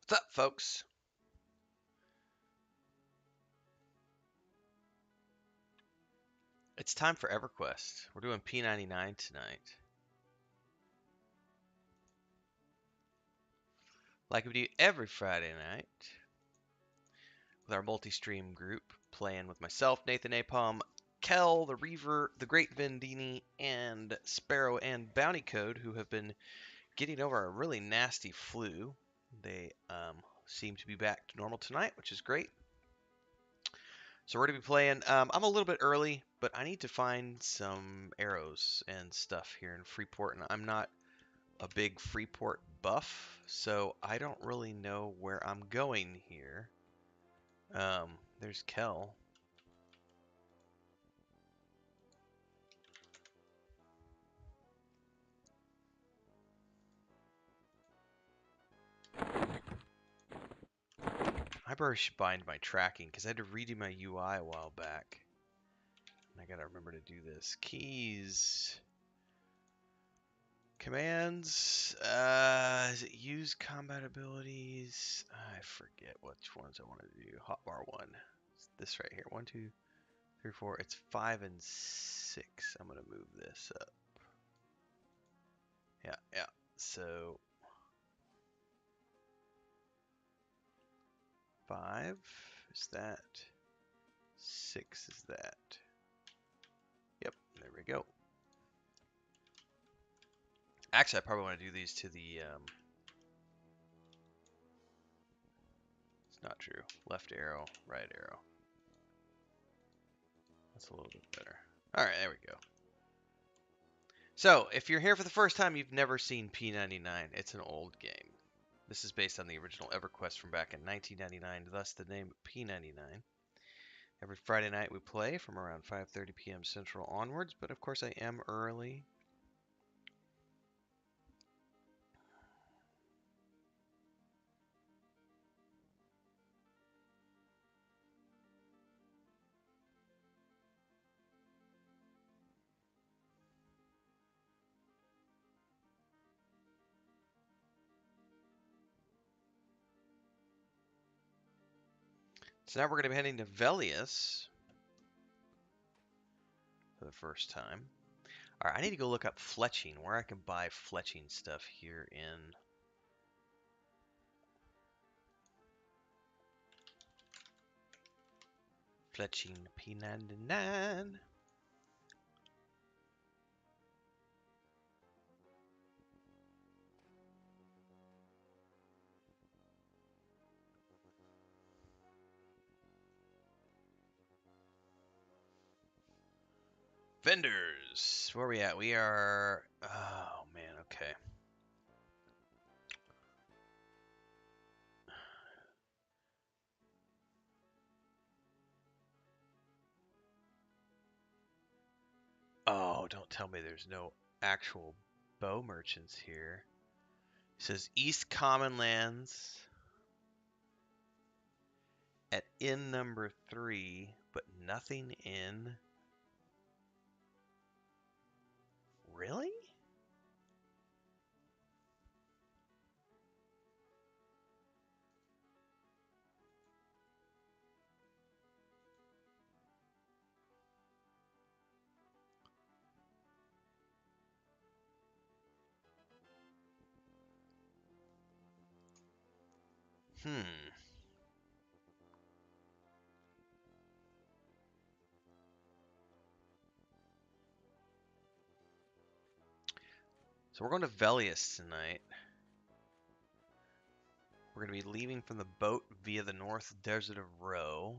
What's up, folks? It's time for EverQuest. We're doing P99 tonight. Like we do every Friday night with our multi-stream group, playing with myself, Nathan Napalm, Kel, the Reaver, the Great Vendini, and Sparrow and Bounty Code, who have been getting over a really nasty flu. They seem to be back to normal tonight, which is great. So we're going to be playing. I'm a little bit early, but I need to find some arrows and stuff here in Freeport, and I'm not a big Freeport buff, so I don't really know where I'm going here. There's Kel. I probably should bind my tracking because I had to redo my UI a while back. And I gotta remember to do this. Keys. Commands. Is it use combat abilities? I forget which ones I want to do. Hotbar 1. It's this right here. 1, 2, 3, 4. It's 5 and 6. I'm gonna move this up. Yeah. So 5 is that. 6 is that. Yep, there we go. Actually, I probably want to do these to the, it's not true. Left arrow, right arrow. That's a little bit better. All right, there we go. So, if you're here for the first time, you've never seen P99. It's an old game. This is based on the original EverQuest from back in 1999, thus the name P99. Every Friday night we play from around 5:30 p.m. Central onwards, but of course I am early. So now we're going to be heading to Velious for the first time. All right, I need to go look up fletching, where I can buy fletching stuff here in fletching P99. Vendors. Where are we at? We are. Oh man. Okay. Oh, don't tell me there's no actual bow merchants here. It says East Common Lands at inn number 3, but nothing in. Really? Hmm. So we're going to Velious tonight. We're going to be leaving from the boat via the North Desert of Roe.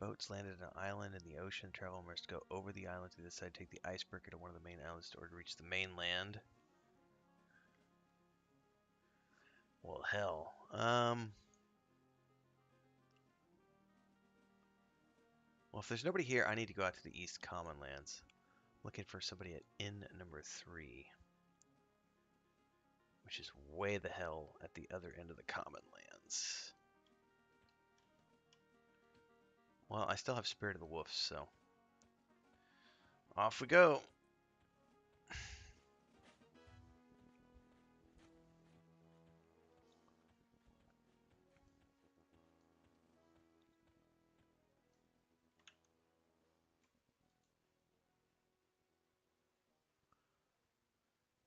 Boats landed on an island in the ocean. Travel must go over the island to this side, take the icebreaker to one of the main islands in order to reach the mainland. Well, hell. Well, if there's nobody here, I need to go out to the East Common Lands. Looking for somebody at inn number 3, which is way the hell at the other end of the Common Lands. Well, I still have Spirit of the Wolf, so off we go.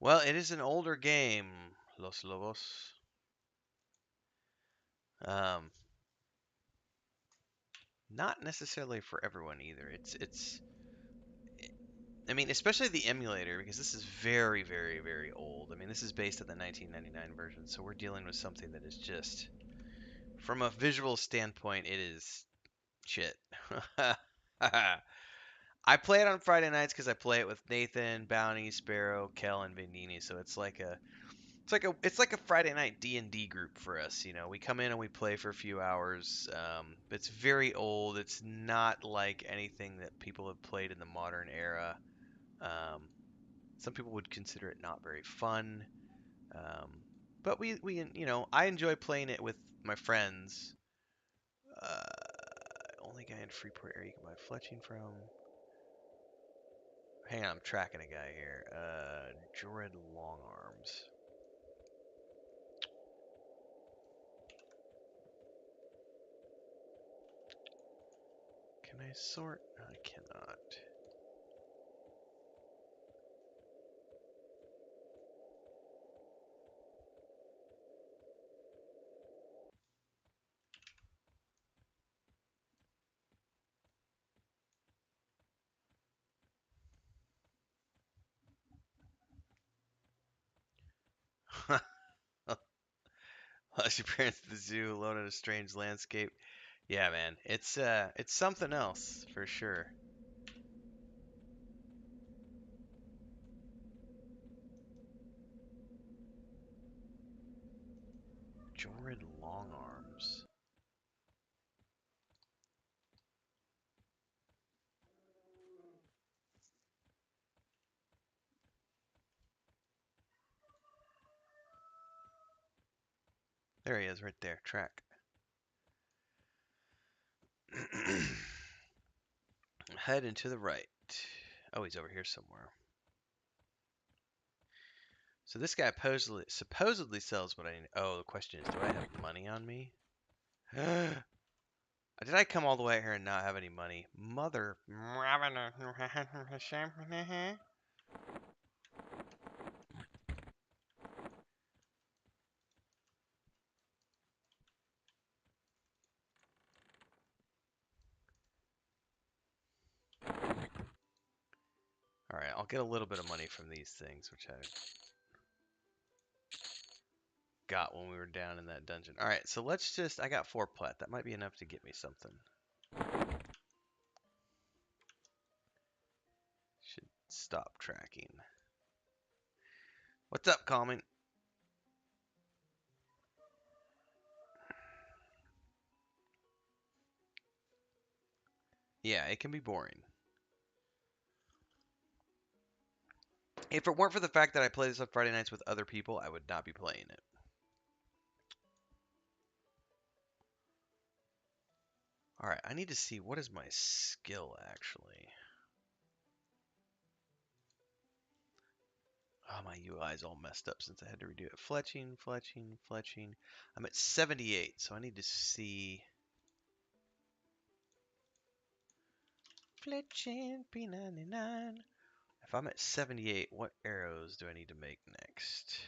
Well, it is an older game, Los Lobos. Um, not necessarily for everyone either. It's I mean, especially the emulator, because this is very, very, very old. I mean, this is based on the 1999 version, so we're dealing with something that is just, from a visual standpoint, it is shit. I play it on Friday nights because I play it with Nathan, Bounty, Sparrow, Kel, and Vendini. So it's like a Friday night D&D group for us. You know, we come in and we play for a few hours. It's very old. It's not like anything that people have played in the modern era. Um, some people would consider it not very fun. Um, but I enjoy playing it with my friends. Only guy in Freeport area you can buy fletching from. Hang on, I'm tracking a guy here. Jorid Longarms. Can I sort? No, I cannot. Lost your parents at the zoo, alone in a strange landscape. Yeah, man, it's something else for sure. Jorid Longarms. There he is, right there. Track. Head into the right. Oh, he's over here somewhere. So this guy supposedly sells what I need. Oh, the question is, do I have money on me? Did I come all the way here and not have any money? Mother. Alright, I'll get a little bit of money from these things, which I got when we were down in that dungeon. Alright, so I got 4 plat. That might be enough to get me something. Should stop tracking. What's up, Calming? Yeah, it can be boring. If it weren't for the fact that I play this on Friday nights with other people, I would not be playing it. Alright, I need to see what is my skill, actually. Oh, my UI is all messed up since I had to redo it. Fletching, fletching, fletching. I'm at 78, so I need to see... Fletching, P99. If I'm at 78, what arrows do I need to make next?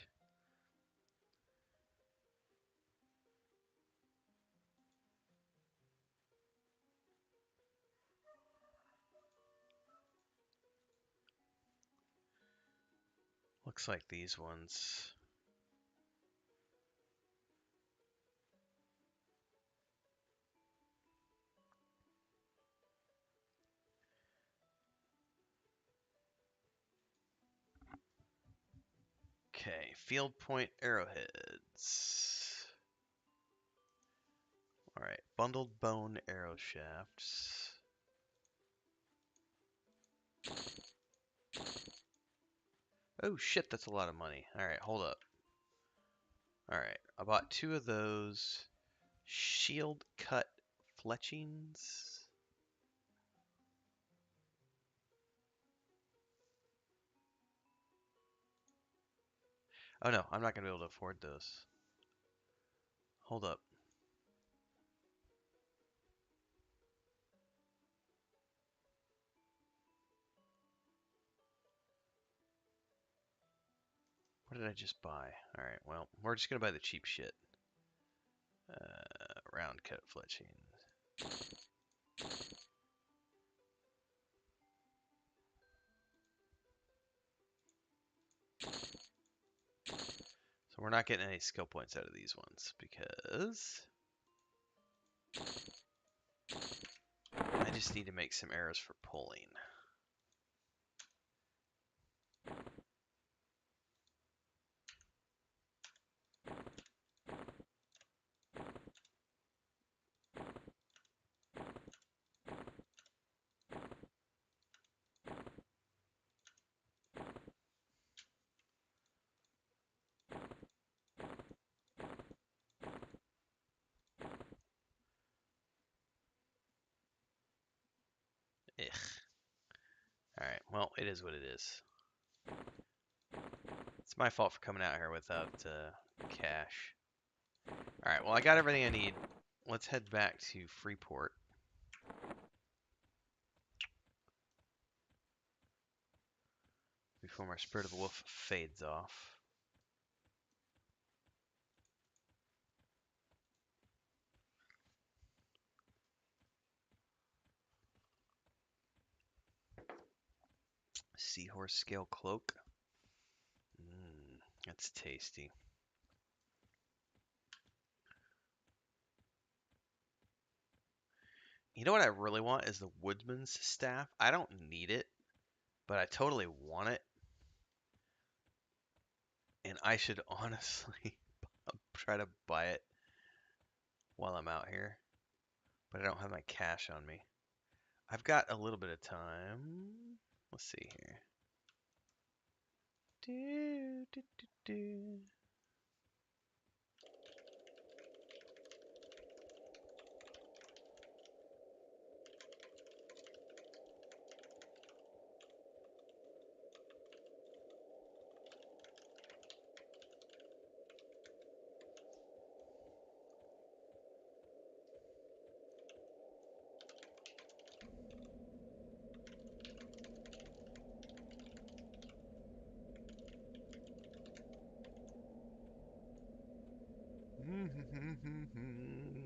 Looks like these ones. Okay, field point arrowheads. Alright, bundled bone arrow shafts. Oh shit, that's a lot of money. Alright, hold up. Alright, I bought 2 of those shield cut fletchings. Oh no, I'm not going to be able to afford those. Hold up. What did I just buy? Alright, well, we're just gonna buy the cheap shit. Round cut fletching. So we're not getting any skill points out of these ones because I just need to make some arrows for pulling. Ugh. Alright, well, it is what it is. It's my fault for coming out here without cash. Alright, well, I got everything I need. Let's head back to Freeport. Before my Spirit of the Wolf fades off. Seahorse scale cloak. That's tasty. You know what I really want is the Woodsman's staff. I don't need it, but I totally want it. And I should honestly try to buy it while I'm out here. But I don't have my cash on me. I've got a little bit of time. Let's see here. Do, do, do, do.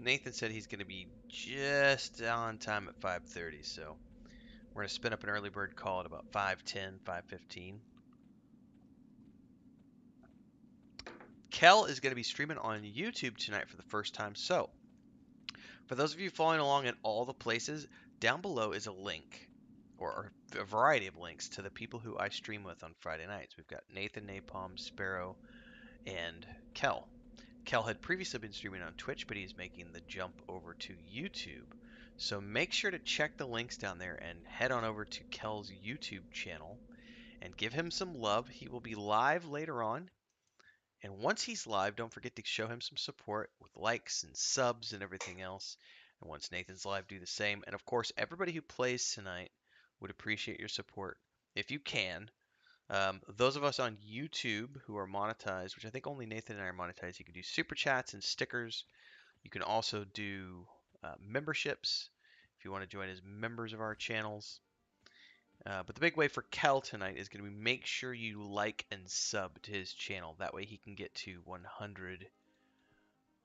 Nathan said he's going to be just on time at 5:30, so we're going to spin up an early bird call at about 5:10, 5:15. Kel is going to be streaming on YouTube tonight for the first time, so for those of you following along at all the places, down below is a link, or a variety of links to the people who I stream with on Friday nights. We've got Nathan, Napalm, Sparrow, and Kel. Kel had previously been streaming on Twitch, but he's making the jump over to YouTube. So make sure to check the links down there and head on over to Kel's YouTube channel and give him some love. He will be live later on. And once he's live, don't forget to show him some support with likes and subs and everything else. And once Nathan's live, do the same. And of course, everybody who plays tonight would appreciate your support if you can. Those of us on YouTube who are monetized, which I think only Nathan and I are monetized, you can do super chats and stickers. You can also do memberships if you want to join as members of our channels. But the big way for Kel tonight is going to be make sure you like and sub to his channel. That way he can get to 100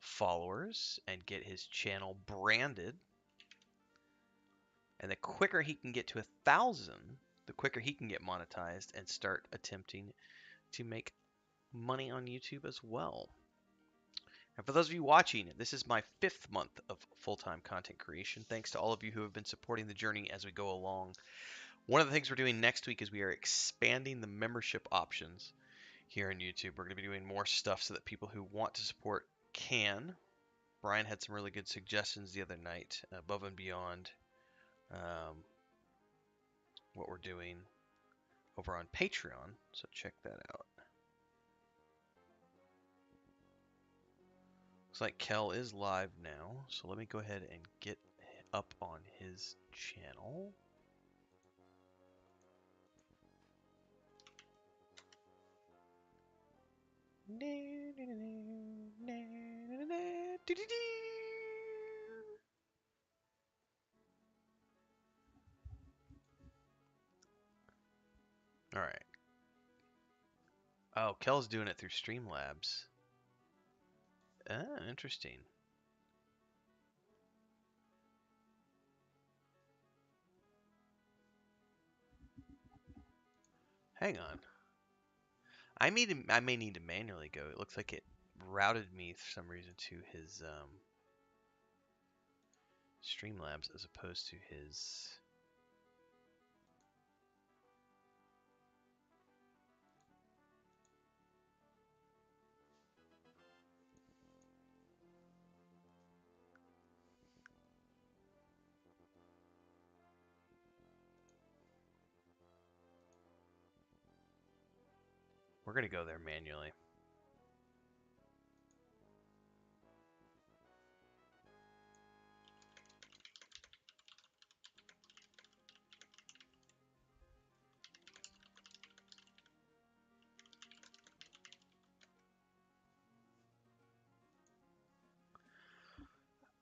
followers and get his channel branded. And the quicker he can get to 1,000, the quicker he can get monetized and start attempting to make money on YouTube as well. And for those of you watching, this is my 5th month of full-time content creation. Thanks to all of you who have been supporting the journey as we go along. One of the things we're doing next week is we are expanding the membership options here on YouTube. We're going to be doing more stuff so that people who want to support can. Brian had some really good suggestions the other night, above and beyond what we're doing over on Patreon. So check that out. Looks like Kel is live now, so let me go ahead and get up on his channel. All right. Oh, Kel's doing it through Streamlabs. Ah, interesting. Hang on. I may need to manually go. It looks like it routed me for some reason to his Streamlabs as opposed to his. We're gonna go there manually.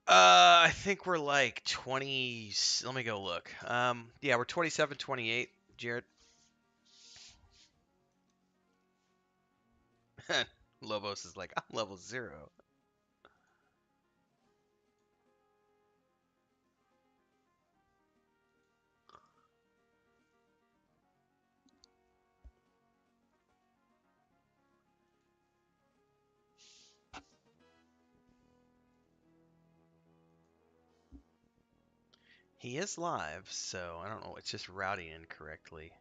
I think we're like 20. Let me go look. Yeah, we're 27, 28. Jared. Lobos is like, I'm level 0. He is live, so I don't know. It's just routing incorrectly.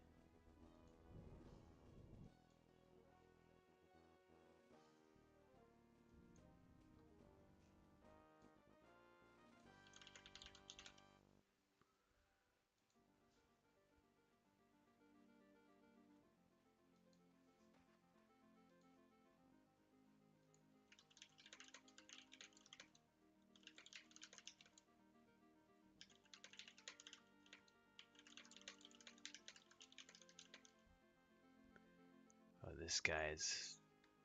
Oh, this guy's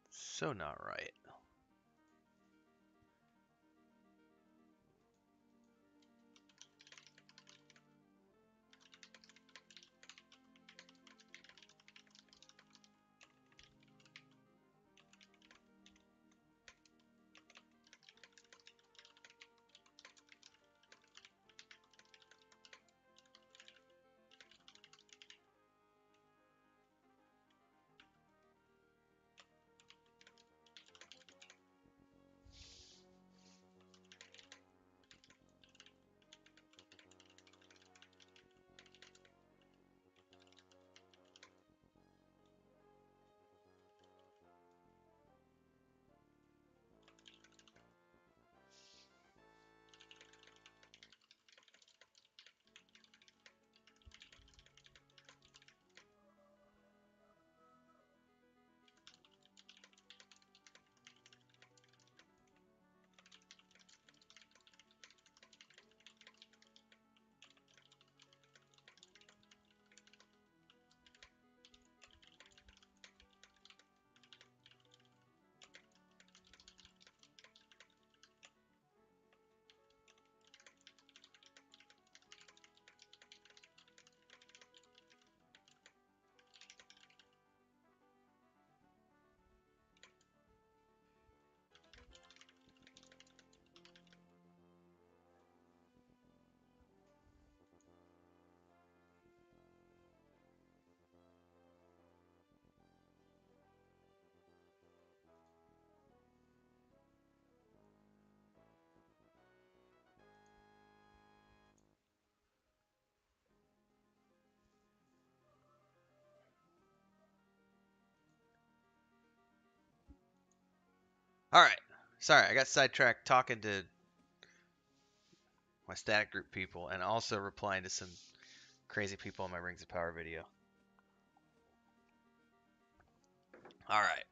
so not right. All right. Sorry, I got sidetracked talking to my static group people and also replying to some crazy people in my Rings of Power video. All right.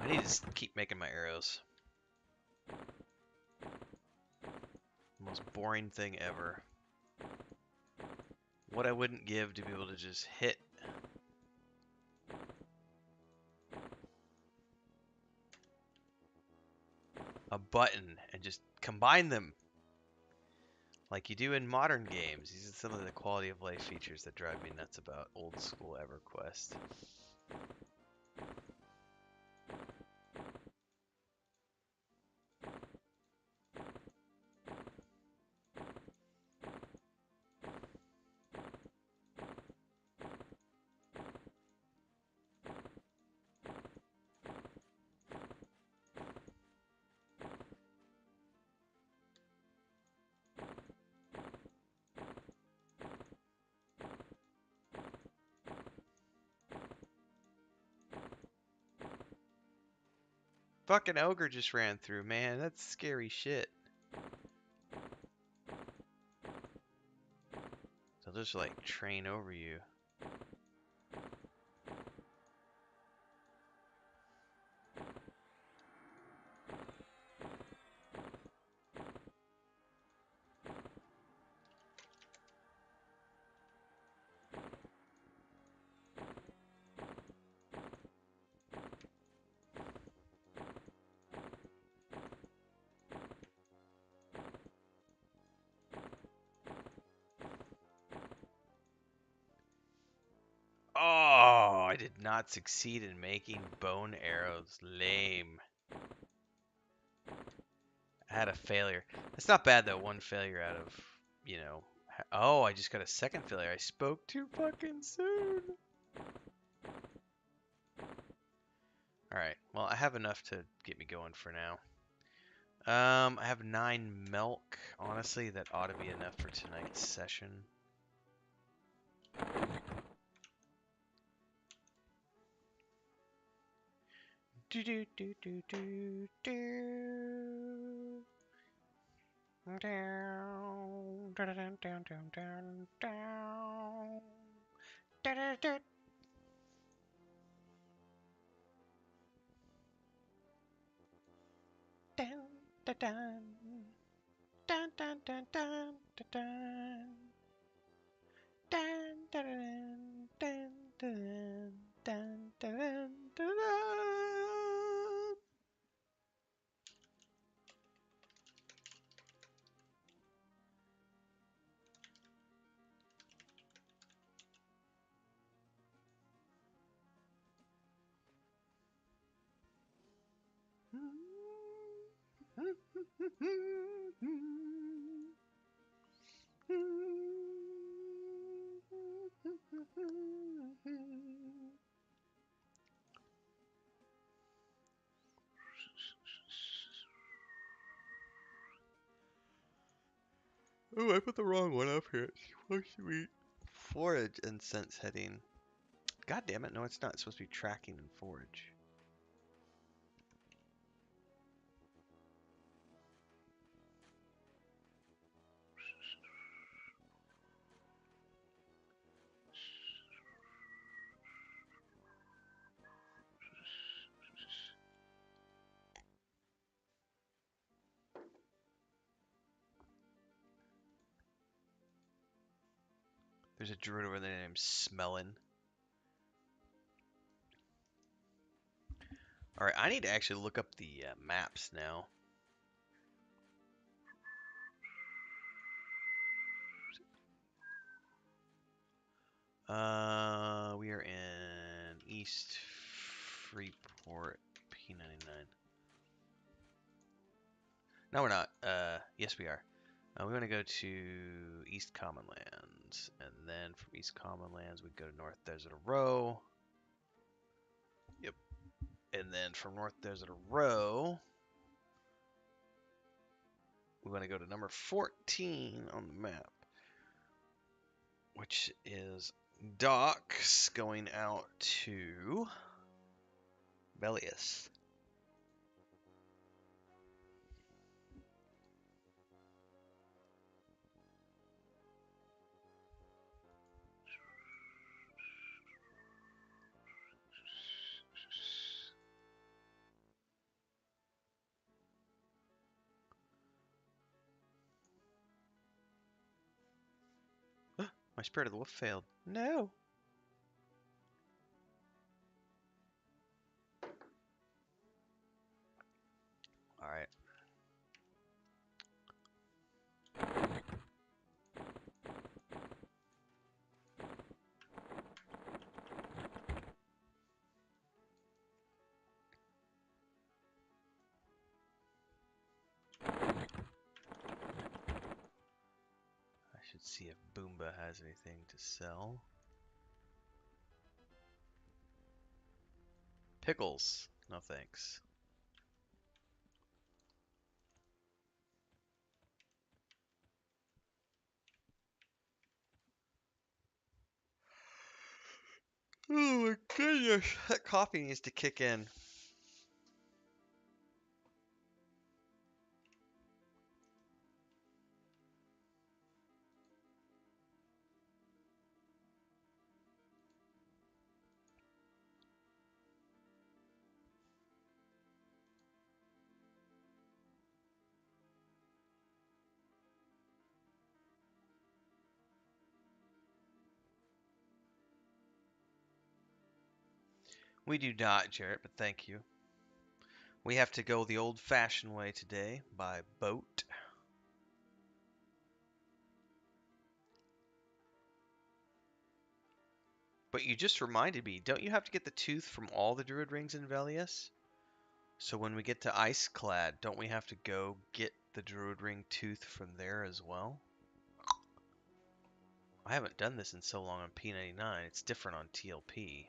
I need to keep making my arrows. Most boring thing ever. What I wouldn't give to be able to just hit a button and just combine them. like you do in modern games. These are some of the quality of life features that drive me nuts about old school EverQuest. Fucking ogre just ran through, man. That's scary shit. They'll just like train over you. Oh, I did not succeed in making bone arrows. Lame. I had a failure. That's not bad though. One failure out of, you know. Oh, I just got a second failure. I spoke too fucking soon. Alright, well, I have enough to get me going for now. I have 9 milk. Honestly, that ought to be enough for tonight's session. Do do do do do do. Down, down, down, down, down, down, down, down. Dun, dun, dun. Dun, dun, dun, dun, dun, dun. Dun, dun, dun, dun, dun, dun, dun, dun, dun. Oh, I put the wrong one up here. It's supposed to be forage and sense heading. God damn it, no it's not. It's supposed to be tracking and forage. There's a druid over there named Smellin. Alright, I need to actually look up the maps now. We are in East Freeport, P99. No, we're not. Yes, we are. We want to go to East Commonlands, and then from East Commonlands we go to North Desert Row. Yep. And then from North Desert Row, we want to go to number 14 on the map, which is docks going out to Velious. My Spirit of the Wolf failed. No. Alright. Let's see if Boomba has anything to sell. Pickles. No thanks. Oh my goodness. That coffee needs to kick in. We do not, Jarrett, but thank you. We have to go the old-fashioned way today by boat. But you just reminded me, don't you have to get the tooth from all the druid rings in Velious? So when we get to Iceclad, don't we have to go get the druid ring tooth from there as well? I haven't done this in so long on P99. It's different on TLP.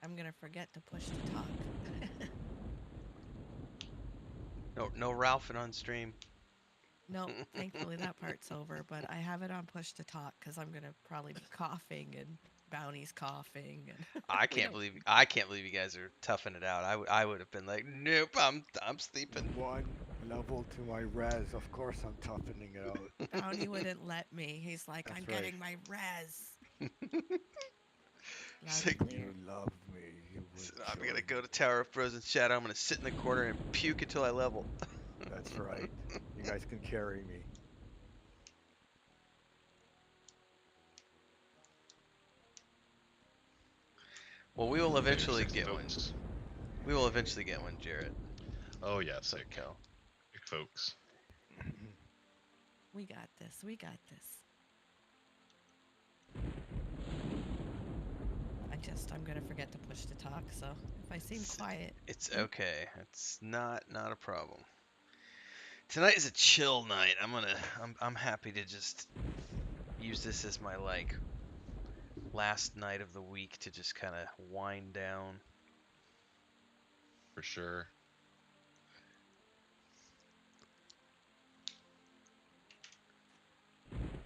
I'm gonna forget to push to talk. No Ralphing on stream. Nope, thankfully that part's over, but I have it on push to talk because I'm gonna probably be coughing and Bounty's coughing and I we can't don't. believe you guys are toughing it out. I would have been like, nope, I'm sleeping. One level to my res. Of course I'm toughening it out. Bounty wouldn't let me. He's like, I'm That's right. getting my res. It's Loud and like, You clear. love me. You would I'm join gonna go to me. Tower of Frozen Shadow. I'm gonna sit in the corner and puke until I level. That's right. You guys can carry me. Well, we will There, eventually sexy get one. folks. We will eventually get one, Jarrett. Oh yeah, So, sick. Kel. Sick folks. We got this. We got this. I'm gonna forget to push to talk, so if I seem quiet. It's okay. It's not a problem. Tonight is a chill night. I'm happy to just use this as my like last night of the week to just kind of wind down. For sure.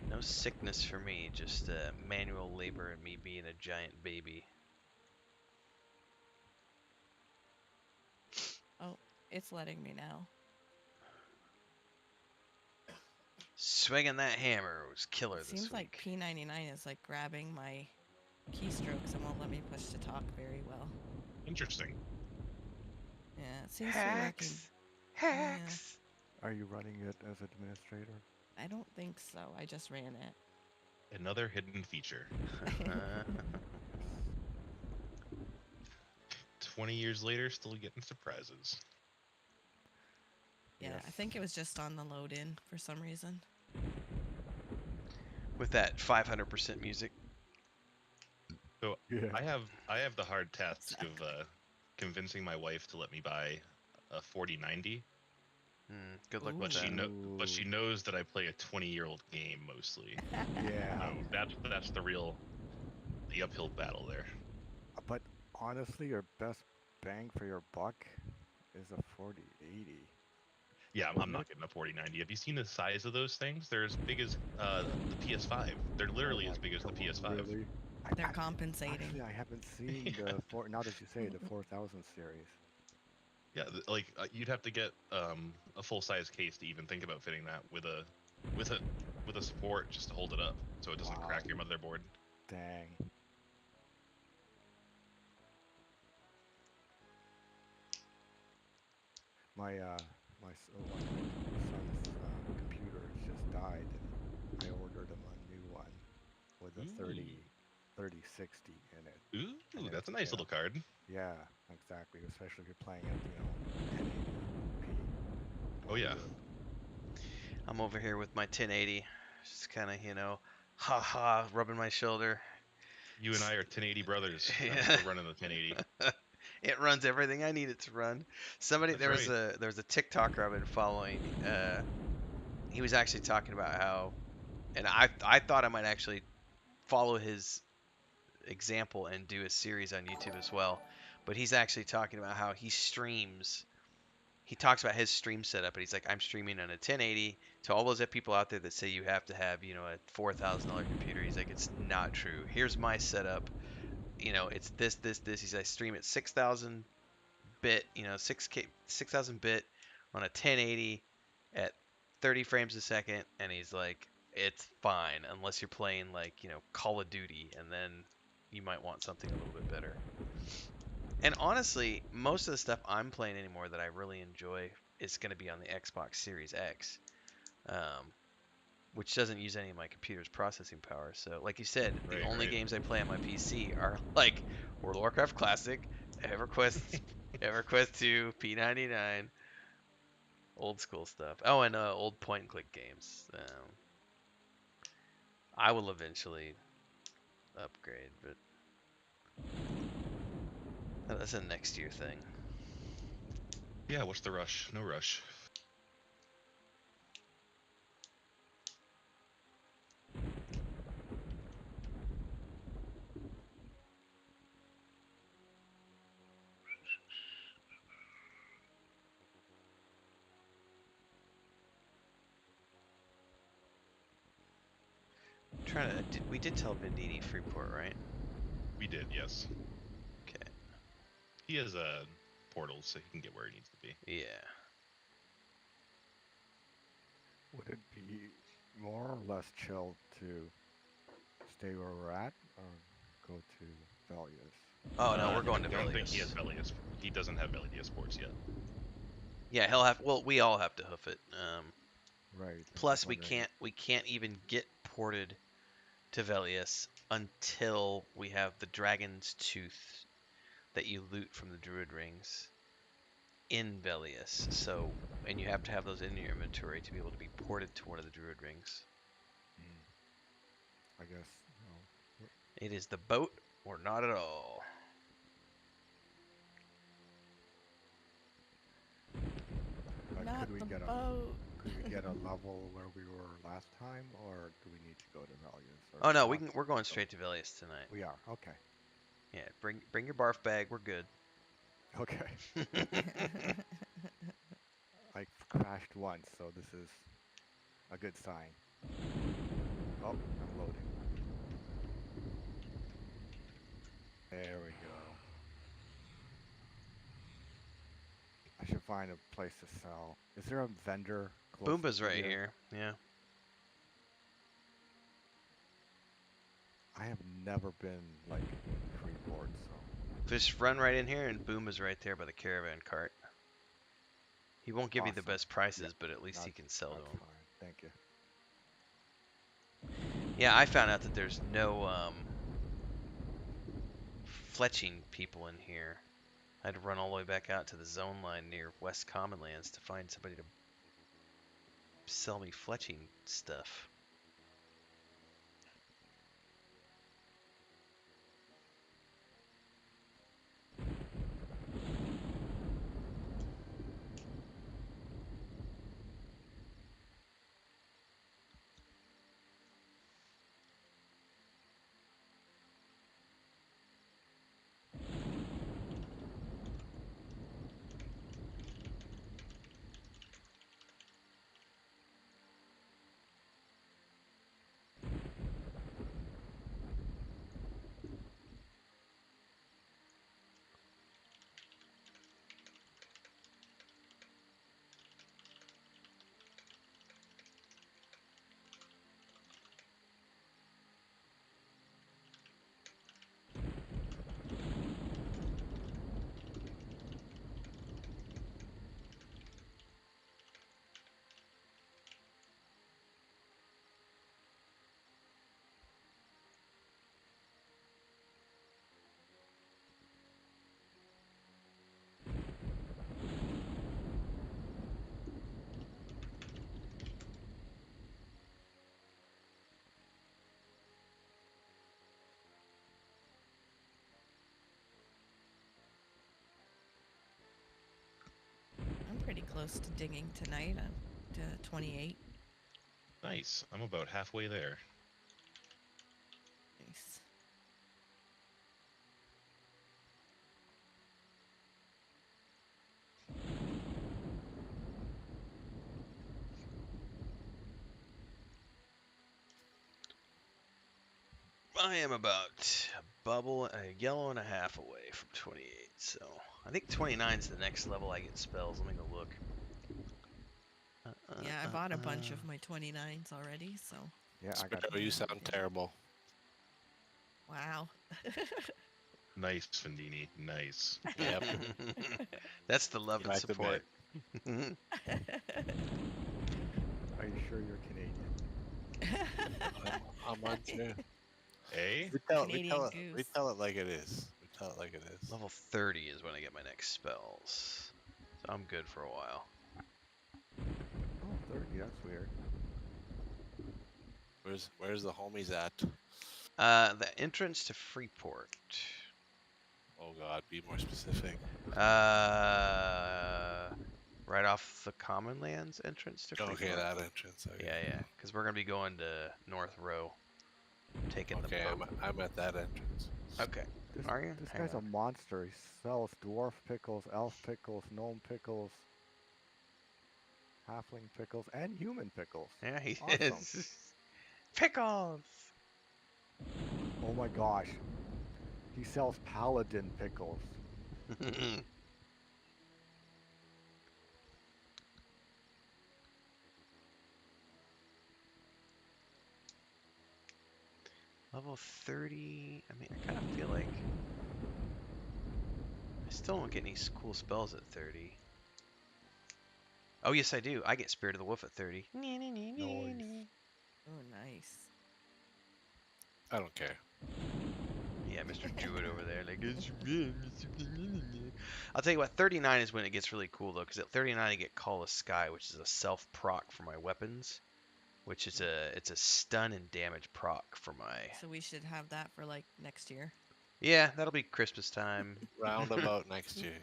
No sickness for me, just manual labor and me being a giant baby. Oh, it's letting me now. Swinging that hammer was killer It this seems like week. P99 is like grabbing my keystrokes and won't let me push to talk very well. Interesting. Yeah, it seems to be working. Yeah, Hacks. Are you running it as administrator? I don't think so. I just ran Another hidden feature. it. 20 years later, still getting surprises. Yeah, Yes. I think it was just on the load in for some reason. With that 500% music. So Yeah. I have the hard task of Exactly. convincing my wife to let me buy a 4090, Good luck with but that. but she Ooh. knows that I play a 20-year-old game mostly. Yeah. So that's the uphill battle there. But honestly, your best bang for your buck is a 4080, Yeah, I'm isn't not it? getting a 4090. Have you seen the size of those things? They're as big as the PS5. They're Oh literally my as big as the god, PS5. really? They're compensating. Actually, I haven't seen Yeah, the four. Now that you say it, the 4000 series. yeah. Like you'd have to get a full size case to even think about fitting that with a with a support just to hold it up so it doesn't Wow. crack your motherboard. Dang. My one of my son's computers just died, and I ordered him a new one with a Ooh, 3060 in it, and ooh, it that's a nice little card. yeah, exactly. Especially if you're playing at 1080p Oh or yeah, good. I'm over here with my 1080, just kind of, rubbing my shoulder. you and I are 1080 brothers, and I'm Yeah. still running the 1080. It runs everything I need it to run. Somebody That's right. there was a TikToker I've been following. He was actually talking about how, and I thought I might actually follow his example and do a series on YouTube as well. But he's actually talking about how he streams. He talks about his stream setup, and he's like, I'm streaming on a 1080 to all those people out there that say you have to have, a $4,000 computer. He's like, it's not true. Here's my setup. It's this, this, this. He's like, I stream at 6,000 bit, 6K, 6,000 bit on a 1080 at 30 frames a second, and he's like, it's fine unless you're playing like, Call of Duty, and then you might want something a little bit better. And honestly, most of the stuff I'm playing anymore that I really enjoy is going to be on the Xbox Series X, um, which doesn't use any of my computer's processing power. So, like you said, the Right, only right. games I play on my PC are like World of Warcraft Classic, EverQuest, EverQuest 2, P99, old school stuff. Oh, and old point and click games. I will eventually upgrade, but that's a next year thing. Yeah, what's the rush? No rush. We did tell Vendini Freeport, right? We did, yes. Okay. He has a portal, so he can get where he needs to be. Yeah. Would it be more or less chill to stay where we're at or go to Velious? Oh no, we're I going to don't think he has Velious. Velious. He doesn't have Velious sports yet. Yeah, he'll have. Well, we all have to hoof it. Right. I'm just Plus, we wondering. can't even get ported to Velious until we have the Dragon's Tooth that you loot from the Druid rings in Velious. So, and you have to have those in your inventory to be able to be ported to one of the Druid rings. Mm, I guess It is the boat or not at all. Not could we the get a boat. level where we were last time, or do we need to go to Velious or Oh no, not? we're going straight to Velious tonight. We are okay. Yeah, bring your barf bag. We're good. Okay. I crashed once, so this is a good sign. Oh, I'm loading. There we go. I should find a place to sell. Is there a vendor closest Boomba's to right here? here. Yeah. I have never been like in Freeport, so Just run right in here, and Boomba's right there by the caravan cart. He won't give you the awesome. best Yeah, prices, but at least he that's can sell to that's them. fine. Thank you. Yeah, I found out that there's no fletching people in here. I had to run all the way back out to the zone line near West Commonlands to find somebody to sell me fletching stuff. close to dinging tonight. I'm to 28. Nice. I'm about halfway there. Nice. I am about a yellow and a half away from 28, so I think 29 is the next level I get spells. Let me go look. Yeah, I bought a bunch of my 29s already, so Yeah, I got. Sparrow, you sound terrible. wow. Nice, Fendini. Nice. Yep. That's the love and Back to support. Are you sure you're Canadian? I'm unsure. Eh? Canadian We goose. tell it like it is. We tell it like it is. Level 30 is when I get my next spells. So I'm good for a while. Oh, 30. That's weird. Where's the homies at? The entrance to Freeport. Oh God, be more specific. Right off the Common Lands entrance to Freeport. Okay, that entrance. Okay. Yeah. Because we're gonna be going to North Row, taking Okay, the boat. I'm at that entrance. Okay. This, Are you? this Hang guy's a on. monster. He sells dwarf pickles, elf pickles, gnome pickles, halfling pickles, and human pickles. Yeah, he Awesome. is. Pickles. Oh my gosh. He sells paladin pickles. Level 30. I mean, I kind of feel like I still don't get any cool spells at 30. Oh, yes, I do. I get Spirit of the Wolf at 30. Nice. Oh, nice. I don't care. Yeah, Mr. Druid over there. Like, I'll tell you what, 39 is when it gets really cool, though, because at 39 I get Call of Sky, which is a self-proc for my weapons, which is it's a stun and damage proc for my... So we should have that for like next year. Yeah, that'll be Christmas time. Roundabout next year.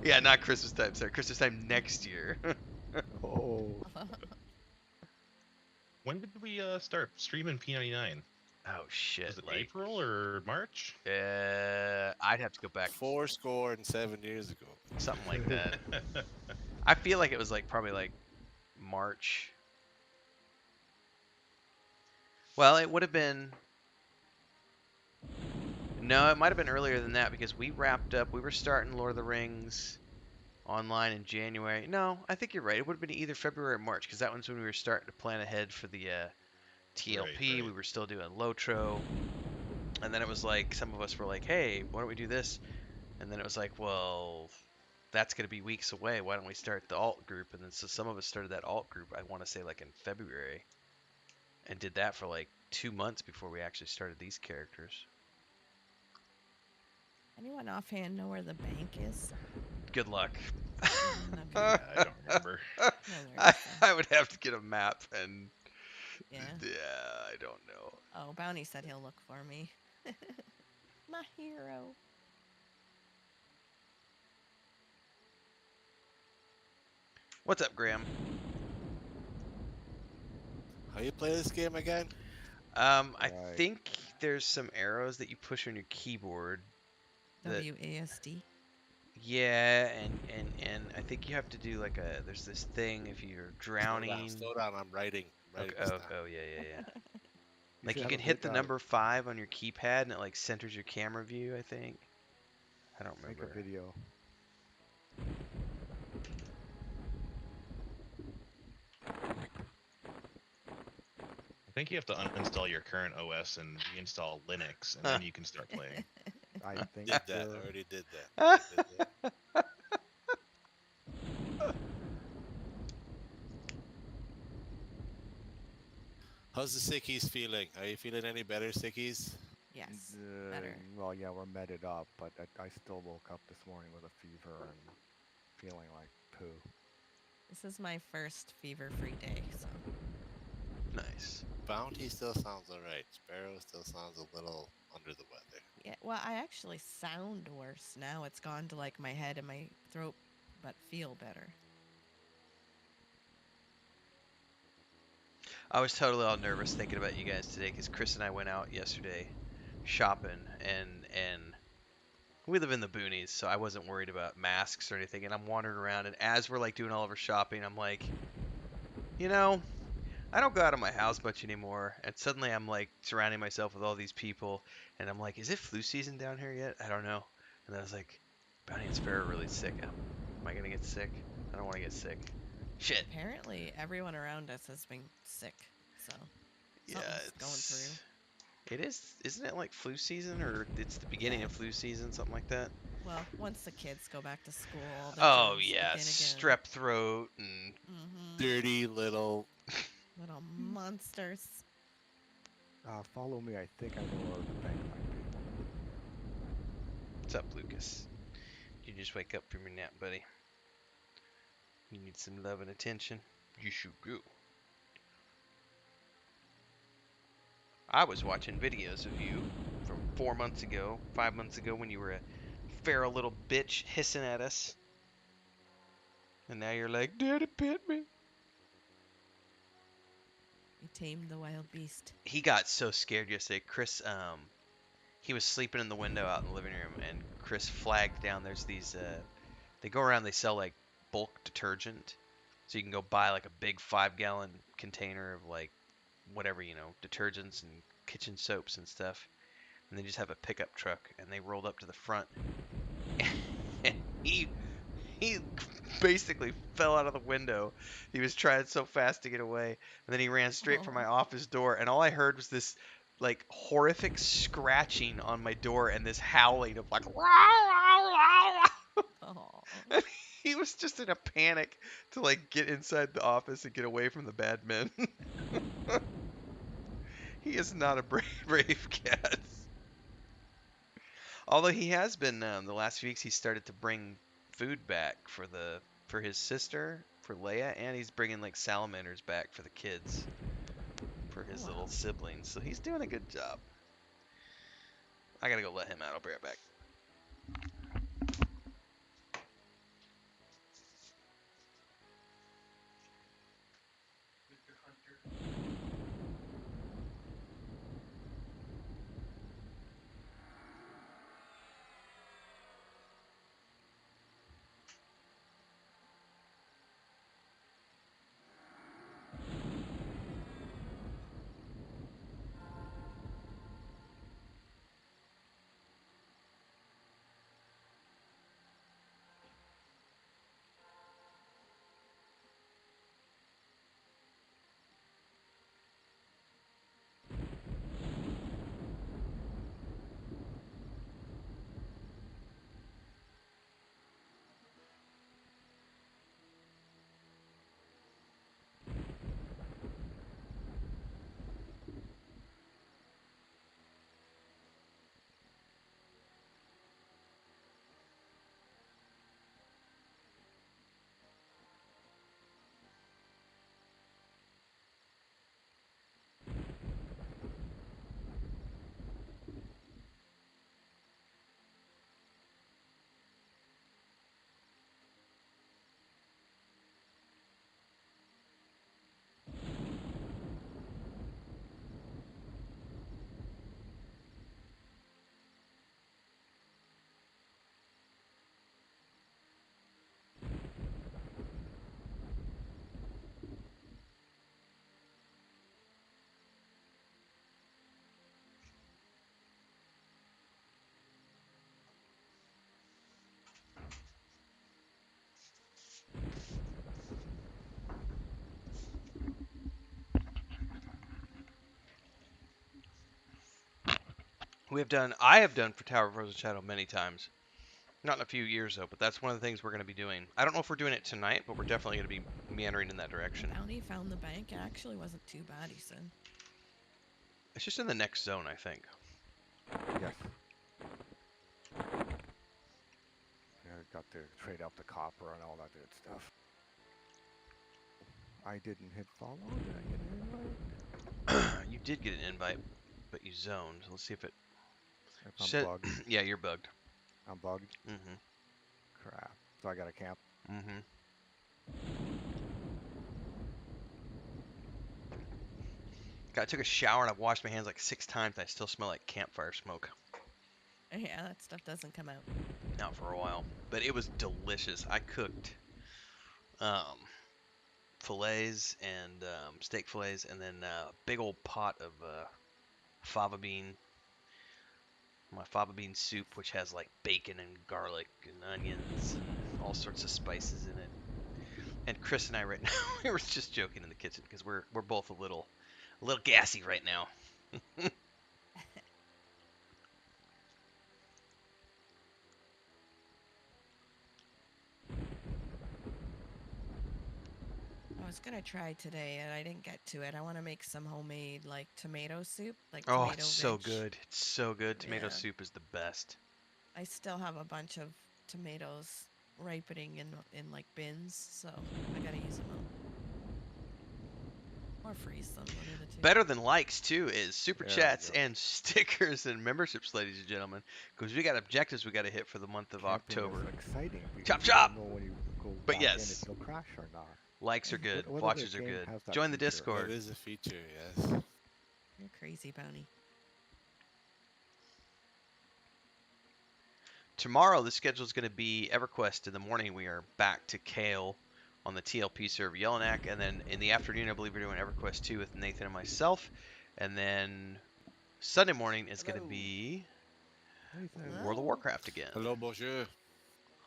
Yeah, not Christmas time, sorry. Christmas time next year. Oh, When did we start streaming P99? Oh, shit. Was it Like, April or March? I'd have to go back 7 years ago. something like that. I feel like it was like probably like March. Well, it would have been. No, it might have been earlier than that because we wrapped up. We were starting Lord of the Rings online in January. No, I think you're right. It would have been either February or March because that one's when we were starting to plan ahead for the TLP. Right. We were still doing Lotro. And then it was like, some of us were like, hey, why don't we do this? And then it was like, well, that's going to be weeks away. Why don't we start the alt group? And then so some of us started that alt group, I want to say like in February. And did that for like 2 months before we actually started these characters. Anyone offhand know where the bank is? Good luck. Okay. Yeah, I don't remember. No worries. I would have to get a map and Yeah. I don't know. Oh, Bounty said he'll look for me. My hero. What's up, Graham? How you play this game again? I Right. think there's some arrows that you push on your keyboard. That- WASD. Yeah, and I think you have to do like there's this thing if you're drowning. Slow down. I'm writing. Okay, this down. yeah. You Like should you have can a hit big, the number 5 on your keypad and it like centers your camera view, I think. I don't Make remember. a video. I think you have to uninstall your current OS and reinstall Linux, and then you can start playing. I think Did that. uh, Already did that. Did that. How's the sickies feeling? Are you feeling any better, sickies? Yes. Better. Well, yeah, we're meted up, but I still woke up this morning with a fever and feeling like poo. This is my first fever-free day, so Nice. Bounty still sounds alright. Sparrow still sounds a little under the weather. yeah. Well, I actually sound worse now. It's gone to like my head and my throat, but feel better. I was totally all nervous thinking about you guys today because Chris and I went out yesterday shopping and we live in the boonies, so I wasn't worried about masks or anything. And I'm wandering around, and as we're like doing all of our shopping, I'm like, you know, I don't go out of my house much anymore. And suddenly I'm like surrounding myself with all these people, and I'm like, is it flu season down here yet? I don't know. And then I was like, Bounty and Sparrow are really sick. Am I gonna get sick? I don't want to get sick. Shit. Apparently, everyone around us has been sick, so Yeah, something's going through. It is, isn't it like flu season, or it's the beginning of Yes. flu season, something like that? Well, once the kids go back to school, all the Oh germs yeah, begin again. strep throat and Dirty little. Little monsters. Follow me. I think I know where the bank might be. what's up, Lucas? You just wake up from your nap, buddy. You need some love and attention. You should go. I was watching videos of you from 4 months ago, 5 months ago, when you were a feral little bitch hissing at us. And now you're like, Daddy bit me. You tamed the wild beast. He got so scared yesterday. Chris, he was sleeping in the window out in the living room, and Chris flagged down. There's these, they go around, they sell like bulk detergent. So you can go buy like a big 5-gallon container of like whatever, detergents and kitchen soaps and stuff. And they just have a pickup truck, and they rolled up to the front. And he basically fell out of the window. He was trying so fast to get away, and then he ran straight for my office door, and all I heard was this like horrific scratching on my door and this howling of like Oh. he was just in a panic to like get inside the office and get away from the bad men. He is not a brave cat. Although he has been the last few weeks, he started to bring food back for his sister, for Leia, and he's bringing like salamanders back for the kids, for his Wow. little siblings. So he's doing a good job. I gotta go let him out. I'll be right back. I have done for Tower of Frozen Shadow many times. Not in a few years though, but that's one of the things we're going to be doing. I don't know if we're doing it tonight, but we're definitely going to be meandering in that direction. Bounty found the bank. It actually wasn't too bad, he said. It's just in the next zone, I think. Yes. Yeah, I got to trade out the copper and all that good stuff. I didn't hit follow. Did I get an invite? You did get an invite, but you zoned. Let's see if it. If I'm bugged. Yeah, you're bugged. I'm bugged. Mm-hmm. Crap. So I got to camp. Mm-hmm. I took a shower and I've washed my hands like 6 times and I still smell like campfire smoke. Yeah, that stuff doesn't come out. Not for a while. But it was delicious. I cooked fillets and steak fillets and then a big old pot of fava bean. My fava bean soup, which has like bacon and garlic and onions and all sorts of spices in it. And Chris and I right now, we were just joking in the kitchen because we're both a little gassy right now. I was gonna try today and I didn't get to it. I want to make some homemade like tomato soup, like Oh, tomato it's so veg. good. It's so good. Tomato Yeah. soup is the best. I still have a bunch of tomatoes ripening in like bins, so I gotta use them up. Or freeze them, one of the two. Better than likes too is super There we chats go. and stickers and memberships, ladies and gentlemen, because we got objectives we got to hit for the month of Camping October. is exciting because Chop, you chop! don't know when you go But back yes. in if it'll crash or not. Likes are good. What other Watches are game good. has that Join the feature? Discord. That is a feature, yes. You're crazy, Bounty. Tomorrow, the schedule is going to be EverQuest in the morning. We are back to Kale on the TLP server Yellowknack, and then in the afternoon, I believe we're doing EverQuest 2 with Nathan and myself, and then Sunday morning is going to Hello. be Nathan. Hello. World of Warcraft again. Hello, bonjour.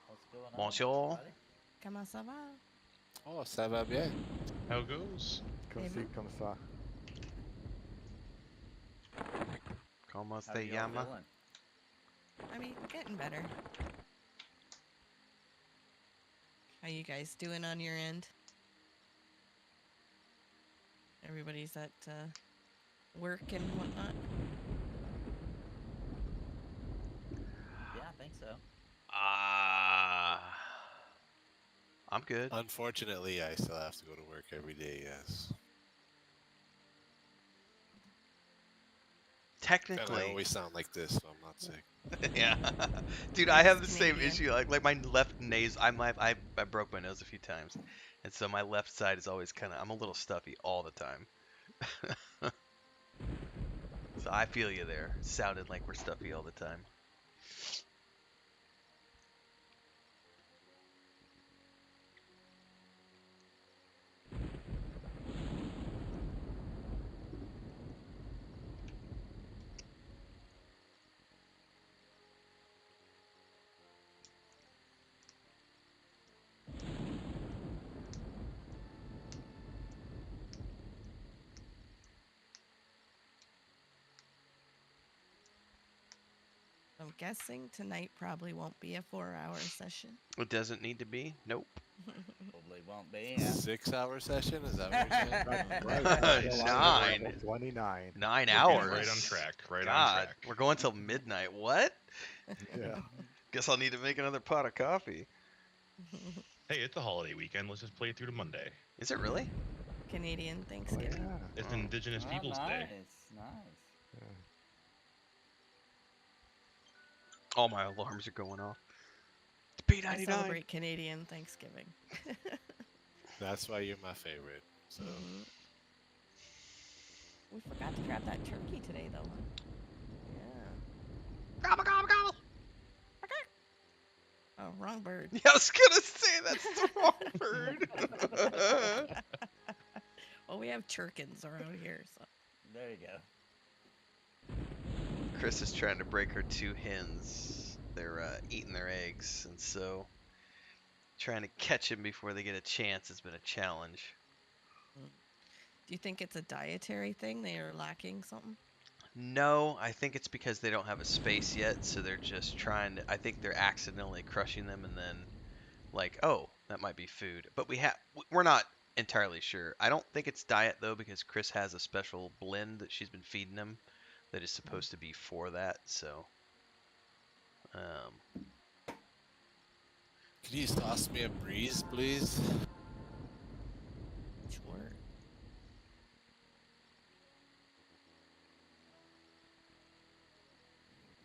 What's going on? Bonjour. everybody? Comment ça va? Oh, ça va bien. How goes? Comme Hey, ci, comme ça. Como How se you all llama? feeling? I mean, getting better. How you guys doing on your end? Everybody's at work and whatnot. Yeah, I think so. I'm good. Unfortunately, I still have to go to work every day, yes. And Technically, I always sound like this, so I'm not sick. yeah, dude, You're I have the just same Canadian. issue. Like my left nose, I broke my nose a few times, and so my left side is always kind of. I'm a little stuffy all the time. So I feel you there. Sounded like we're stuffy all the time. I'm guessing tonight probably won't be a 4-hour session. It doesn't need to be. Nope. Probably won't be. Yeah. 6-hour session? Is that what you're saying? That's Right. right. Still on Nine. level 29. 9 We're hours. getting right on track. Right God, on track. we're going till midnight. What? Yeah. Guess I'll need to make another pot of coffee. Hey, it's a holiday weekend. Let's just play it through to Monday. Is it really? Canadian Oh, Thanksgiving. yeah. It's Oh. Indigenous Oh, Peoples nice, Day. nice. Yeah. All my alarms are going off. It's I P99. celebrate Canadian Thanksgiving. That's why you're my favorite. So, Mhm. We forgot to grab that turkey today, though. Huh? Yeah. Gobble, gobble, gobble. Oh, wrong bird. Yeah, I was gonna say that's the wrong bird. Well, we have churkins around here, so. There you go. Chris is trying to break her 2 hens. They're eating their eggs, and so trying to catch them before they get a chance has been a challenge. Do you think it's a dietary thing? They are lacking something? No, I think it's because they don't have a space yet, so they're just trying to. I think they're accidentally crushing them, and then like, oh, that might be food. But we're not entirely sure. I don't think it's diet though, because Chris has a special blend that she's been feeding them that is supposed to be for that. So, can you toss me a breeze, please? Sure.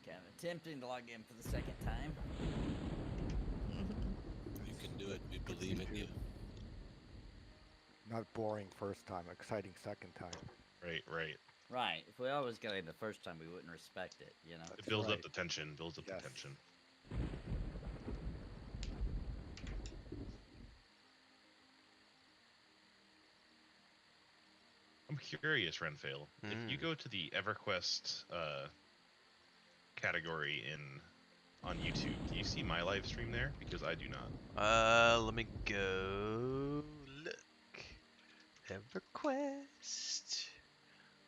Kind of attempting to log in for the second time. You can do it. We believe in you. Not boring first time, exciting second time. Right. Right. If we always got in the first time, we wouldn't respect it, you know? It builds right. up the tension. Builds up Yes. the tension. I'm curious, Renfail. If you go to the EverQuest category on YouTube, do you see my live stream there? Because I do not. Let me go look. EverQuest.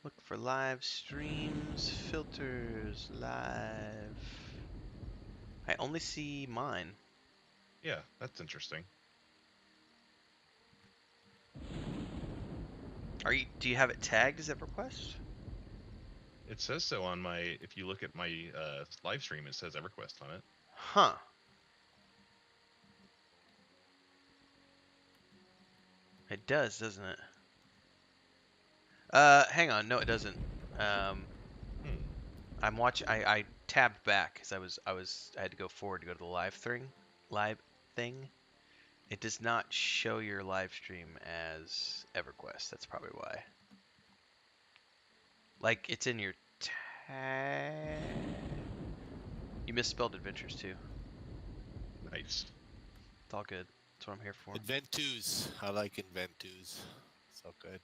Look for live streams, filters, live. I only see mine. Yeah, that's interesting. Do you have it tagged as EverQuest? It says so on my. If you look at my live stream, it says EverQuest on it. Huh. It does, doesn't it? Hang on. No, it doesn't. I'm watching. I tabbed back because I had to go forward to go to the live thing. It does not show your live stream as EverQuest. That's probably why. Like it's in your tag. You misspelled adventures too. Nice. It's all good. That's what I'm here for. Inventus. I like Inventus. So good.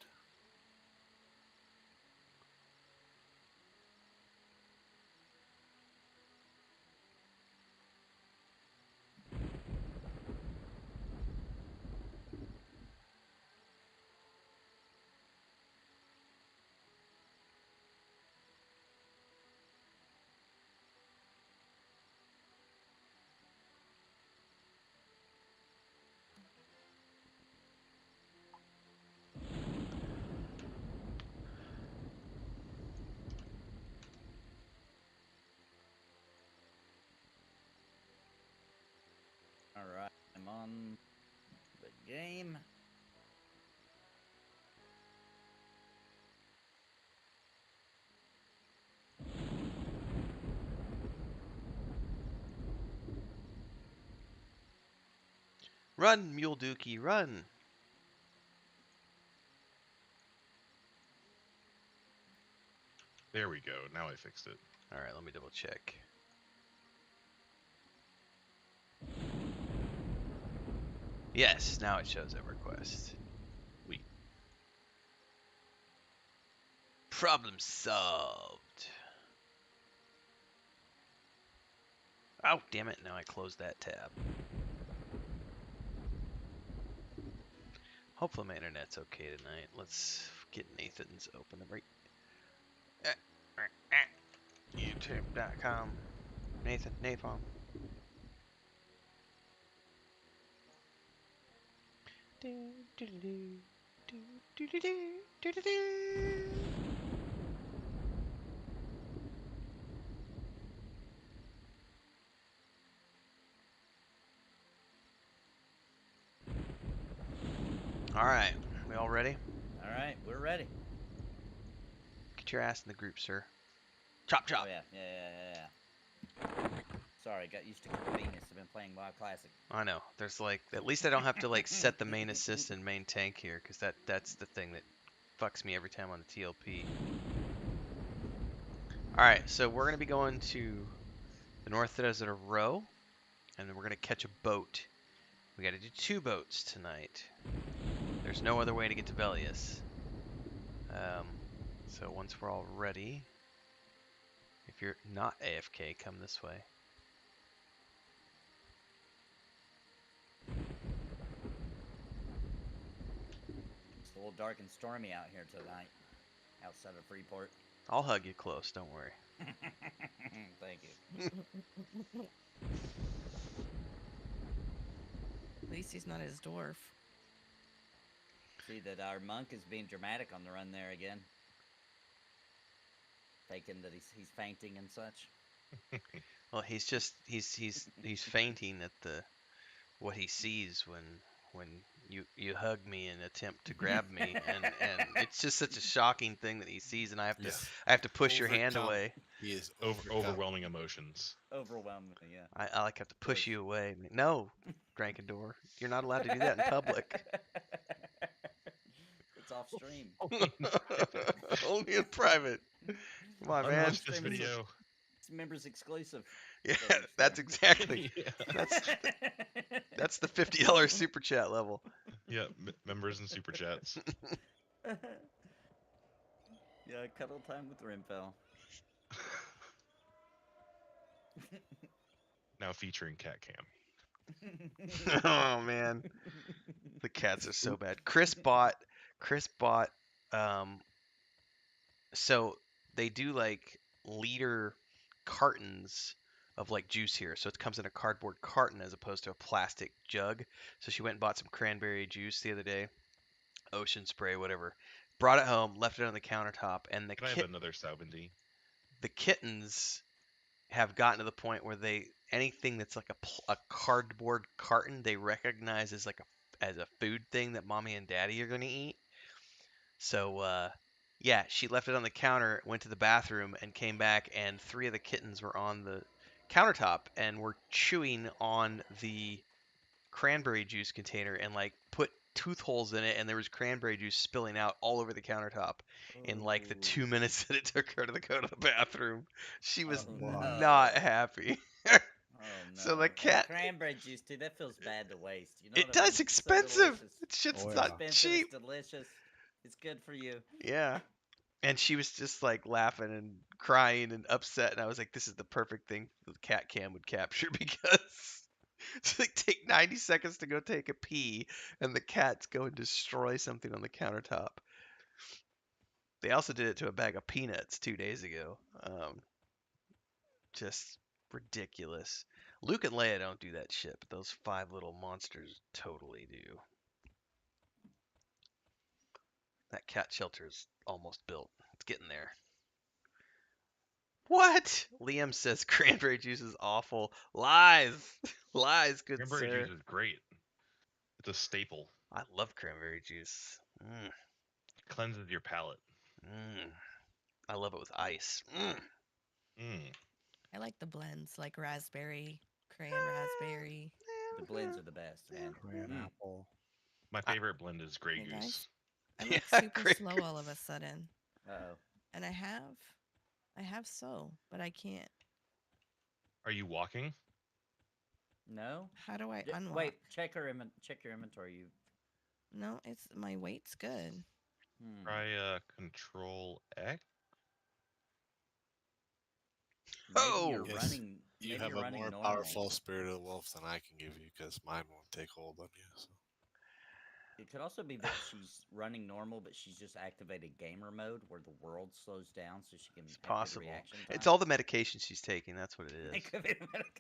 Alright, I'm on the game. Run, Mule Dookie, run! There we go. Now I fixed it. All right, let me double check. Yes, now it shows EverQuest. Sweet. Problem solved. Oh, damn it. Now I closed that tab. Hopefully my internet's okay tonight. Let's get Nathan's open right. YouTube.com. Nathan, Napalm. All right, we all ready? Alright, we're ready. Get your ass in the group, sir. Chop, chop. Oh, yeah. Sorry, got used to convenience. I've been playing WoW Classic. I know. There's like, at least I don't have to like set the main assist and main tank here, because that's the thing that fucks me every time on the TLP. All right, so we're gonna be going to the North Desert of Row, and then we're gonna catch a boat. We got to do 2 boats tonight. There's no other way to get to Velious. So once we're all ready, if you're not AFK, come this way. It's a little dark and stormy out here tonight, outside of Freeport. I'll hug you close, don't worry. Thank you. At least he's not his dwarf. See that our monk is being dramatic on the run there again. Faking that he's fainting and such. Well, he's just he's fainting at the what he sees when you hug me and attempt to grab me, and it's just such a shocking thing that he sees, and I have to push your hand Overcome. away. He is Overwhelming emotions. Overwhelming, yeah. I like have to push you away. No, Drankendor, you're not allowed to do that in public. It's It's off stream. Only in private. Only in private. Come on, man. Unwatch this Stream is a- video. It's members exclusive. Yeah, Southern that's stream. exactly. Yeah. That's the $50 super chat level. Yeah, members and super chats. Yeah, cuddle time with Rimfell. Now featuring cat cam. Oh man, the cats are so bad. Chris bought so they do like liter cartons of like juice here. So it comes in a cardboard carton as opposed to a plastic jug. So she went and bought some cranberry juice the other day, ocean spray, whatever. Brought it home, left it on the countertop, and Can I have another Saubendy? the kittens have gotten to the point where anything that's like a cardboard carton they recognize as like as a food thing that mommy and daddy are going to eat. So yeah, she left it on the counter, went to the bathroom, and came back, and 3 of the kittens were on the countertop and were chewing on the cranberry juice container and like put tooth holes in it, and there was cranberry juice spilling out all over the countertop in like the 2 minutes that it took her to go to the bathroom. She was Oh, not no. happy. Oh no. So the And cat- cranberry juice, dude, that feels bad to waste. You know It what I mean? does It's so expensive. delicious. It shit's Oh, It's yeah. not expensive, cheap. It's delicious. It's good for you. Yeah. And she was just like laughing and crying and upset, and I was like, "This is the perfect thing the cat cam would capture because it's like take 90 seconds to go take a pee, and the cats go and destroy something on the countertop." They also did it to a bag of peanuts 2 days ago. Just ridiculous. Luke and Leia don't do that shit, but those 5 little monsters totally do. That cat shelter is almost built. It's getting there. What? Liam says cranberry juice is awful. Lies. Lies, good Cranberry sir. juice is great. It's a staple. I love cranberry juice. Mm, Cleanses your palate. I love it with ice. Mm. I like the blends, like raspberry, crayon raspberry. The blends are the best, man. Crayon Mm. apple. My favorite blend is Grey Hey, Goose. guys. I'm Yeah, like super great slow all of a sudden, Uh-oh. and I have so, but I can't. Are you walking? No? How do I unlock? Wait, check your inventory. You No, it's my weight's good. Try Control X. Maybe Oh! you're Yes, running. You maybe have you're a running more normal. powerful spirit of the wolf than I can give you because mine won't take hold on you. So. It could also be that she's running normal, but she's just activated gamer mode where the world slows down so she can It's have good possible. reaction It's time. all the medication she's taking. That's what it It is. could be the medication.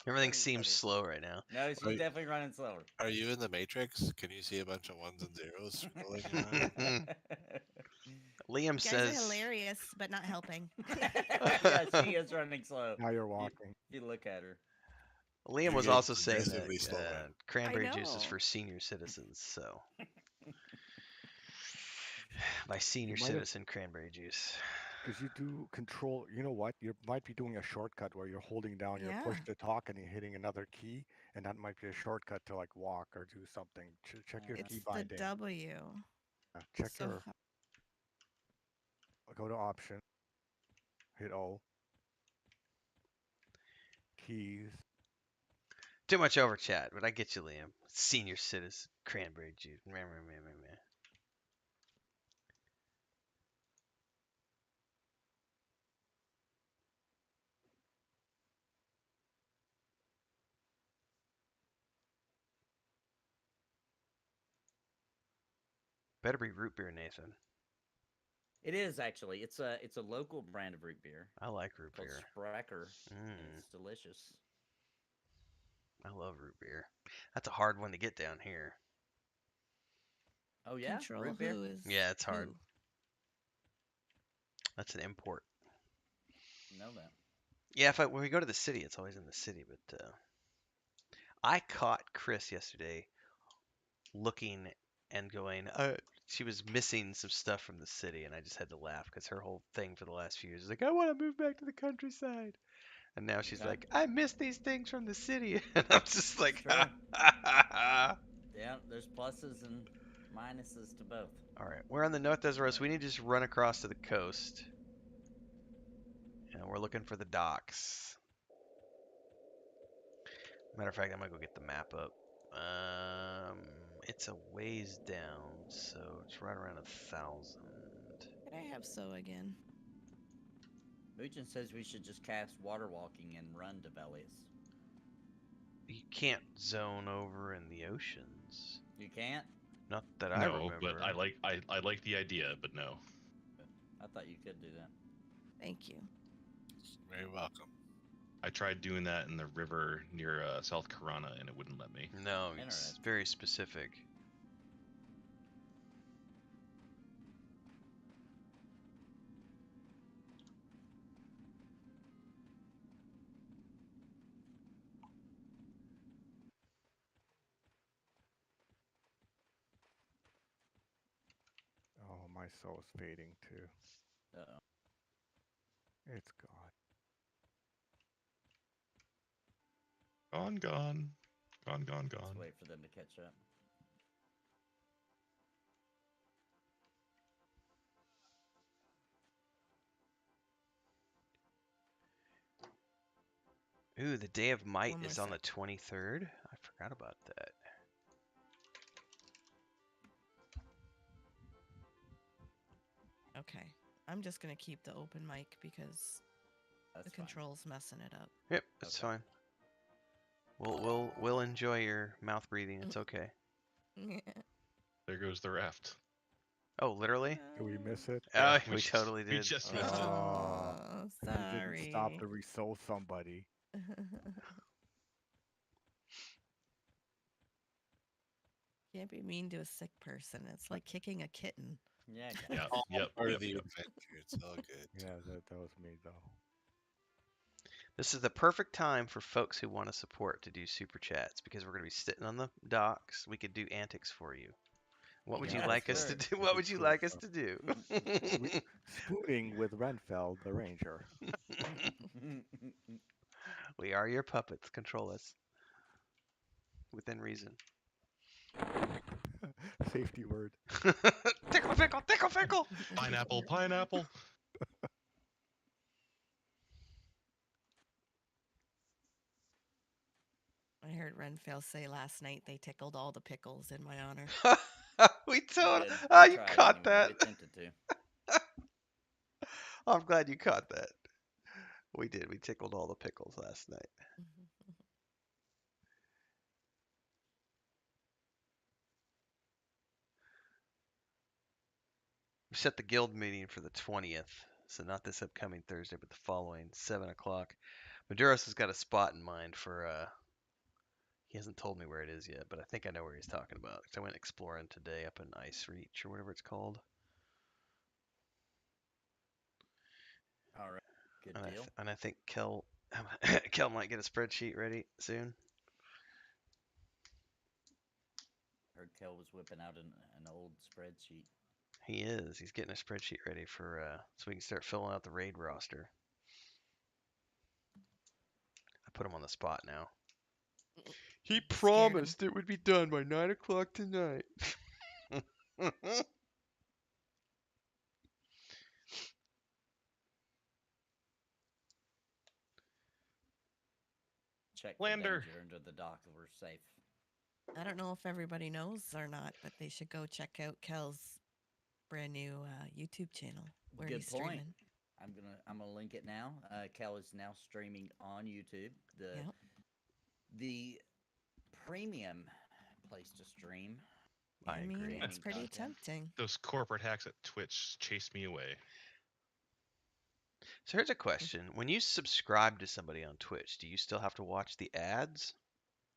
Everything That is seems funny. slow right now. No, she's Right. definitely running slower. Are you in the Matrix? Can you see a bunch of ones and zeros scrolling around? Liam You guys are says. hilarious, but not helping. Yeah, she is running slow. Now you're walking. If you look at her. Liam You're was getting also saying that progressively slower. cranberry juice is know. for senior citizens. So, by senior might have- citizen cranberry juice. Because you do control, you know what? You might be doing a shortcut where you're holding down your push Yeah. to talk and you're hitting another key, and that might be a shortcut to like walk or do something. Check your It's key the binding. W. Check So your, go to option, hit O, keys. Too much over chat, but I get you, Liam. Senior citizen cranberry juice. Meh, meh, meh, meh, meh. Better be root beer, Nathan. It is actually. It's a local brand of root beer I like root called beer. Spracker. and Mm, It's delicious. I love root beer. That's a hard one to get down here. Oh yeah, control root beer. who is. Yeah, it's hard. who. That's an import. Know that. Yeah, when we go to the city, it's always in the city. But I caught Chris yesterday looking and going. She was missing some stuff from the city, and I just had to laugh because her whole thing for the last few years is like, I want to move back to the countryside. And now she's Okay. like, I miss these things from the city. And I'm just like, Sure. ha, ha, ha, ha. Yeah, there's pluses and Minuses to both. All right, we're on the North Desert Road, so we need to just run across to the coast. And we're looking for the docks. Matter of fact, I'm gonna go get the map up. It's a ways down, so it's right around 1,000. Can I have so again? Mugen says we should just cast water walking and run to Velious. You can't zone over in the oceans. You can't? Not that I No, remember. but I like the idea, but no. I thought you could do that. Thank you. You're very welcome. I tried doing that in the river near South Karana, and it wouldn't let me. No, it's Interesting. very specific. Oh, my soul's fading too. Uh-oh. It's gone. Gone. Let's wait for them to catch up. Ooh, the Day of Might One more is on sec. the 23rd. I forgot about that. Okay. I'm just gonna keep the open mic because That's the fine. control's messing it up. Yep, that's Okay. fine. We'll enjoy your mouth breathing. It's okay. There goes the raft. Oh, literally? Did we miss it? Oh, we we just- totally We did. just missed it. Oh, Oh, we didn't stop sorry. to resoul somebody. Can't be mean to a sick person. It's like kicking a kitten. Yeah, Yeah. All Yep. part Yep. of the Yep. adventure. It's all good. Yeah, that was me though. This is the perfect time for folks who want to support to do super chats because we're going to be sitting on the docks. We could do antics for you. What would you Yeah, like us to sure. do? What would you Cool like us stuff. to do? Spooning with Renfeld, the ranger. We are your puppets. Control us within reason. Safety word. Tickle, pickle, tickle, pickle. Pineapple. I heard Renfell say last night they tickled all the pickles in my honor. We We told. did. Oh, We you tried caught anyway. that. We attempted to. I'm glad you caught that. We did. We tickled all the pickles last night. We set the guild meeting for the 20th, so not this upcoming Thursday, but the following, 7 o'clock. Maduros has got a spot in mind for. He hasn't told me where it is yet, but I think I know where he's talking about. 'Cause I went exploring today up in Ice Reach or whatever it's called. All right. Good And deal. I think Kel Kel might get a spreadsheet ready soon. Heard Kel was whipping out an old spreadsheet. He is. He's getting a spreadsheet ready for so we can start filling out the raid roster. I put him on the spot now. He Scared him. promised it would be done by 9 o'clock tonight. Check Lander. the danger under the dock. We're safe. I don't know if everybody knows or not, but they should go check out Kel's brand new YouTube channel where Good he's point. streaming. I'm gonna link it now. Kel is now streaming on YouTube. Yep. The premium place to stream. I mean, agree. it's pretty Content. tempting. Those corporate hacks at Twitch chased me away. So here's a question. When you subscribe to somebody on Twitch, do you still have to watch the ads?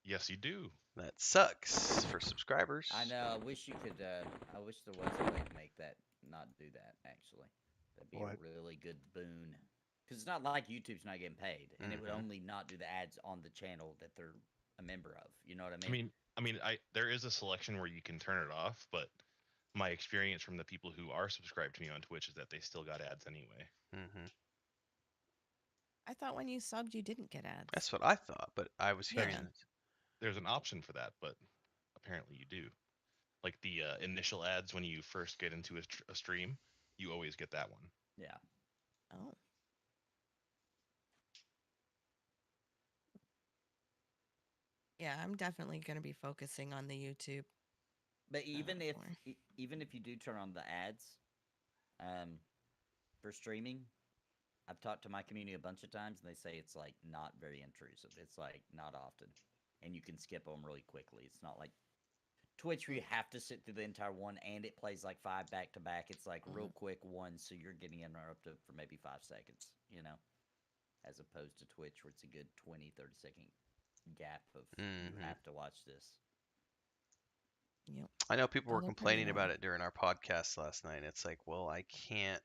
Yes, you do. That sucks for subscribers. I know. I wish you could. I wish there was a way to make that not do that. Actually, that'd be What? a really good boon. Because it's not like YouTube's not getting paid, and it would Mhm. only not do the ads on the channel that they're a member of. You know what I mean? There is a selection where you can turn it off, but my experience from the people who are subscribed to me on Twitch is that they still got ads anyway. Mm-hmm. I thought when you subbed, you didn't get ads. That's what I thought, but I was hearing Yeah. that. There's an option for that, but apparently you do. like the initial ads when you first get into a stream, you always get that one. Yeah. Oh. Yeah, I'm definitely going to be focusing on the YouTube But more. even if you do turn on the ads, um, for streaming, I've talked to my community a bunch of times, and they say it's like not very intrusive. It's like not often, and you can skip them really quickly. It's not like Twitch where you have to sit through the entire one, and it plays like 5 back to back. It's like real Mm. quick one, so you're getting interrupted for maybe 5 seconds. As opposed to Twitch where it's a good 20-30 second gap of you Hmm. have to watch this. Yep. I know people Oh, were they're pretty complaining about annoying. it during our podcast last night. It's like, well, I can't,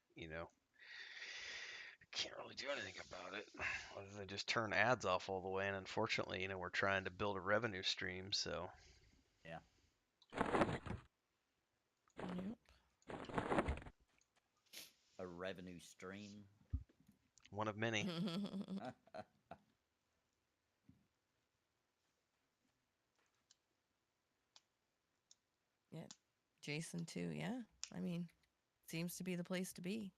can't really do anything about it other than just turn ads off all the way. And unfortunately, we're trying to build a revenue stream, so Yeah. Yep. A revenue stream. one of many. Yeah. Jason too. Yeah. I mean, seems to be the place to be.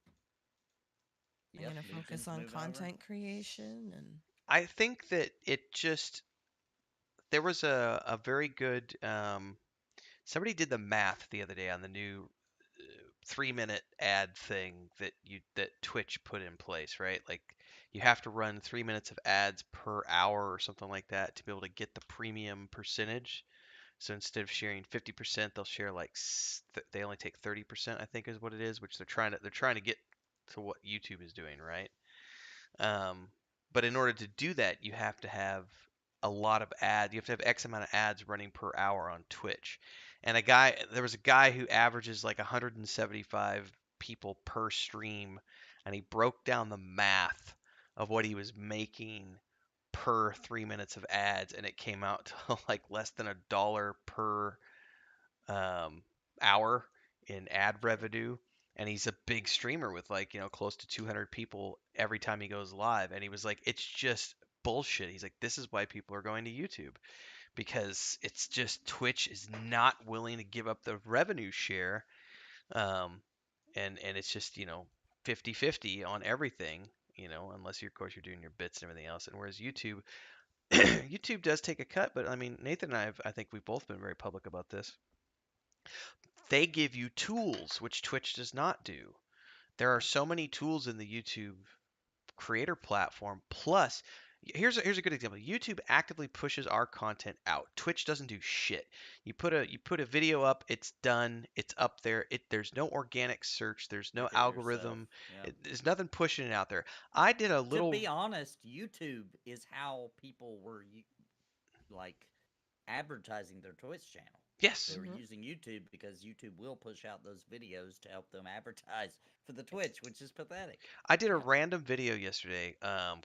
I'm Yep, going to focus Legion's on moving over. content creation and I think that it just there was a very good somebody did the math the other day on the new 3 minute ad thing that Twitch put in place, right? Like you have to run 3 minutes of ads per hour or something like that to be able to get the premium percentage. So instead of sharing 50%, they'll share like they only take 30%, I think is what it is, which they're trying to get to what YouTube is doing, right? Um, but in order to do that, you have to have a lot of ads. You have to have X amount of ads running per hour on Twitch. And there was a guy who averages like 175 people per stream, and he broke down the math of what he was making per 3 minutes of ads, and it came out to like less than $1 per um, hour in ad revenue. And he's a big streamer with like, close to 200 people every time he goes live. And he was like, it's just bullshit. He's like, this is why people are going to YouTube because it's just Twitch is not willing to give up the revenue share. Um, and it's just, 50-50 on everything, unless of course you're doing your bits and everything else. And whereas YouTube, YouTube does take a cut, but I mean, Nathan and I think we've both been very public about this. They give you tools, which Twitch does not do. There are so many tools in the YouTube creator platform. Plus, here's a good example. YouTube actively pushes our content out. Twitch doesn't do shit. You put a video up, it's done, it's up there. There's no organic search, there's no Pick it yourself. algorithm. Yep. There's nothing pushing it out there. I did a To little be honest, YouTube is how people were like advertising their Twitch channel. They yes. were hmm using YouTube because YouTube will push out those videos to help them advertise for the Twitch, which is pathetic. I did a Yep. random video yesterday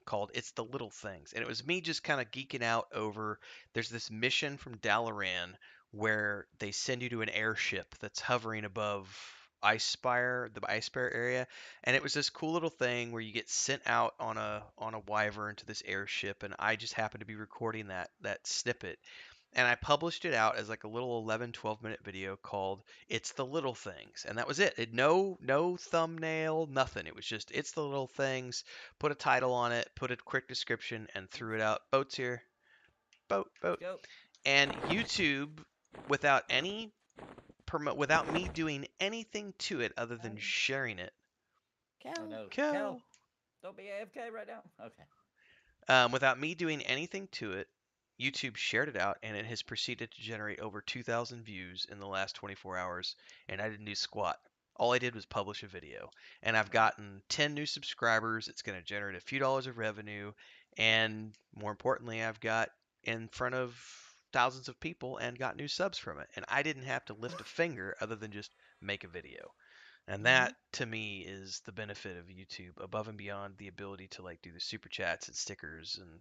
called "It's the Little Things," and it was me just kind of geeking out over. There's this mission from Dalaran where they send you to an airship that's hovering above the Ice Spire area, and it was this cool little thing where you get sent out on a wyvern to this airship, and I just happened to be recording that snippet, and I published it out as like a little 11, 12-minute video called "It's the Little Things," and that was it. No thumbnail, nothing. It was just "It's the Little Things." Put a title on it, put a quick description, and threw it out. Boats here, Let's boat, go. and YouTube, without any without me doing anything to it other than sharing it. Oh Cal. no, Kel, Kel. don't be AFK right now. Okay. Without me doing anything to it, YouTube shared it out, and it has proceeded to generate over 2,000 views in the last 24 hours, and I didn't do squat. All I did was publish a video, and I've Right. gotten 10 new subscribers. It's going to generate a few dollars of revenue, and more importantly, I've got in front of thousands of people and got new subs from it. And I didn't have to lift a finger other than just make a video. And hmm that to me is the benefit of YouTube above and beyond the ability to like do the super chats and stickers and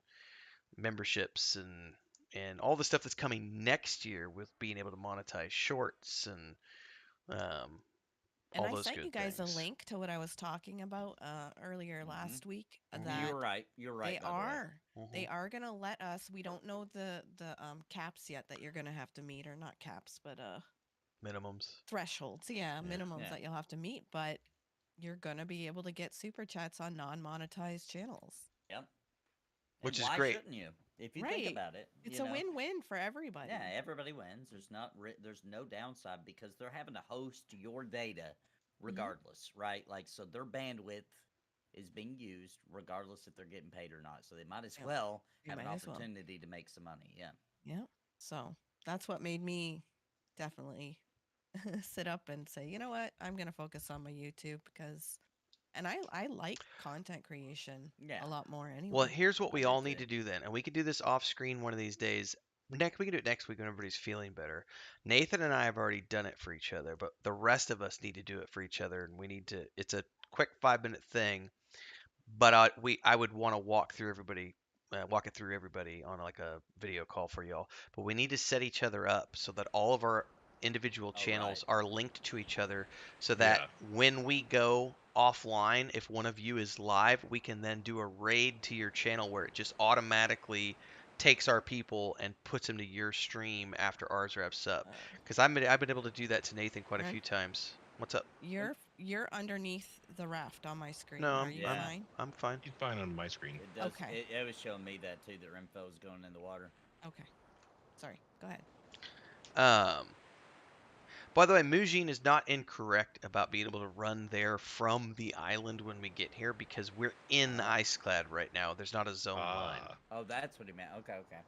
memberships and all the stuff that's coming next year with being able to monetize shorts and um, And all I those sent you good guys a things. link to what I was talking about earlier Mm-hmm. last week. Mhm. You're That right. You're right. they By the way. are they Mhm. are gonna let us. We don't know the caps yet that you're gonna have to meet, or not caps, but Minimums. thresholds, yeah, Yeah. minimums Yeah. that you'll have to meet, but you're gonna be able to get super chats on non-monetized channels. Yep. Which And is why great. shouldn't you? If you think Right. about it, It's you a know, win-win for everybody. yeah, everybody wins. There's no downside because they're having to host your data regardless, right? Like, so their bandwidth is being used regardless if they're getting paid or not. So they might as Yep. well You have an might as well. opportunity to make some money. Yeah. Yep. So that's what made me definitely sit up and say, you know what, I'm gonna focus on my YouTube because, and I like content creation Yeah. a lot more anyway. Well, here's what I we do all need too. to do then, and we can do this off screen one of these days. We can do it next week when everybody's feeling better. Nathan and I have already done it for each other, but the rest of us need to do it for each other, and we need to. It's a quick 5 minute thing, but I would want to walk it through everybody on like a video call for y'all. But we need to set each other up so that all of our individual Oh, channels right. are linked to each other, so that Yeah. when we go offline, if one of you is live, we can then do a raid to your channel where it just automatically takes our people and puts them to your stream after ours wraps up. Because I've been able to do that to Nathan quite a Ren, few times. What's up? you're underneath the raft on my screen. No, Are you Yeah. fine? I'm fine. He's fine on my screen. It does. Okay. It was showing me that too. Their info is going in the water. Okay. Sorry. Go ahead. Um, By the way, Mujin is not incorrect about being able to run there from the island when we get here because we're in Ah. Iceclad right now. There's not a zone line. Ah. Oh, that's what he meant. Okay. Okay.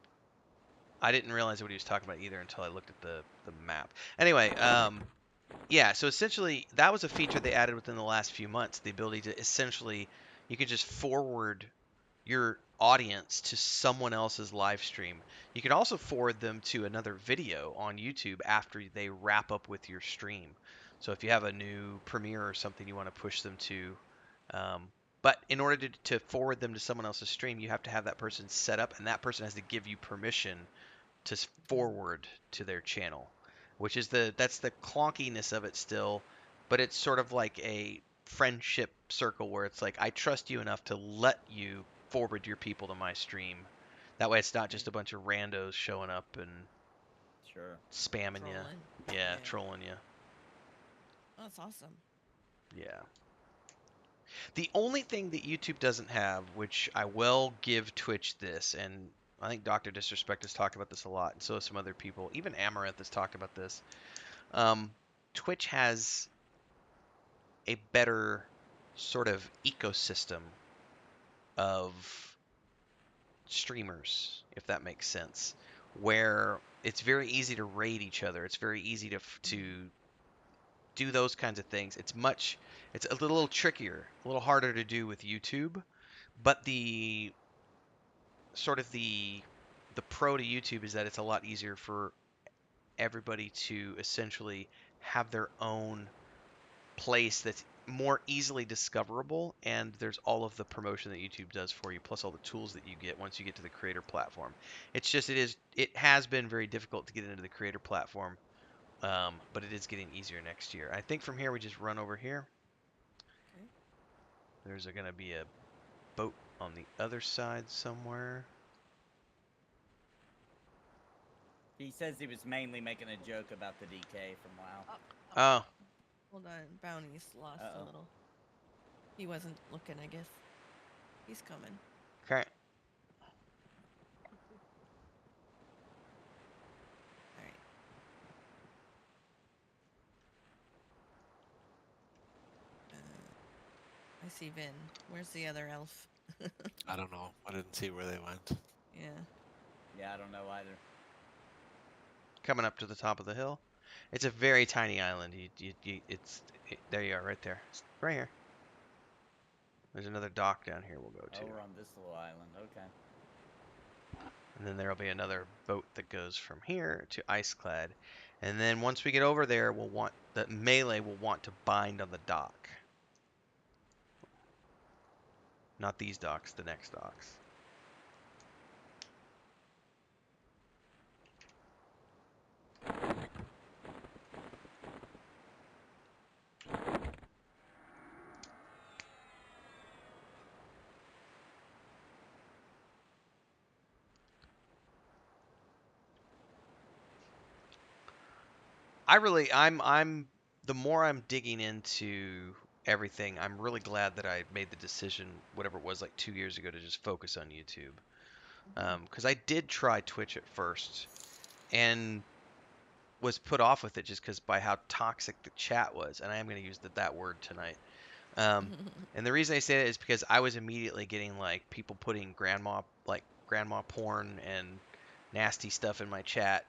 I didn't realize what he was talking about either until I looked at the map. Anyway, yeah, so essentially that was a feature they added within the last few months, the ability to essentially you could just forward your audience to someone else's live stream. You can also forward them to another video on YouTube after they wrap up with your stream. So if you have a new premiere or something you want to push them to, but in order to forward them to someone else's stream, you have to have that person set up, and that person has to give you permission to forward to their channel, which is that's the clunkiness of it still, but it's sort of like a friendship circle where it's like I trust you enough to let you forward your people to my stream. That way it's not just a bunch of randos showing up and Sure. spamming you. Trolling. Yeah, trolling you. Oh, that's awesome. Yeah. The only thing that YouTube doesn't have, which I will give Twitch this, and I think Dr. Disrespect has talked about this a lot, and so have some other people. Even Amaranth has talked about this. Twitch has a better sort of ecosystem of streamers, if that makes sense, where it's very easy to raid each other. It's very easy to do those kinds of things. It's a little trickier, a little harder to do with YouTube, but the sort of the pro to YouTube is that it's a lot easier for everybody to essentially have their own place that's more easily discoverable, and there's all of the promotion that YouTube does for you, plus all the tools that you get once you get to the creator platform. It has been very difficult to get into the creator platform, but it is getting easier next year. I think from here we just run over here. Okay. There's going to be a boat on the other side somewhere. He says he was mainly making a joke about the DK from WoW. Oh, Hold on. Bounty's lost Uh-oh. a little. He wasn't looking, I guess. He's coming. okay. All right. I see Vin. Where's the other elf? I don't know. I didn't see where they went. Yeah. Yeah, I don't know either. Coming up to the top of the hill. It's a very tiny island. There you are, right there. Right here. There's another dock down here we'll go to. Oh, we're on this little island. Okay. And then there'll be another boat that goes from here to Iceclad. And then once we get over there, the melee will want to bind on the dock. Not these docks, the next docks. I'm the more I'm digging into everything, I'm really glad that I made the decision, whatever it was, like 2 years ago, to just focus on YouTube. Because I did try Twitch at first and was put off with it just because by how toxic the chat was, and I am going to use that word tonight. And the reason I say it is because I was immediately getting like people putting grandma porn and nasty stuff in my chat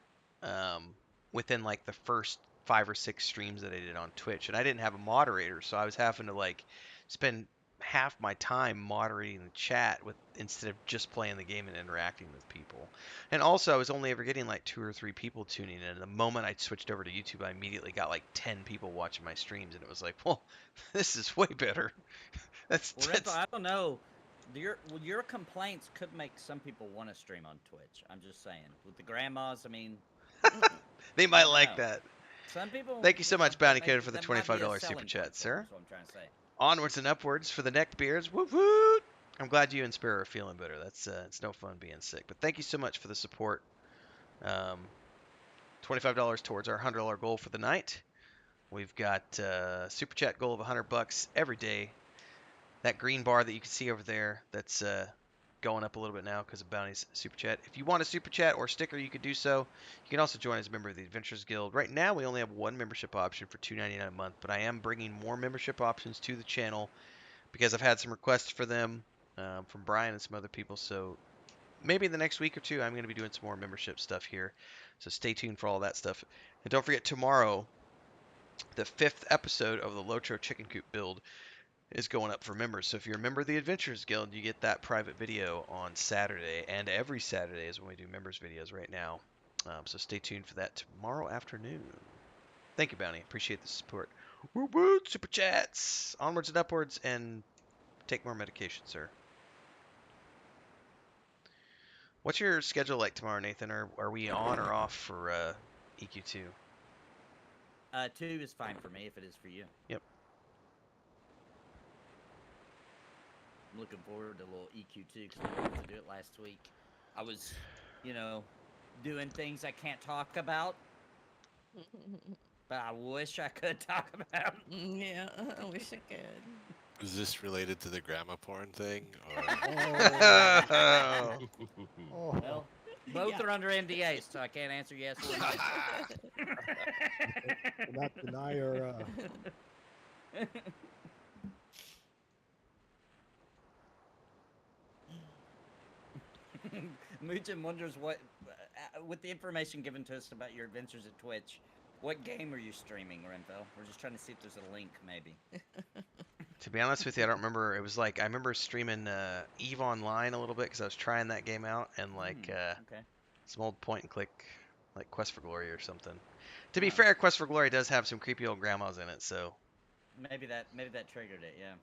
within like the first 5 or 6 streams that I did on Twitch, and I didn't have a moderator, so I was having to like spend half my time moderating the chat with instead of just playing the game and interacting with people. And also, I was only ever getting like 2 or 3 people tuning in. And the moment I switched over to YouTube, I immediately got like 10 people watching my streams, and it was like, well, this is way better. That's, Well, that's I don't know. Your complaints could make some people want to stream on Twitch. I'm just saying. With the grandmas, I mean, they I might don't like know. that. Some people. Thank you so much, Bounty that, Coder, for the that might be a $25 super selling chat, point for 'em, sir. is what I'm trying to say. Onwards and upwards for the neckbeards. Woo woo! I'm glad you and Sparrow are feeling better. That's it's no fun being sick. But thank you so much for the support. $25 towards our $100 goal for the night. We've got super chat goal of $100 every day. That green bar that you can see over there, that's going up a little bit now because of Bounty's super chat. If you want a super chat or sticker, you could do so. You can also join as a member of the Adventurers Guild. Right now, we only have one membership option for $2.99 a month, but I am bringing more membership options to the channel because I've had some requests for them from Brian and some other people. So maybe in the next week or two, I'm going to be doing some more membership stuff here. So stay tuned for all that stuff. And don't forget, tomorrow, the 5th episode of the Lotro Chicken Coop build is going up for members. So if you're a member of the Adventurers Guild, you get that private video on Saturday, and every Saturday is when we do members videos right now. So stay tuned for that tomorrow afternoon. Thank you, Bounty. Appreciate the support. Woo woo! Super chats! Onwards and upwards, and take more medication, sir. What's your schedule like tomorrow, Nathan? Are we on or off for EQ2? 2 is fine for me if it is for you. Yep. I'm looking forward to a little EQ2 because I wanted to do it last week. I was, doing things I can't talk about, but I wish I could talk about. Yeah, I wish I could. Is this related to the grandma porn thing? Or... Oh. Oh. Well, both Yeah. are under NDA, so I can't answer yes or no. Will not deny or Muchin wonders what, with the information given to us about your adventures at Twitch, what game are you streaming, Renfell? We're just trying to see if there's a link, maybe. To be honest with you, I don't remember. It was like I remember streaming Eve Online a little bit because I was trying that game out, and like Okay. some old point and click, like Quest for Glory or something. To be Oh. fair, Quest for Glory does have some creepy old grandmas in it, so Maybe that triggered it, yeah.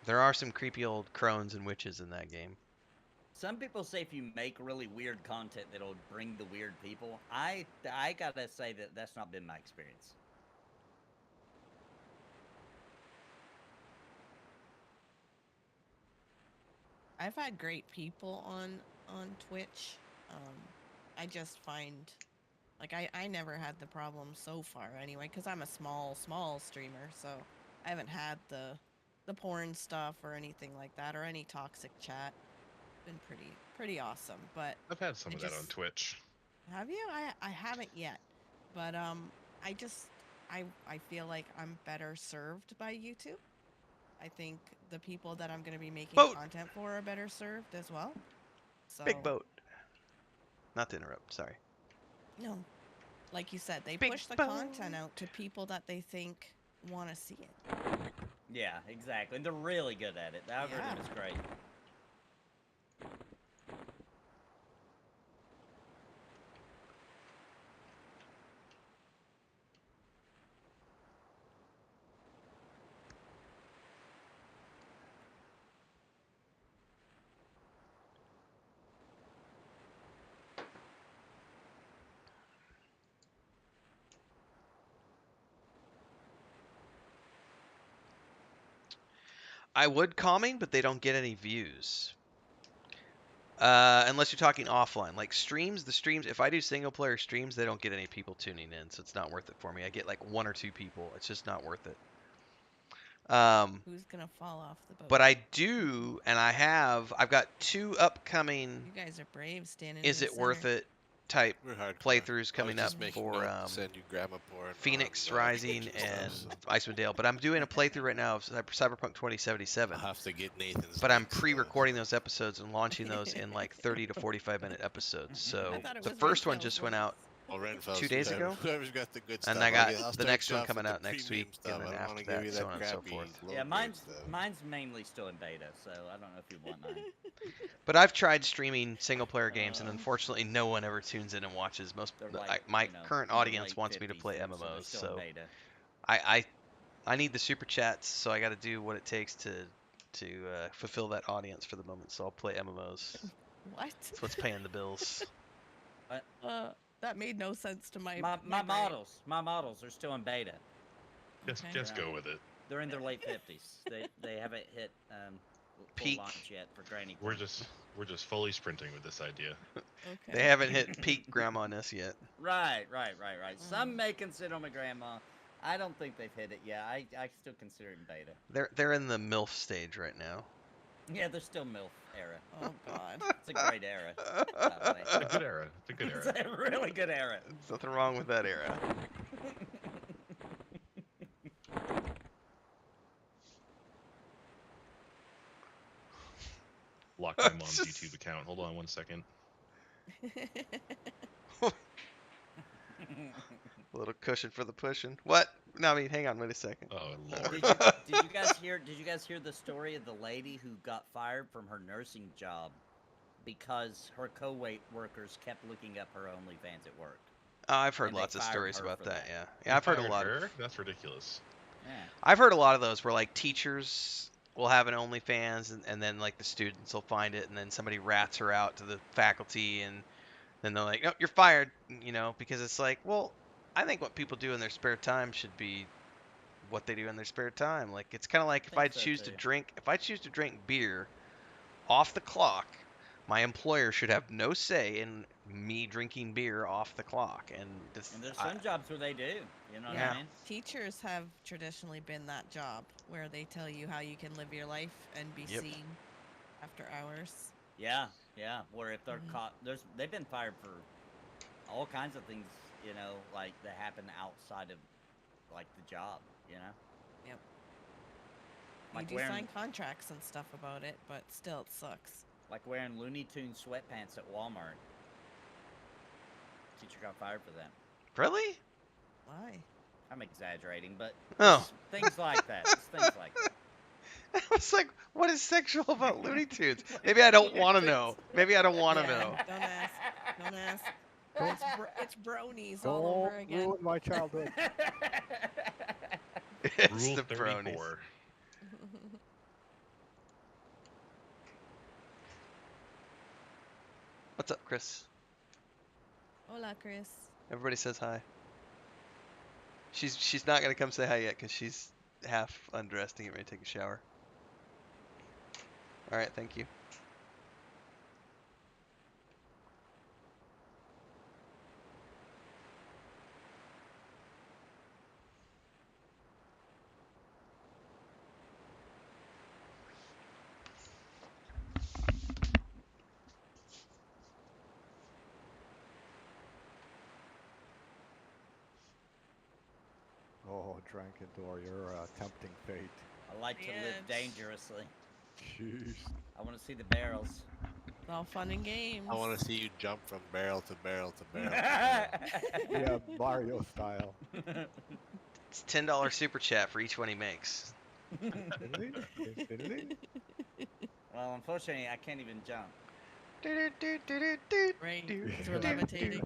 there are some creepy old crones and witches in that game. Some people say if you make really weird content, that'll bring the weird people. I gotta say that that's not been my experience. I've had great people on Twitch. I just find, like, I never had the problem so far anyway, because I'm a small streamer, so I haven't had the porn stuff or anything like that, or any toxic chat. Been pretty awesome. But I've had some I of that on just- Twitch. have you? I haven't yet, but I feel like I'm better served by YouTube. I think the people that I'm going to be making Boat. content for are better served as well. So Big boat. Not to interrupt. Sorry. No, like you said, they Big push the boat. content out to people that they think want to see it. Yeah, exactly. And they're really good at it. The algorithm Yeah. is great. I would calming, but they don't get any views. Unless you're talking offline, like streams. The streams, if I do single player streams, they don't get any people tuning in, so it's not worth it for me. I get like 1 or 2 people. It's just not worth it. Who's gonna fall off the boat? But I do, and I've got 2 upcoming. You guys are brave, standing. Is in the it worth center. it? Type We're hardcore. playthroughs I coming was up just making for note to send you grandma porn Phoenix on, Rising Twitch and stuff, Icewind Dale. But I'm doing a playthrough right now of Cyberpunk 2077. I'll have to get Nathan's. But I'm links, though. pre-recording those episodes and launching those in like 30 to 45 minute episodes. So I thought it the was first one Renfell's just went links. out, Well, Renfell's 2 days whoever- ago? Whoever's got the good and stuff. I got I'll the start next you one off coming with out the next premium week, stuff. and then I don't after wanna that, give you so that on and so crappy forth. low Yeah, grade mine's stuff. mainly still in beta, so I don't know if you want mine. But I've tried streaming single player games, and Uh. unfortunately, no one ever tunes in and watches. They're My like, current in the audience late wants me to 50s, play and so they're MMOs, still so in beta. I need the super chats, so I got to do what it takes to fulfill that audience for the moment. So I'll play MMOs. What? That's what's paying the bills. That made no sense to my. My brain. models are still in beta. Just Okay. just go with it. They're in their late 50s. They haven't hit full Peak. launch yet for Granny. We're Point. just fully sprinting with this idea. Okay. They haven't hit peak grandma-ness yet. Right. Some Mm. may consider my grandma. I don't think they've hit it yet. I still consider it in beta. They're in the MILF stage right now. Yeah, they're still MILF era. Oh God. It's a great era, by the way. It's a good era. It's a good It's era. a really good era. There's nothing wrong with that era. Lock my mom's YouTube account. Hold on 1 second. A little cushion for the pushing. What? No, I mean, hang on, wait a second. Oh lord. Did you guys hear the story of the lady who got fired from her nursing job because her co-workers kept looking up her OnlyFans at work? I've heard And they lots of fired stories her about for that. that. Yeah, yeah, I've heard a Fired lot. her? That's ridiculous. Yeah. I've heard a lot of those where like teachers will have an OnlyFans, and then like the students will find it, and then somebody rats her out to the faculty, and then they're like, "No, you're fired," because it's like, well, I think what people do in their spare time should be what they do in their spare time. Like it's kind of like if I think so, choose too. to drink beer off the clock, my employer should have no say in me drinking beer off the clock. And this, And there's some jobs where they do. You know what Yeah. I mean? Teachers have traditionally been that job where they tell you how you can live your life and be Yep. seen after hours. Yeah. Where if they're Mhm. caught, they've been fired for all kinds of things. Like that happen outside of like the job. Yep. Like you do wearing- sign contracts and stuff about it, but still, it sucks. Like wearing Looney Tunes sweatpants at Walmart. Teacher got fired for that. really? Why? I'm exaggerating, but Oh. it's things like that. It's things like that. I was like, what is sexual about Looney Tunes? Maybe I don't want to know. Maybe I don't want to Yeah. know. Don't ask. Don't ask. It's bronies Don't all over again. ruin my childhood. It's Rule the 34. bronies. What's up, Chris? Hola, Chris. Everybody says hi. She's not gonna come say hi yet because she's half undressed and getting ready to take a shower. All right, thank you. Oh, Drankendor, you're tempting fate. I like to live Yes. dangerously. Jeez. I want to see the barrels. It's all fun and games. I want to see you jump from barrel to barrel to barrel. Yeah, Mario style. It's $10 super chat for each one he makes. Well, unfortunately, I can't even jump. Right, 'cause we're levitating.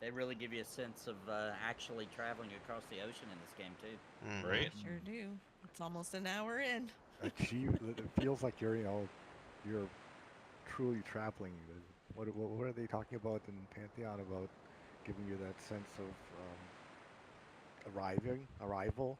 They really give you a sense of actually traveling across the ocean in this game too. Mhm. Right? Sure do. It's almost an hour in. It feels like you're truly traveling you. What are they talking about in Pantheon about giving you that sense of arrival?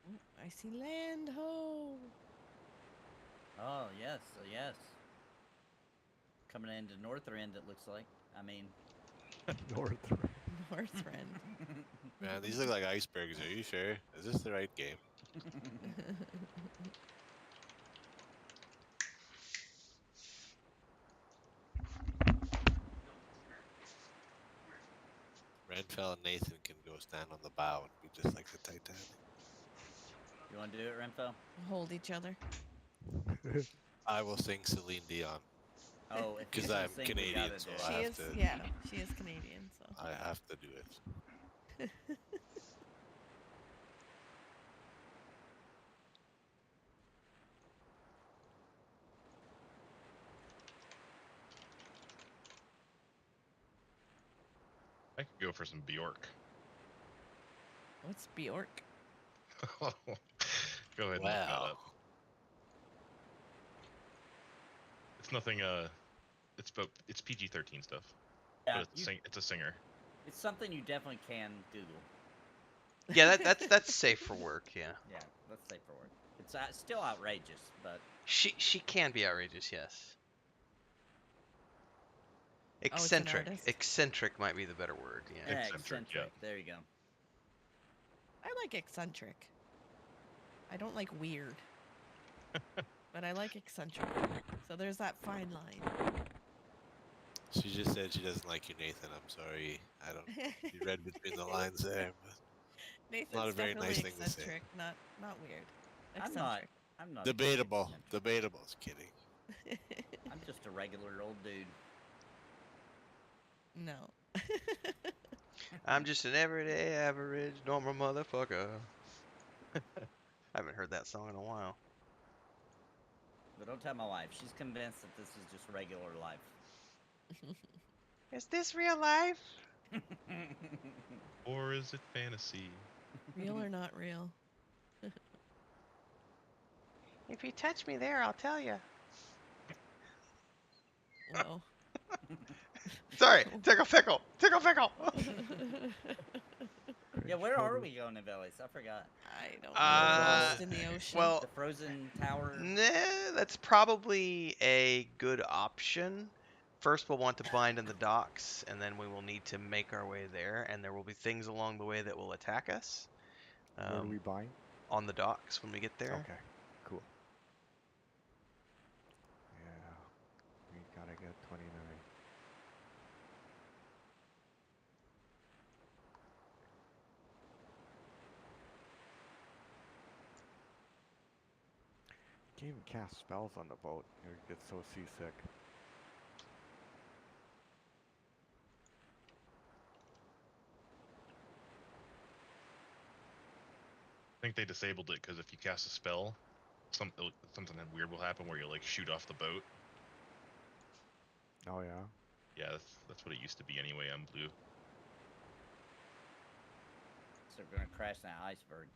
Oh, I see land. Ho! Oh yes, yes. Coming into Northrend, it looks like. I mean, North. Northrend. Man, these look like icebergs. Are you sure? Is this the right game? Renfell and Nathan can go stand on the bow and be just like the Titanic. you want to do it, Renfell? Hold each other. I will sing Celine Dion Oh, if because you're gonna I'm sing, we Canadian, gotta so do I it. She have is, to. yeah, she is Canadian, so. I have to do it. I could go for some Bjork. What's Bjork? Go ahead and look that Wow. up. It's nothing. It's PG-13 stuff. Yeah, But it's a singer. it's something you definitely can Google. Yeah, that's safe for work. Yeah, Yeah, let's say for work. It's still outrageous, but she can be outrageous. Yes, Oh, it's an eccentric. artist. Eccentric might be the better word. Yeah. yeah, Eccentric, eccentric. yeah. There you go. I like eccentric. I don't like weird. But I like eccentric. So there's that fine line. She just said she doesn't like you, Nathan. I'm sorry. I don't. You read between the lines there, but Nathan's not a very definitely nice thing to say. eccentric, not weird. I'm not. Eccentric. I'm not. Debatable. eccentric. Debatable. Just kidding. I'm just a regular old dude. No. I'm just an everyday, average, normal motherfucker. I haven't heard that song in a while. But don't tell my wife. She's convinced that this is just regular life. Is this real life? Or is it fantasy? Real or not real? If you touch me there, I'll tell you. Whoa. Sorry, tickle, tickle, tickle, tickle. Yeah, where are we going to Velious? I forgot. I don't know. We're lost in the ocean. Well, The frozen tower. nah, that's probably a good option. First, we'll want to bind in the docks, and then we will need to make our way there, and there will be things along the way that will attack us. Where do we bind? On the docks when we get there. Okay, cool. Yeah, we gotta get 29. Can't even cast spells on the boat. You get so seasick. I think they disabled it because if you cast a spell, something weird will happen where you like shoot off the boat. Oh yeah. Yeah, that's what it used to be anyway on Blue. So we're gonna crash that iceberg.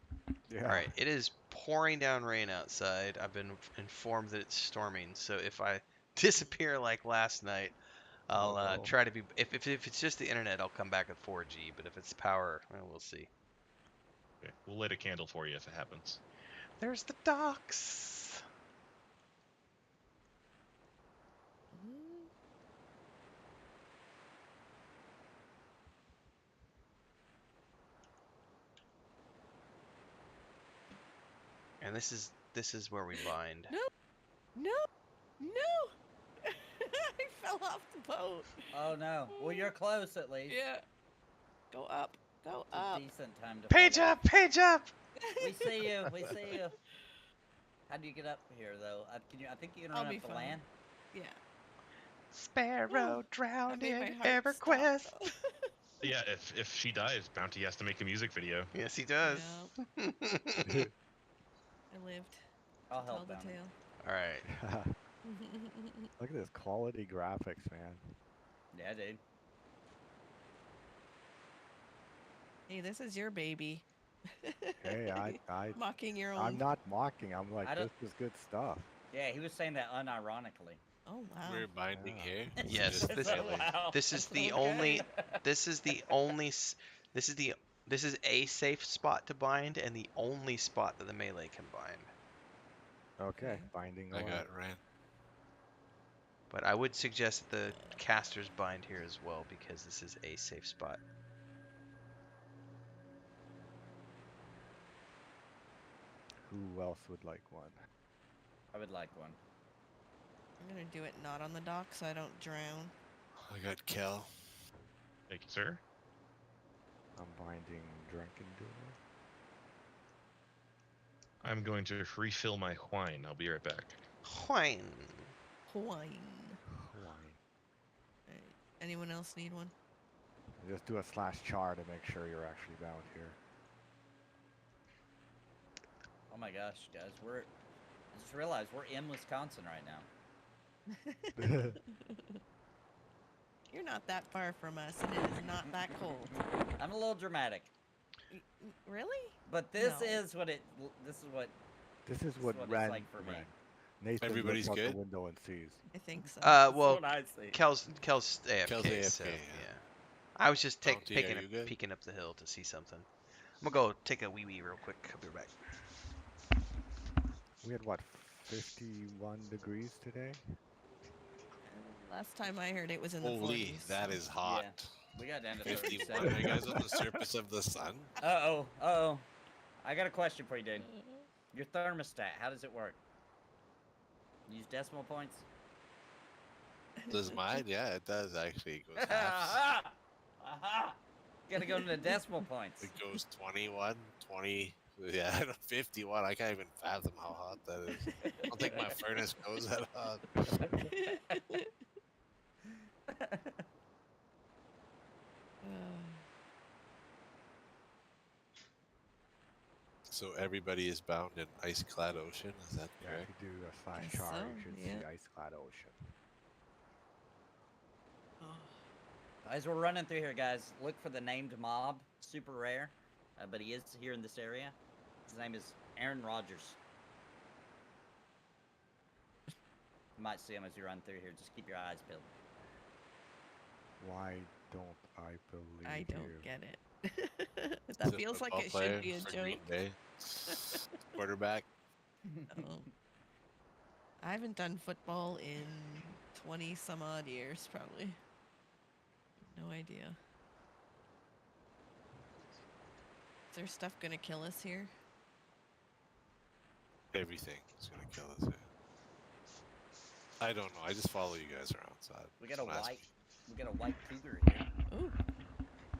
Yeah. All right, it is pouring down rain outside. I've been informed that it's storming, so if I disappear like last night, I'll Oh, no. try to be. If it's just the internet, I'll come back with 4G. But if it's power, well, we'll see. Okay. We'll light a candle for you if it happens. There's the docks. Mm, And this is where we bind. No. No. I fell off the boat. Oh no. Well, you're close at least. Yeah. Go up. Go It's a up. decent time to. Page fall up, page up. off. We see you. We see you. How do you get up here though? Can you? I think you can I'll run be up the fine. land. Yeah. Sparrow I drowned made in my heart stop, EverQuest. though. Yeah, if she dies, Bounty has to make a music video. Yes, he does. I lived I'll to tell help the Bounty. tale. All right. Look at this quality graphics, man. Yeah, dude. Hey, this is your baby. Hey, Mocking your own. I'm not mocking. I'm like, I don't- this is good stuff. Yeah, he was saying that unironically. Oh wow. We're binding Yeah. here. Yes, Just this- melee. wow. This is the Okay. only. This is the only. This is the. This is a safe spot to bind, and the only spot that the melee can bind. Okay, Okay. binding I away. got ran. But I would suggest that the casters bind here as well, because this is a safe spot. Who else would like one? I would like one. I'm gonna do it not on the dock so I don't drown. I got Kel. Thank you, sir. I'm binding drunken doer. I'm going to refill my wine. I'll be right back. Whine. Hawaiian. Wine. Alright. Anyone else need one? Just do a /char to make sure you're actually bound here. Oh my gosh, guys, I just realized we're in Wisconsin right now. You're not that far from us, and it is not that cold. I'm a little dramatic, Really? but this No. is what it. This is what. This is This what is what it's Ren. like for me. Ren. Nathan Everybody's looks out good? the window and sees. I think so. This Well, is what I see. Kel's AFK, Kel's so AFK, yeah. yeah. I was just Bounty, are you good? peeking up the hill to see something. I'm gonna go take a wee real quick. I'll be right back. We had what, 51 degrees today? Last time I heard it was in the Holy, 40s. that so- is hot. We got down to 51. 37. Are you guys on the surface of the sun? Uh-oh. I got a question for you, dude. Your thermostat, how does it work? Use decimal points? Does mine? Yeah, it does actually. It goes halves. Aha! Aha! Gotta go to the decimal points. It goes 21, 20, yeah, 51. I can't even fathom how hot that is. I don't think my furnace goes that hot. So everybody is bound in ice-clad ocean. Is that Yeah, correct? if you do a Guess /char, so, you should yeah. see ice-clad ocean. As we're running through here, guys, look for the named mob. Super rare, but he is here in this area. His name is Aaron Rodgers. You might see him as you run through here. Just keep your eyes peeled. Why don't I believe I don't you? get it. Is That a feels like football it player should be a for joke. Green Bay. Quarterback. Oh. I haven't done football in 20 some odd years, probably. No idea. Is there stuff gonna kill us here? Everything is gonna kill us. Here. I don't know. I just follow you guys around. So We got a don't ask white. me. We got a white cougar here. Ooh.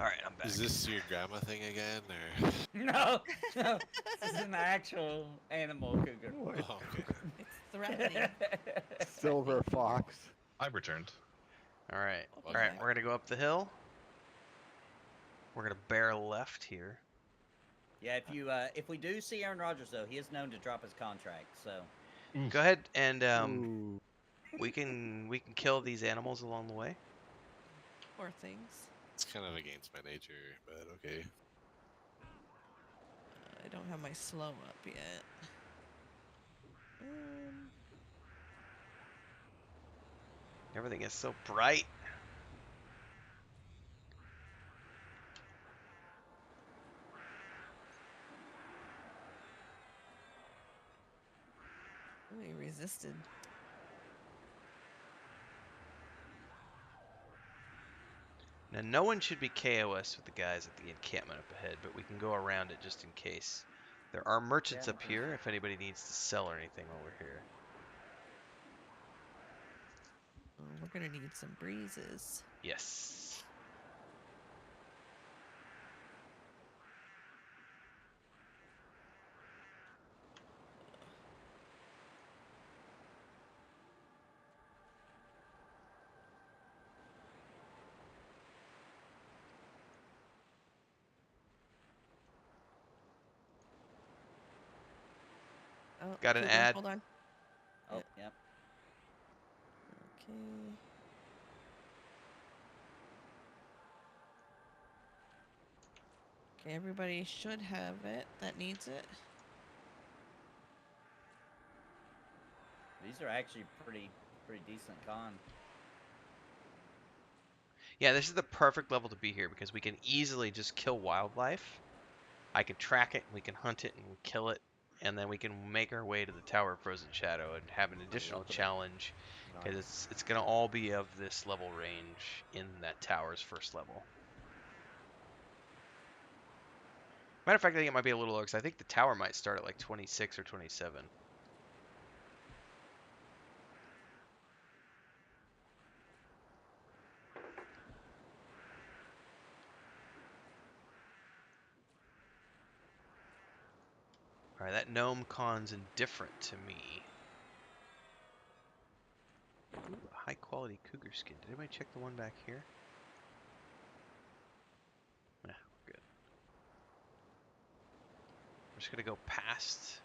All right, I'm back. Is this your grandma thing again, or? No, no, this is an actual animal cougar. What? Oh, okay. It's threatening. Silver fox. I've returned. All right, Okay. all right. We're gonna go up the hill. We're gonna bear left here. Yeah, if we do see Aaron Rodgers though, he is known to drop his contract. So Go ahead and Ooh. we can kill these animals along the way. Poor things. It's kind of against my nature, but okay. I don't have my slow up yet. Everything is so bright. Ooh, he resisted. Now, no one should be KOS with the guys at the encampment up ahead, but we can go around it just in case. There are merchants Yeah, up here if anybody needs to sell or anything while we're here. Oh, we're gonna need some breezes. Yes. Oh, Got an Cougar, ad. Hold on. Oh, yep. Okay. Okay, everybody should have it that needs it. These are actually pretty decent con. Yeah, this is the perfect level to be here because we can easily just kill wildlife. I can track it, we can hunt it, and kill it, and then we can make our way to the Tower of Frozen Shadow and have an additional Yep. challenge because Nice. it's gonna all be of this level range in that tower's first level. Matter of fact, I think it might be a little low because I think the tower might start at like 26 or 27. All right, that gnome con's indifferent to me. Ooh, a high quality cougar skin. Did anybody check the one back here? Nah, we're good. We're just gonna go past.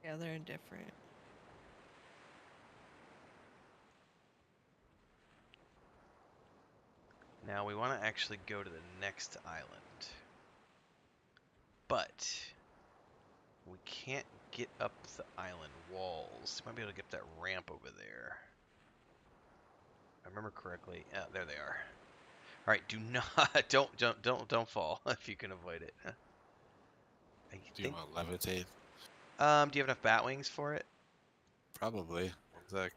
Yeah, they're indifferent. Now we want to actually go to the next island. But we can't get up the island walls. Might be able to get that ramp over there. If I remember correctly. Yeah, there they are. All right, do not don't fall if you can avoid it. I Do you think. want levitate? Do you have enough bat wings for it? Probably. One sec.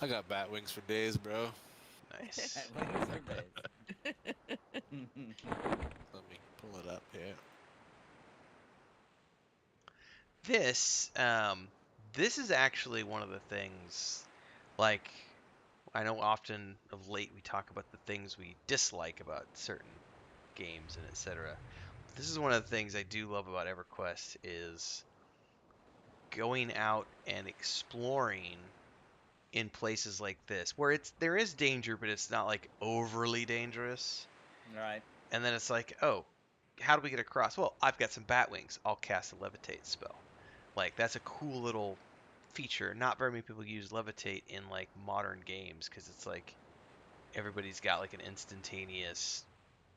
I got bat wings for days, bro. Nice. Wings for days. Let me pull it up here. This this is actually one of the things. Like, I know often of late we talk about the things we dislike about certain games and etc. This is one of the things I do love about EverQuest is going out and exploring in places like this where there is danger, but it's not like overly dangerous. Right. And then it's like, oh, how do we get across? Well, I've got some bat wings. I'll cast a levitate spell. Like, that's a cool little feature. Not very many people use levitate in like modern games because it's like everybody's got like an instantaneous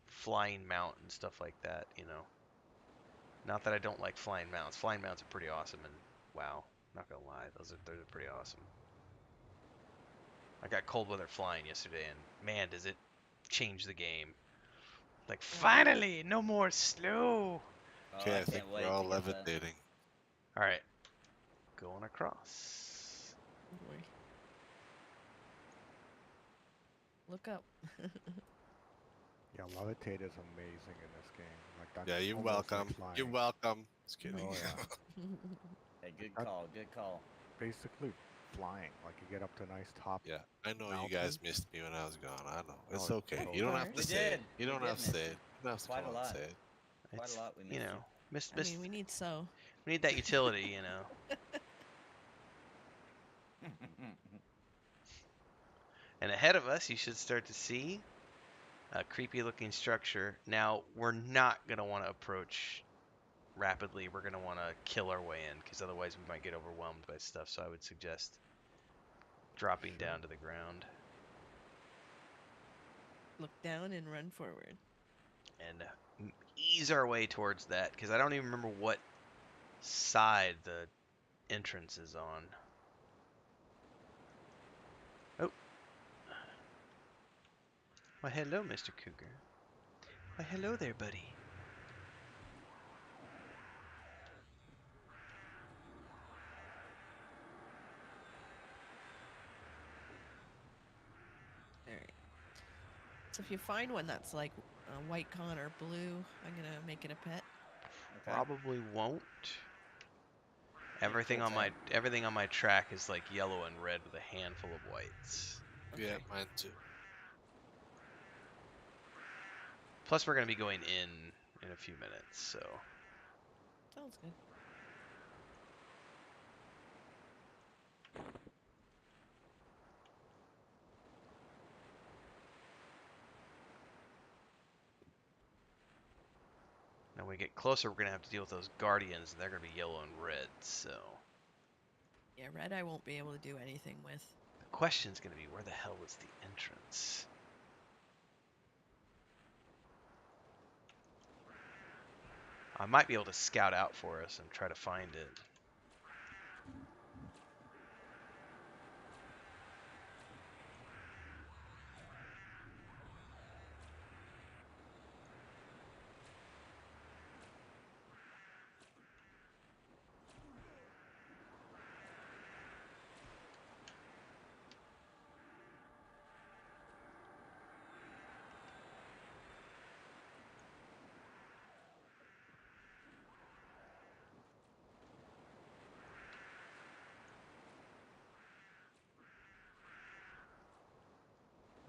flying mount and stuff like that, you know. Not that I don't like flying mounts. Flying mounts are pretty awesome, and wow, not gonna lie, those are pretty awesome. I got cold weather flying yesterday, and man, does it change the game. Like, finally, no more snow. Oh, Okay, I I think can't we're wait all to get the. levitating. All right, going across. Boy. Look up. Yeah, levitate is amazing in this game. Like that's Yeah, you're almost like welcome. flying. You're welcome. Just kidding. Oh yeah. Hey, good That- call. Good call. Basically flying. Like you get up to a nice top. Yeah, I know you Mountain. guys missed me when I was gone. I know. It's Oh, okay. Of You don't have to course. We say it. did. You We don't did have to miss say you. it. You don't have to Quite come a out and lot. say it. Quite It's, a lot we you missed know, you. I mean, we need so. we need that utility, you know. And ahead of us, you should start to see a creepy looking structure. Now, we're not going to want to approach rapidly. We're going to want to kill our way in because otherwise we might get overwhelmed by stuff. So I would suggest dropping Sure. down to the ground Look down and run forward. and ease our way towards that because I don't even remember what side the entrance is on. Oh. Why, hello, Mr. Cougar. Why, hello there, buddy. All right. So if you find one that's like white con or blue, I'm gonna make it a pet. Okay. Probably won't. Pretty cool thing. Everything on my track is like yellow and red with a handful of whites. Okay. Yeah, mine too. Plus, we're gonna be going in a few minutes, so Sounds good. get closer, we're gonna have to deal with those guardians, and they're gonna be yellow and red. So Yeah, red I won't be able to do anything with. the question's gonna be, where the hell is the entrance? I might be able to scout out for us and try to find it.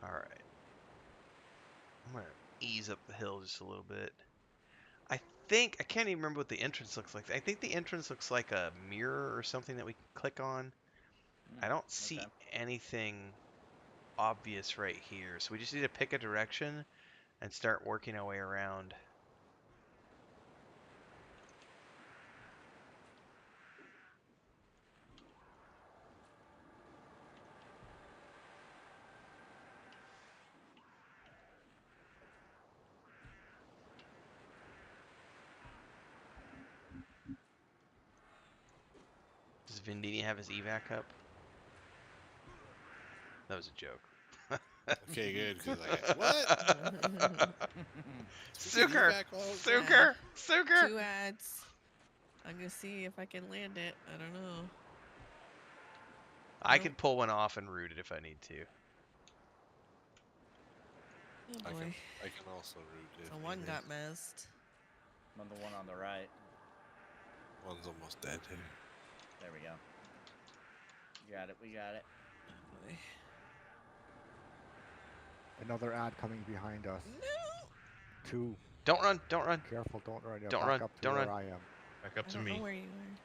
Alright. I'm gonna ease up the hill just a little bit. I can't even remember what the entrance looks like. I think the entrance looks like a mirror or something that we can click on. I don't see Okay. anything obvious right here. So we just need to pick a direction and start working our way around. Does Vindini have his evac up? That was a joke. Okay, good. Because what? Suker! Evac load? Suker! Suker! 2 ads. I'm gonna see if I can land it. I don't know. I Nope. could pull one off and route it if I need to. Oh I boy. can also root it. So if one needed. got missed. On the one on the right. One's almost dead too. There we go. Got it. We got it. Oh boy. Another ad coming behind us. No! 2. Don't run! Don't run! Careful, don't run. Don't back run, up to don't where run. I am. Back up I to don't know me. where you are.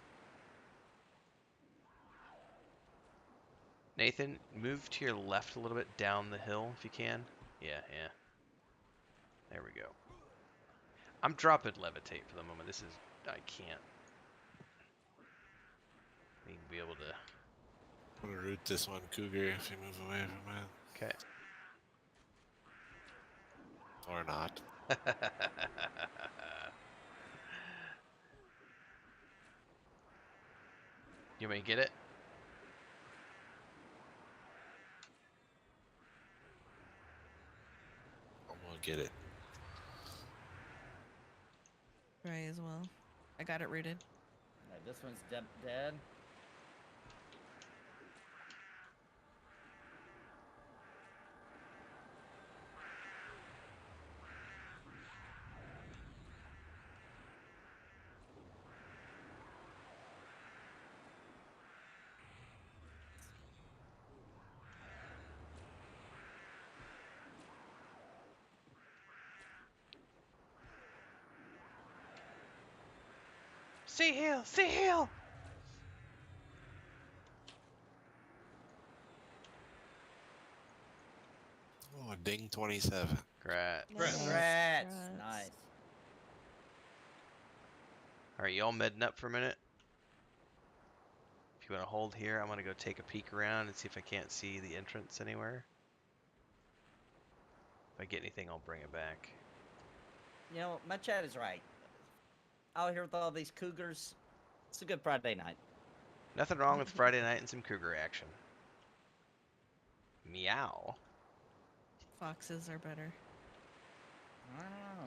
Nathan, move to your left a little bit down the hill if you can. Yeah, yeah. There we go. I'm dropping levitate for the moment. This is... I can't. I need to be able to... I'm gonna root this one, Cougar, if you move away from it. Okay. Or not. You want me to get it? I'm gonna get it. Right as well. I got it rooted. This one's dead. Sea Hill! Sea Hill! Oh, a ding 27. Great. Congrats. Nice. Alright, y'all medding up for a minute? If you want to hold here, I'm going to go take a peek around and see if I can't see the entrance anywhere. If I get anything, I'll bring it back. You know, my chat is right. Out here with all these cougars, it's a good Friday night. Nothing wrong with Friday night and some cougar action. Meow. Foxes are better.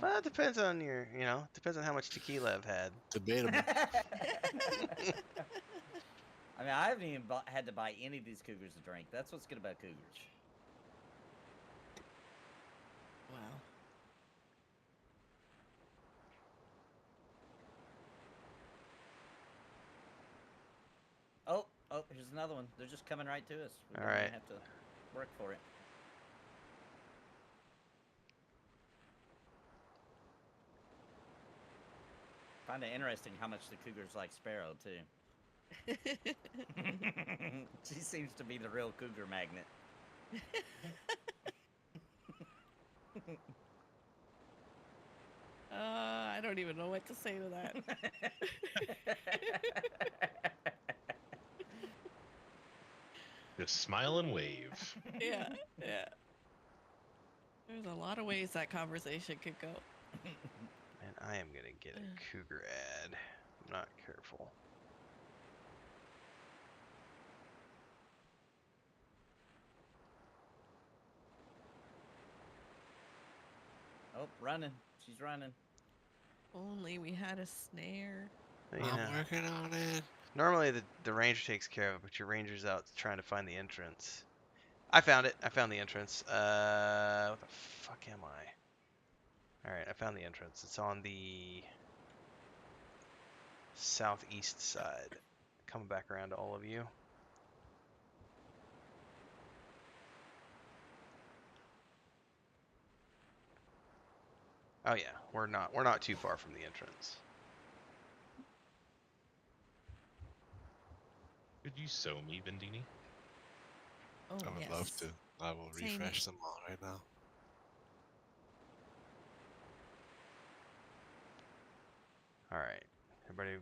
Well, it depends on your, depends on how much tequila I've had. Debatable. I mean, I haven't even had to buy any of these cougars to drink. That's what's good about cougars. Wow. Oh, here's another one. They're just coming right to us. We're All gonna right. have to work for it. Find it interesting how much the cougars like Sparrow too. She seems to be the real cougar magnet. I I don't even know what to say to that. Just smile and wave. Yeah, yeah. There's a lot of ways that conversation could go. And I am gonna get a cougar ad. I'm not careful. Oh, running. She's running. Only we had a snare. You I'm know, working on it. normally the ranger takes care of it, but your ranger's out trying to find the entrance. I found it. I found the entrance. What the fuck am I? All right, I found the entrance. It's on the southeast side. Coming back around to all of you. Oh yeah, we're not too far from the entrance. Could you sew me, Vendini? Oh, I would yes. love to. I will Same. refresh them all right now. All right, everybody,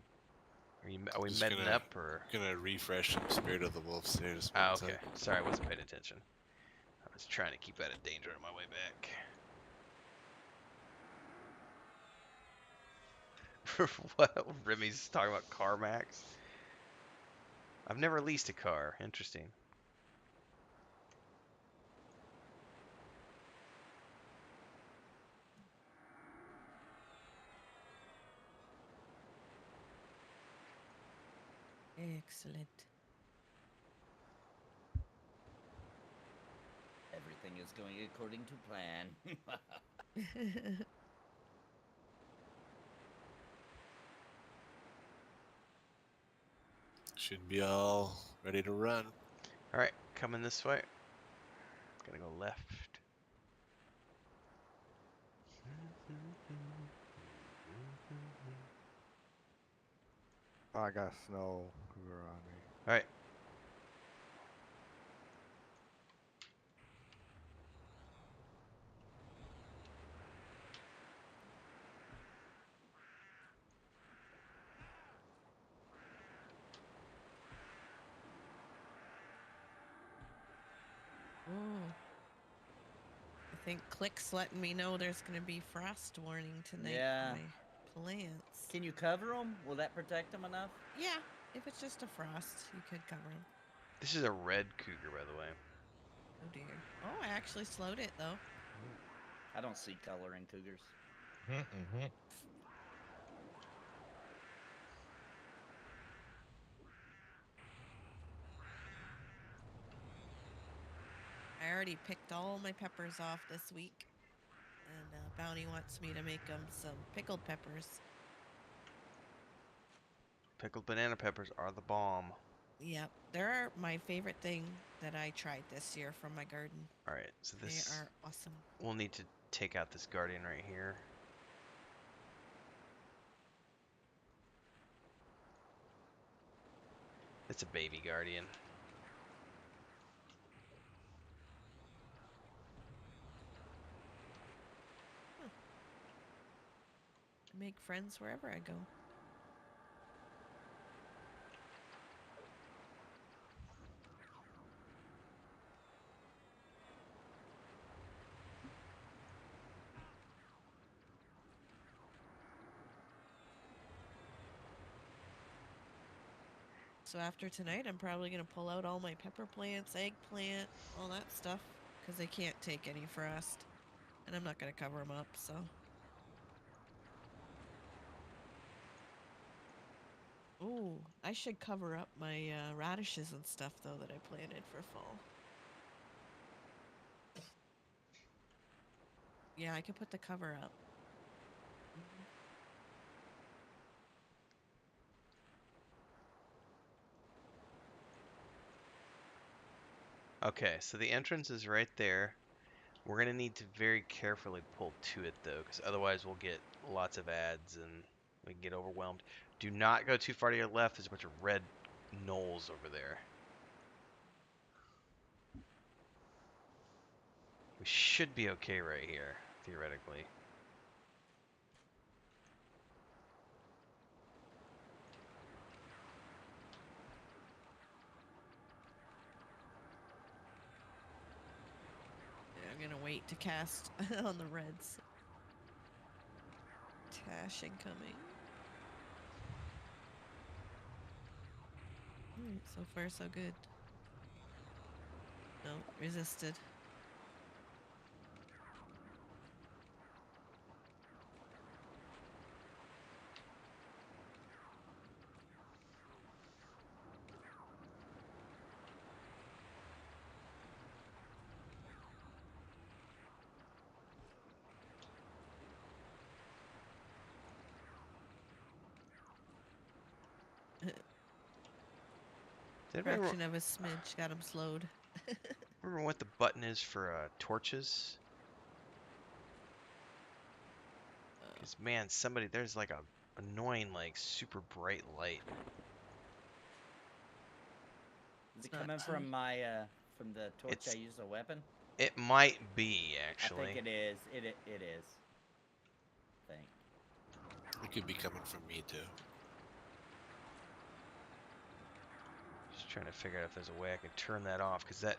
are we Just medding gonna- up or? Gonna refresh some Spirit of the Wolf stairs. Oh, okay. Sorry, I wasn't paying attention. I was trying to keep out of danger on my way back. What? Remy's talking about CarMax? I've never leased a car. Interesting. Excellent. Everything is going according to plan. Should be all ready to run. All right, coming this way. Gonna go left. Oh, I got a snow cougar on me. All right. Oh. I think Click's letting me know there's going to be frost warning tonight Yeah. for my plants. Can you cover them? Will that protect them enough? Yeah, if it's just a frost, you could cover them. This is a red cougar, by the way. Oh dear. Oh, I actually slowed it though. I don't see color in cougars. Mm-hmm. I already picked all my peppers off this week. And Bounty wants me to make them some pickled peppers. Pickled banana peppers are the bomb. Yep, they're my favorite thing that I tried this year from my garden. All right, so They this are awesome. we'll need to take out this guardian right here. It's a baby guardian. I make friends wherever I go. So after tonight, I'm probably going to pull out all my pepper plants, eggplant, all that stuff, because they can't take any frost. And I'm not going to cover them up, so. Ooh, I should cover up my radishes and stuff, though, that I planted for fall. Yeah, I could put the cover up. Okay, so the entrance is right there. We're gonna need to very carefully pull to it though, because otherwise we'll get lots of ads and we can get overwhelmed. Do not go too far to your left. There's a bunch of red knolls over there. We should be okay right here, theoretically. gonna wait to cast on the reds. Tash incoming. Alright, so far so good. No, resisted. Does anybody Fraction of a smidge got him slowed. remember what the button is for torches? Because man, there's like a annoying like super bright light. Is it Not coming too- from my from the torch It's- I use as a weapon? It might be actually. I think it is. It is. I think. It could be coming from me too. Just trying to figure out if there's a way I can turn that off because that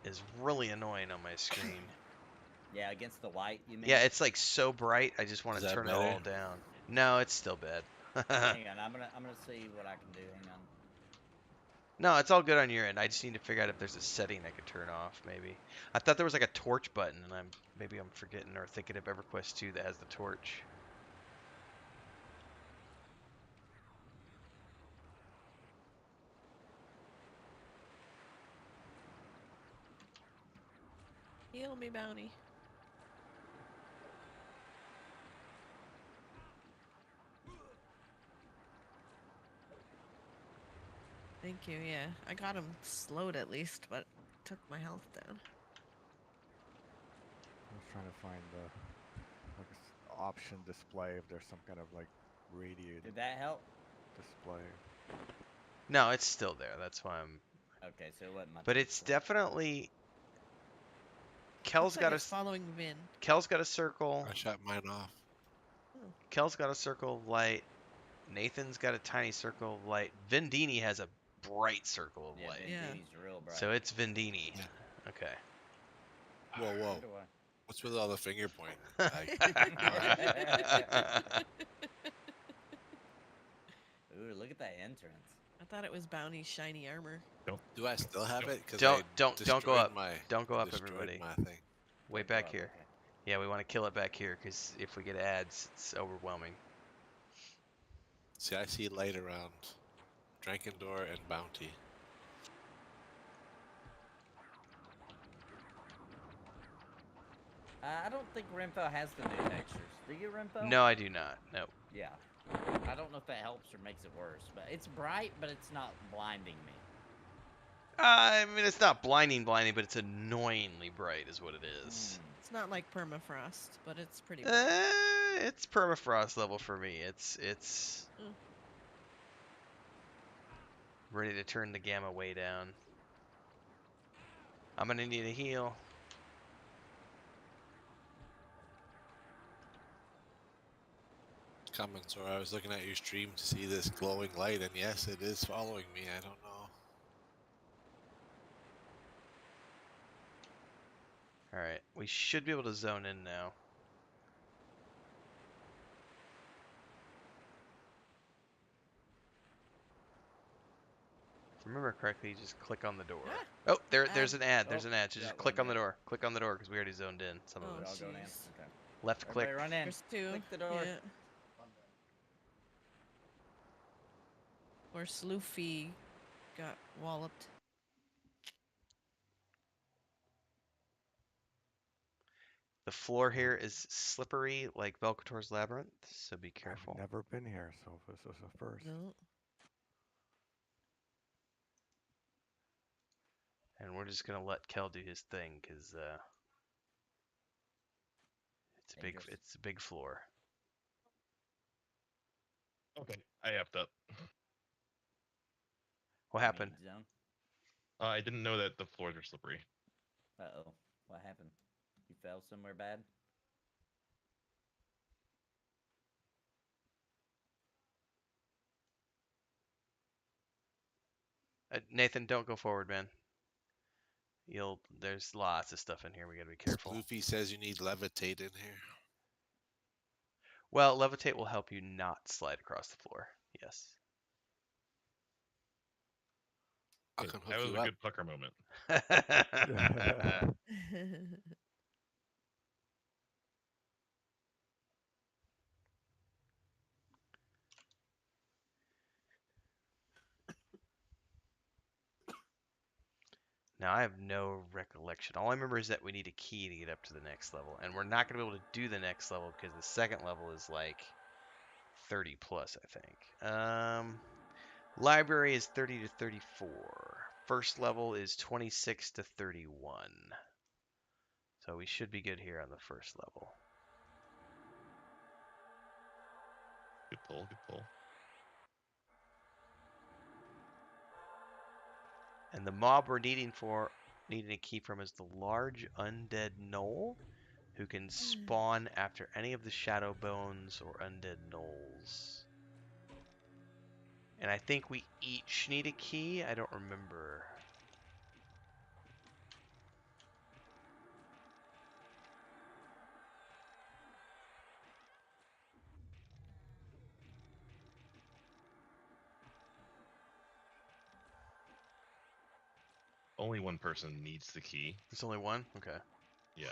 is really annoying on my screen. Yeah, against the white, you mean? Yeah, it's like so bright. I just want Is to that turn it better? all down. No, it's still bad. Hang on, I'm gonna see what I can do. Hang on. No, it's all good on your end. I just need to figure out if there's a setting I could turn off. Maybe I thought there was like a torch button, and maybe I'm forgetting or thinking of EverQuest 2 that has the torch. Heal me, bounty. Thank you, yeah. I got him slowed at least, but took my health down. I was trying to find the option display if there's some kind of like radiated Did that help? display. No, it's still there. That's why I'm. Okay, so it wasn't much. But it's different. definitely. Looks Kel's like got it's a following Vin. Kel's got a circle. I shut mine off. Kel's got a circle of light. Nathan's got a tiny circle of light. Vindini has a bright circle of Yeah, light. Yeah. Vindini's real bright. So it's Vindini. Yeah. Okay. Whoa, whoa. Where do I- What's with all the finger pointing? Ooh, look at that entrance. I thought it was Bounty's shiny armor. Do I still have it? 'Cause Don't- I don't go destroyed up. My, Don't go up, destroyed everybody. My thing. Way Go back up, here. okay. Yeah, we want to kill it back here because if we get ads, it's overwhelming. See, I see light around Drankendor and Bounty. I don't think Rimpo has the new textures. Do you, Rimpo? No, I do not. No. Yeah. I don't know if that helps or makes it worse, but it's bright, but it's not blinding me. I mean, it's not blinding, but it's annoyingly bright, is what it is. It's not like permafrost, but it's pretty. It's permafrost level for me. It's Mm. ready to turn the gamma way down. I'm gonna need a heal. Comments, or I was looking at your stream to see this glowing light, and yes, it is following me. I don't know. All right, we should be able to zone in now. If I remember correctly, you just click on the door. Ah! Oh, there's an ad. There's Oh, an ad. So got just one click on the there. door. Click on the door because we already zoned in. Some Oh, of We're all us. going in. jeez. Okay. Left Everybody click. run in. There's two. Click the door. Yeah. Or Sloofy got walloped. The floor here is slippery like Velcator's Labyrinth, so be careful. I've never been here, so this is a first. No. And we're just gonna let Kel do his thing because Dangerous. it's a big floor. Okay, I effed up. What happened? Zone. I didn't know that the floors are slippery. Uh-oh. What happened? You fell somewhere bad? Nathan, don't go forward, man. There's lots of stuff in here. We gotta be careful. Spoofy says you need levitate in here. Well, levitate will help you not slide across the floor. Yes. I Hey, can that hook was you a up. good pucker moment. Now I have no recollection. All I remember is that we need a key to get up to the next level, and we're not gonna be able to do the next level because the second level is like 30 plus, I think. Library is 30 to 34. First level is 26 to 31. So we should be good here on the first level. Good pull, good pull. And the mob we're needing a key from is the large undead gnoll, who can spawn after any of the shadow bones or undead gnolls. And I think we each need a key. I don't remember. Only one person needs the key. There's only one? Okay. Yeah.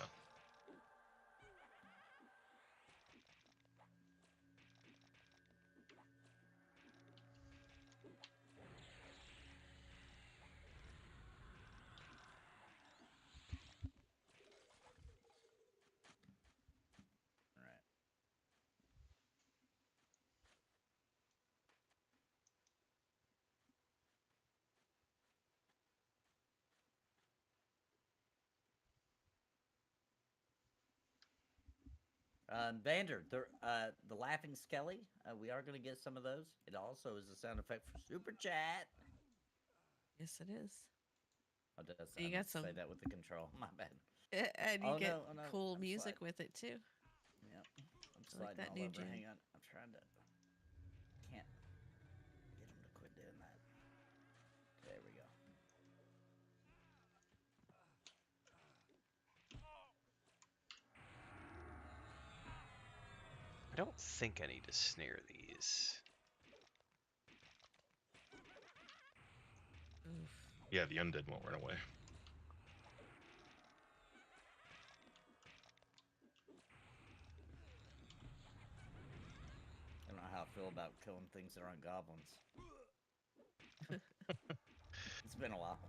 All right. Vander, the laughing skelly. We are gonna get some of those. It also is a sound effect for super chat. Yes, it is. Oh, does You I got meant to some- say that with the control. My bad. And you Oh, get no, cool I'm music sliding. with it too. Yep. I'm I sliding like that all new over. jam. Hang on. I'm trying to. Can't get him to quit doing that. There we go. I don't think I need to snare these. Oof. Yeah, the undead won't run away. I don't know how I feel about killing things that aren't goblins. It's been a while.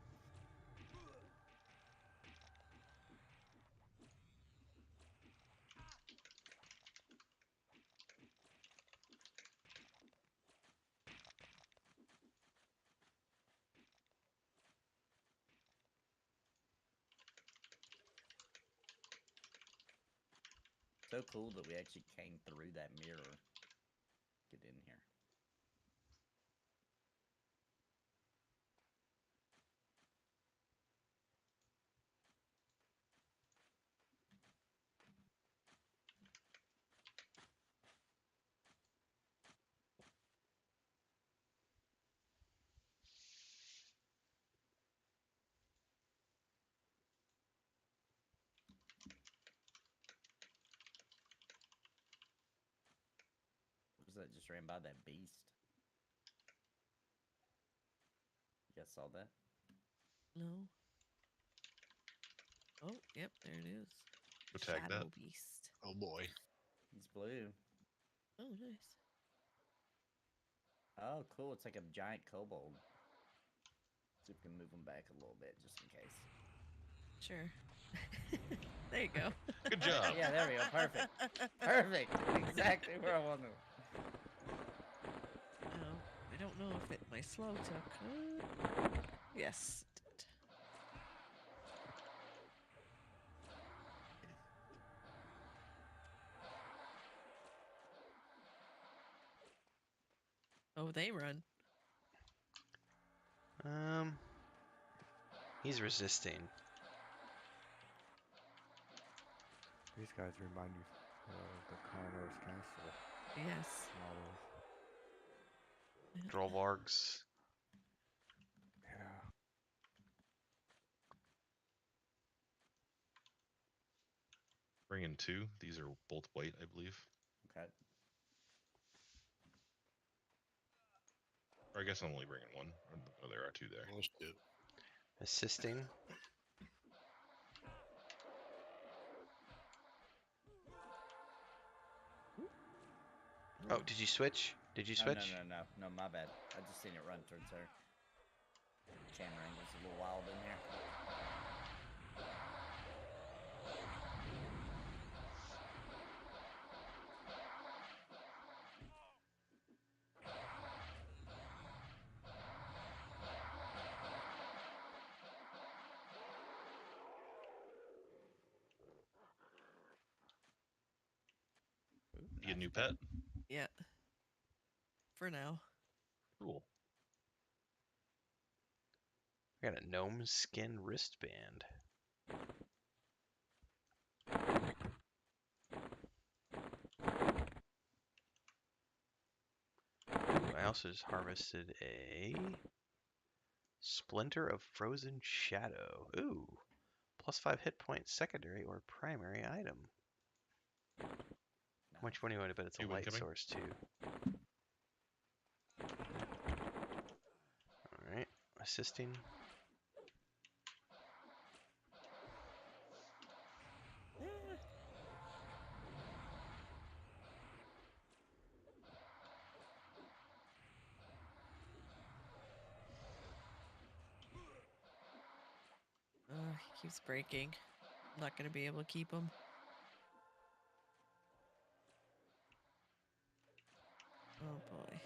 So cool that we actually came through that mirror. Get in here. What was that? Just ran by that beast. You guys saw that? No. Oh, yep, there it is. Go tag Shadow that. Beast. Oh boy. He's blue. Oh, nice. Oh, cool. It's like a giant kobold. See if we can move him back a little bit, just in case. Sure. There you go. Good job. Yeah, there we go. Perfect. Perfect. Exactly where I want him. Oh, I don't know if my slow took. Yes. it did. Oh, they run. He's resisting. These guys remind me of the Connor's Castle Yes. models. Drollvargs. Yeah. Bringing 2. These are both white, I believe. Okay. Or I guess I'm only bringing 1. Oh, there are 2 there. Oh, shit. Assisting. Oh, did you switch? Did you Oh, switch? no, my bad. I just seen it run towards her. Camera angle's a little wild in here. You get a new pet? Yeah. For now. Cool. I got a gnome skin wristband. Ooh, I also just harvested a Splinter of Frozen Shadow. Ooh. +5 hit points, secondary or primary item. How much money would I bet it's a 2 light incoming. source too? Alright, assisting. He keeps breaking. I'm not gonna be able to keep him. Oh boy.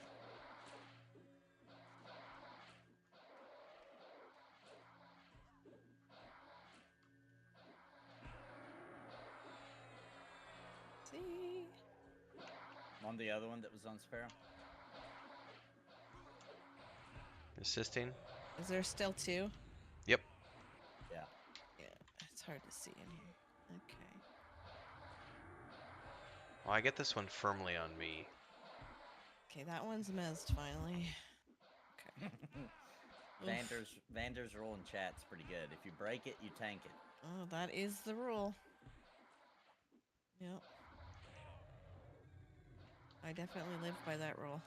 See? On the other one that was on Sparrow. Assisting. Is there still 2? Yep. Yeah. Yeah, it's hard to see in here. Okay. Well, I get this one firmly on me. Okay, that one's missed finally. Okay. Oof. Vander's rule in chat's pretty good. If you break it, you tank it. Oh, that is the rule. Yep. I definitely live by that rule.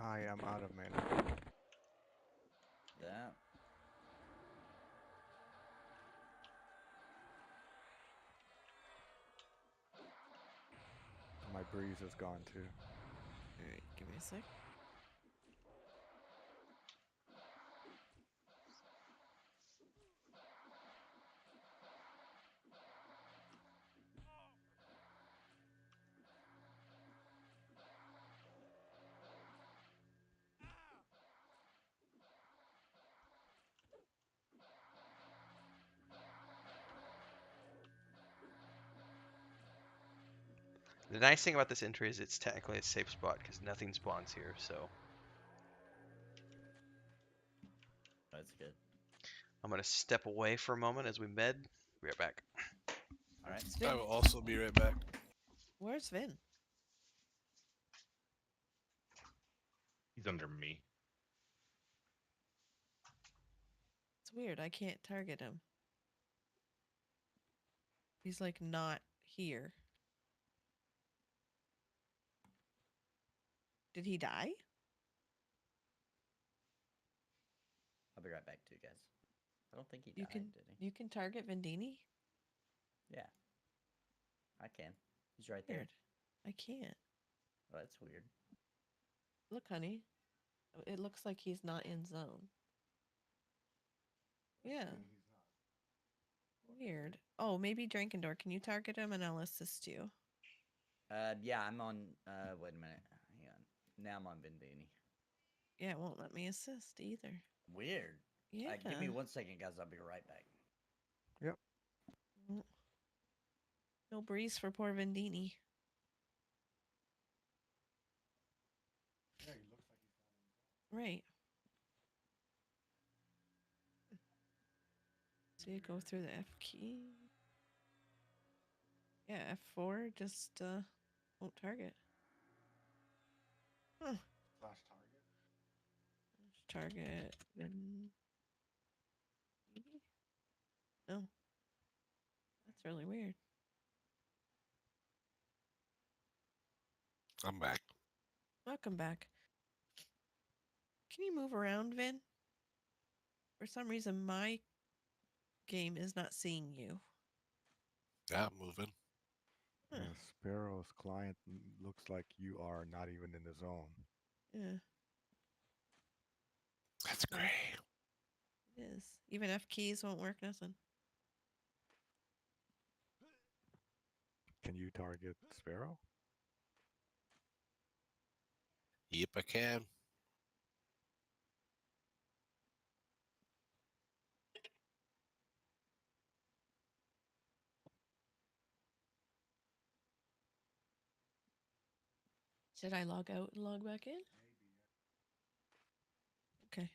I am out of mana. Yeah. My breeze is gone too. Alright, give me a sec. The nice thing about this entry is it's technically a safe spot because nothing spawns here, so That's good. I'm gonna step away for a moment as we med. Be right back. All right. Where's I Vin? will also be right back. Where's Vin? He's under me. It's weird. I can't target him. He's like not here. Did he die? I'll be right back too, guys. I don't think he You died, can did he? you can target Vendini? Yeah. I can. He's right there. Weird. I can't. Oh, that's weird. Look, honey. It looks like he's not in zone. Yeah. Weird. Oh, maybe Drankendor. Can you target him and I'll assist you? Yeah, I'm on. Wait a minute. Hang on. Now I'm on Vendini. Yeah, it won't let me assist either. Weird. Yeah. Give me 1 second, guys. I'll be right back. Yep. Mm. No breeze for poor Vendini. Yeah, he looks like he's Right. So you go through the F key. Yeah, F4 just won't target. Huh. Flash target. Target. Then maybe? No. That's really weird. I'm back. Welcome back. Can you move around, Vin? For some reason, my game is not seeing you. Yeah, moving. Huh. Sparrow's client looks like you are not even in the zone. Yeah, That's Yeah. great. it is. Even F keys won't work, nothing. Can you target Sparrow? Yep, I can. Should I log out and log back in? Okay.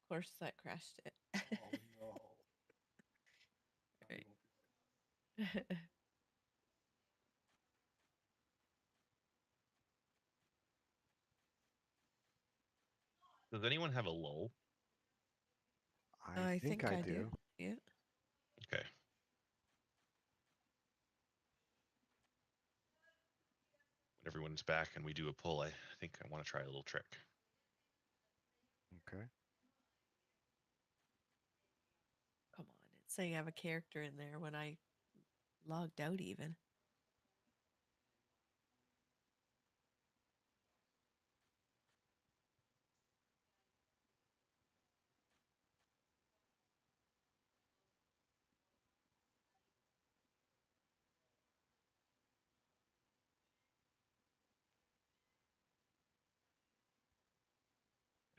Of course, that crashed it. Oh no. Right. Does anyone have a lull? I think I do. Yeah. Okay. When everyone's back and we do a pull, I think I want to try a little trick. Okay. Come on. It's saying I have a character in there when I logged out, even.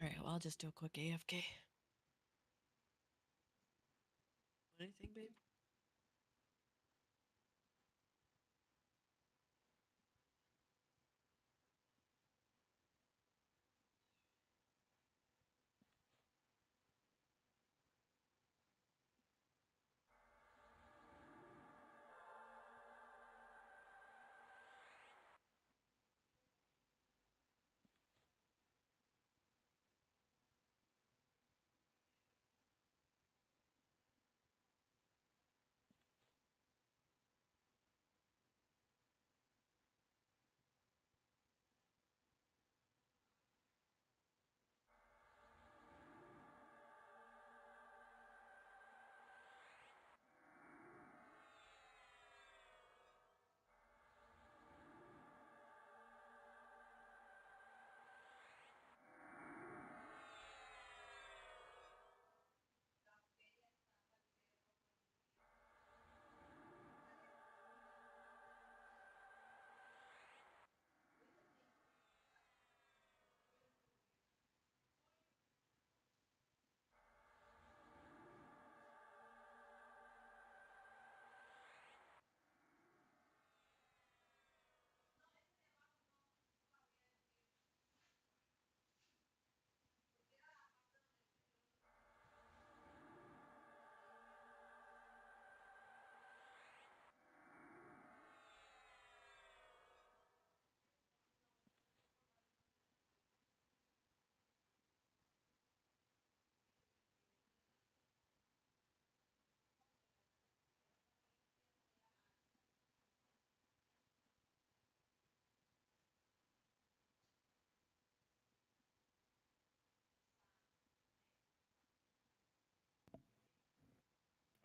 All right. Well, I'll just do a quick AFK. Anything, babe?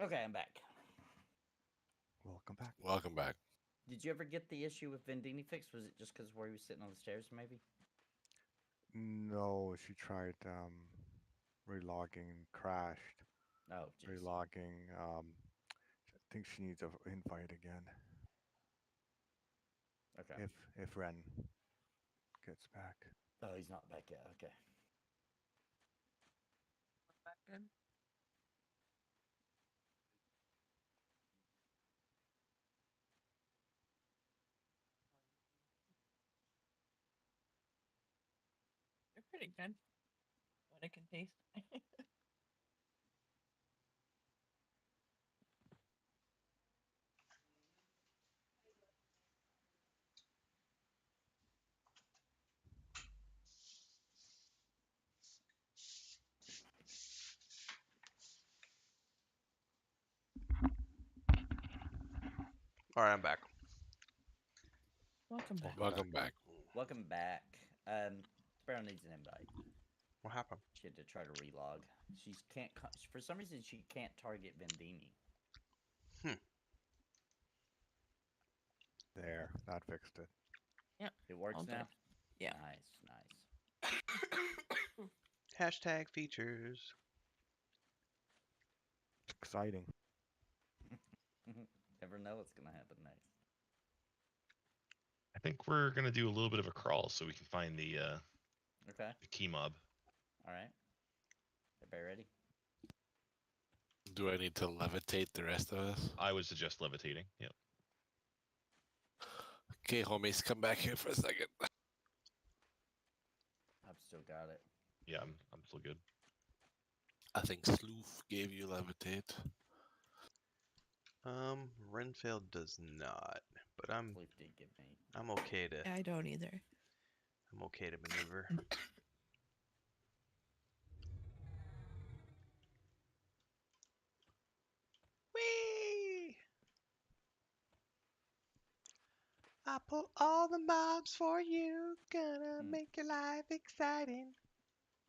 Okay, I'm back. Welcome back. Welcome back. Did you ever get the issue with Vendini fixed? Was it just because where he was sitting on the stairs, maybe? No, she tried relogging and crashed. Oh, jeez. Relogging. I think she needs an invite again. Okay. If Ren gets back. Oh, he's not back yet. Okay. Back in. They're pretty good. What I can taste. All right, I'm back. Welcome back. Welcome back. Welcome back. Sparrow needs an invite. What happened? She had to try to relog. She can't. For some reason, she can't target Vendini. There, that fixed it. It works All now. good. Yeah. Nice. Hashtag features. It's exciting. Never know what's gonna happen next. I think we're gonna do a little bit of a crawl so we can find the Okay. key mob. All right. Everybody ready? Do I need to levitate the rest of us? I would suggest levitating. Yep. Okay, homies, come back here for a second. I've still got it. Yeah, I'm still good. I think Sloof gave you levitate. Renfield does not, but I'm Sleep did give me. okay to I don't either. I'm okay to maneuver. Whee! I pull all the mobs for you, gonna make your life exciting.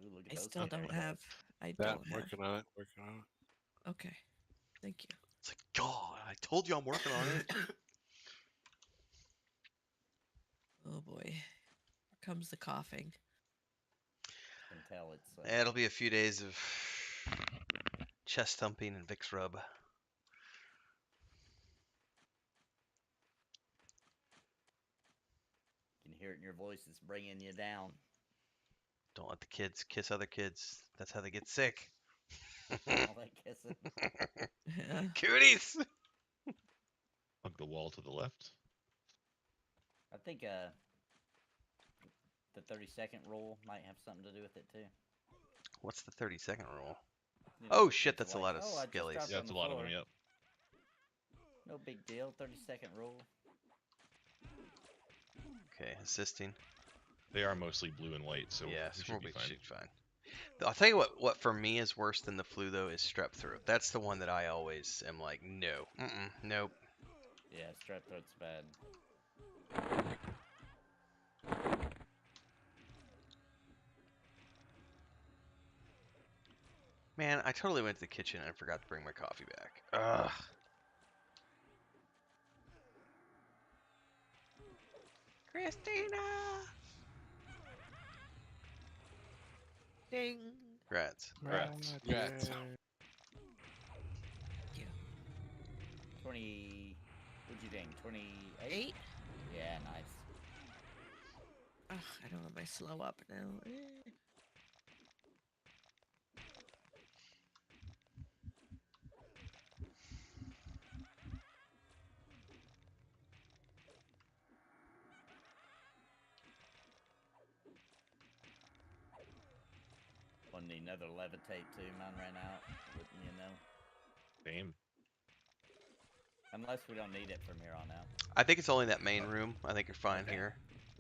Ooh, look at I those still don't cameras. have. I That, don't have. working on it, working on it. Okay. Thank you. It's like, God, I told you I'm working on it. Oh boy. Here comes the coughing. Can tell it's. It'll be a few days of chest thumping and Vicks rub. You can hear it in your voice. It's bringing you down. Don't let the kids kiss other kids. That's how they get sick. All that kissing. Cooties! Hug the wall to the left. I think the 30-second rule might have something to do with it too. What's the 30-second rule? You Oh know, shit, it's that's a like, lot of "Oh, I just skellies. dropped Yeah, on it's a the lot of floor." them. Yep. No big deal. 30-second rule. Okay, assisting. They are mostly blue and white, so Yeah, we should be fine. fine. I'll tell you what for me is worse than the flu though is strep throat. That's the one that I always am like, no, nope. Yeah, strep throat's bad. Man, I totally went to the kitchen and forgot to bring my coffee back. Ugh. Christina! Ding. Congrats. Congrats. Congrats. 20. What'd you think? 28? 8? Yeah, nice. Ugh, I don't have my slow up now. One need another levitate too. Mine ran out. Wouldn't you know? Same. Unless we don't need it from here on out. I think it's only that main room. I think you're fine Okay. here.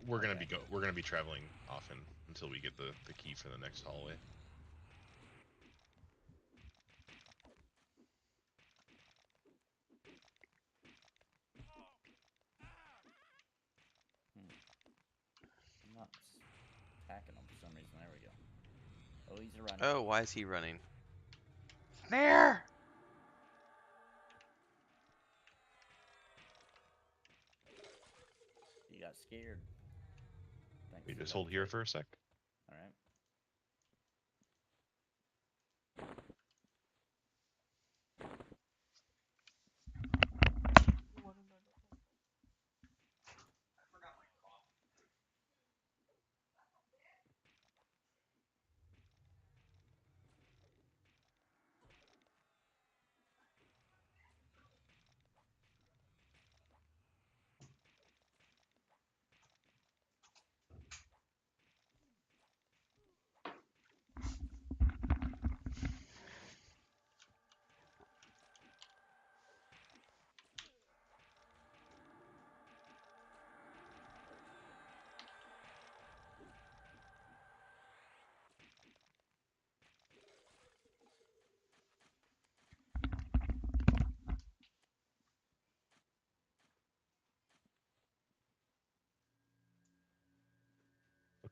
We're gonna Okay. we're gonna be traveling often until we get the key for the next hallway. I'm not attacking him for some reason. There we go. Oh, he's a runner. Oh, why is he running? Snare! got scared. Thanks We for just that hold here tip. for a sec. All right.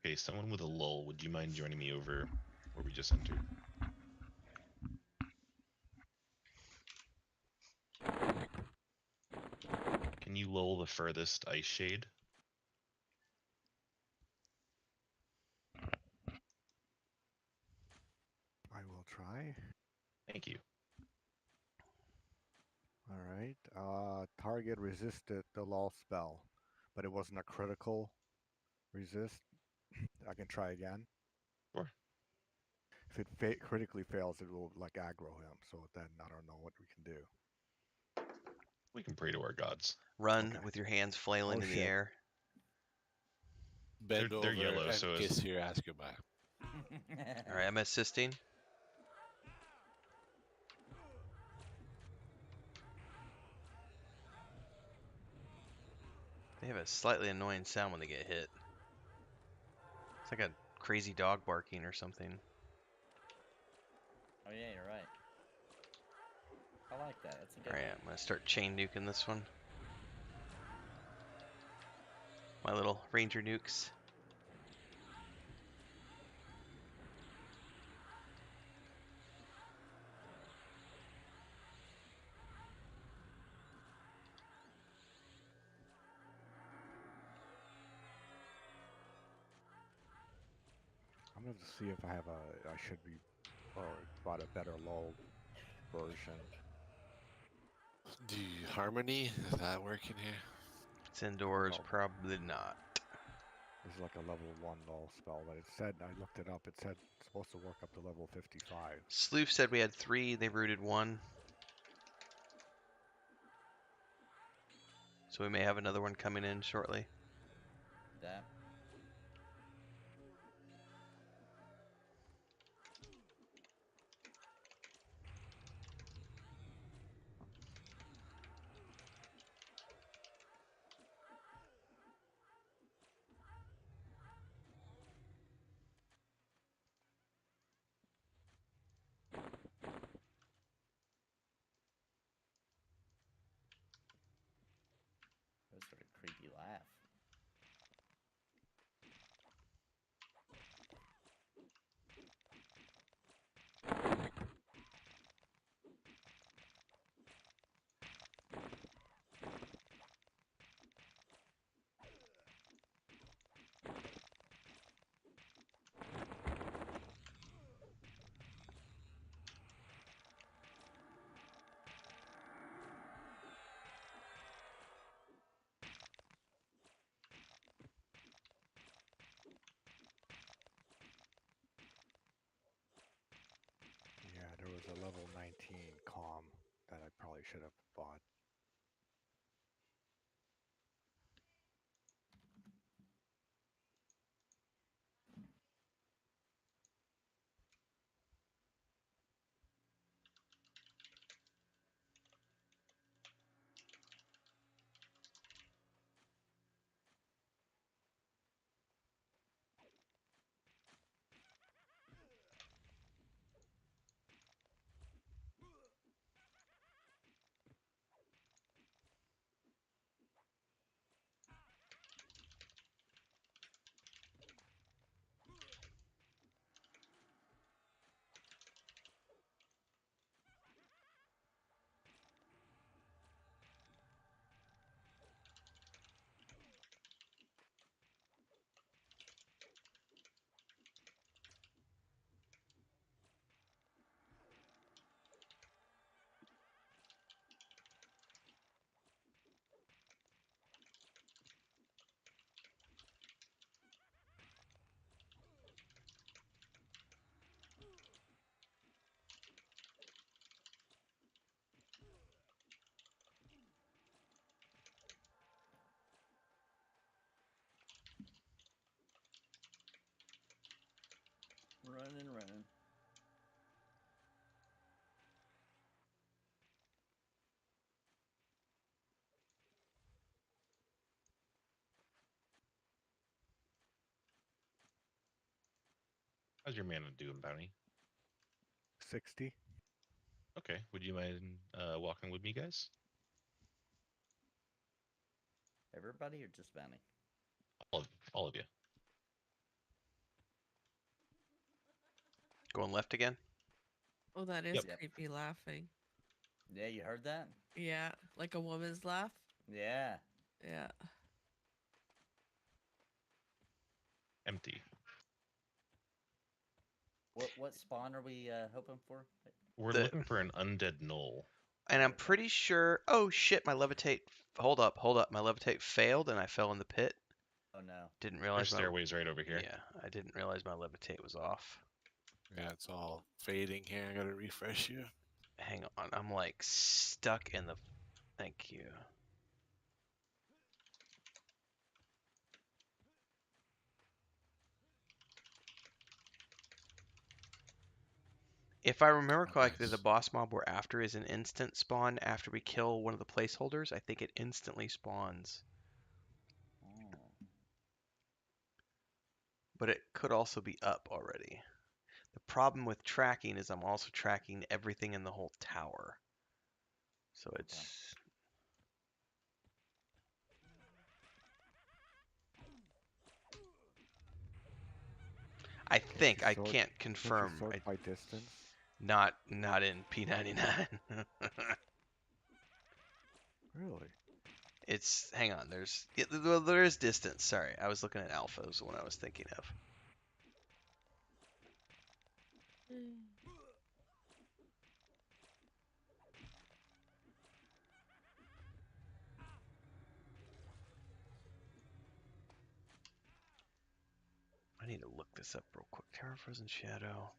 Okay, someone with a lull, would you mind joining me over where we just entered? Can you lull the furthest ice shade? I will try. Thank you. All right. Target resisted the lull spell, but it wasn't a critical resist. I can try again. Sure. If it critically fails, it will like aggro him. So then I don't know what we can do. We can pray to our gods. Run Okay. with your hands flailing Oh, in the shit. air. Bend They're over yellow, and so kiss your ass goodbye. All right, I'm assisting. They have a slightly annoying sound when they get hit. It's like a crazy dog barking or something. Oh yeah, you're right. I like that. That's a good All right, one. I'm gonna start chain nuking this one. My little ranger nukes. I'm gonna see if I have a. I should be, or bought a better lull version. Do harmony? Is that working here? It's indoors, No. probably not. This is like a level 1 lull spell, but it said, I looked it up, it said it's supposed to work up to level 55. Sloof said we had 3, they rooted 1. So we may have another one coming in shortly. That. That was sort of creepy laugh. Yeah, there was a level 19 calm that I probably should have bought. running. How's your mana doing, Bounty? 60. Okay. Would you mind walking with me, guys? Everybody or just Bounty? All of you. Going left again? Oh, that is Yep. creepy laughing. Yeah, you heard that? Yeah, like a woman's laugh. Yeah. Yeah. Empty. What spawn are we hoping for? We're The- looking for an undead knoll. And I'm Okay. pretty sure. Oh shit! My levitate. Hold up. My levitate failed, and I fell in the pit. Oh no. Didn't There's realize my. stairways right over here. Yeah, I didn't realize my levitate was off. Yeah, it's all fading here. I gotta refresh you. Hang on. I'm like stuck in the. Thank you. If I remember Oh, correctly, the nice. boss mob we're after is an instant spawn after we kill one of the placeholders. I think it instantly spawns, Oh. but it could also be up already. The problem with tracking is I'm also tracking everything in the whole tower. So it's. I think I can't Can't you confirm. sort by distance? Not in P99. Really? It's hang on. There is distance. Sorry, I was looking at alphas when I was thinking of. I need to look this up real quick. Terra Frozen Shadow.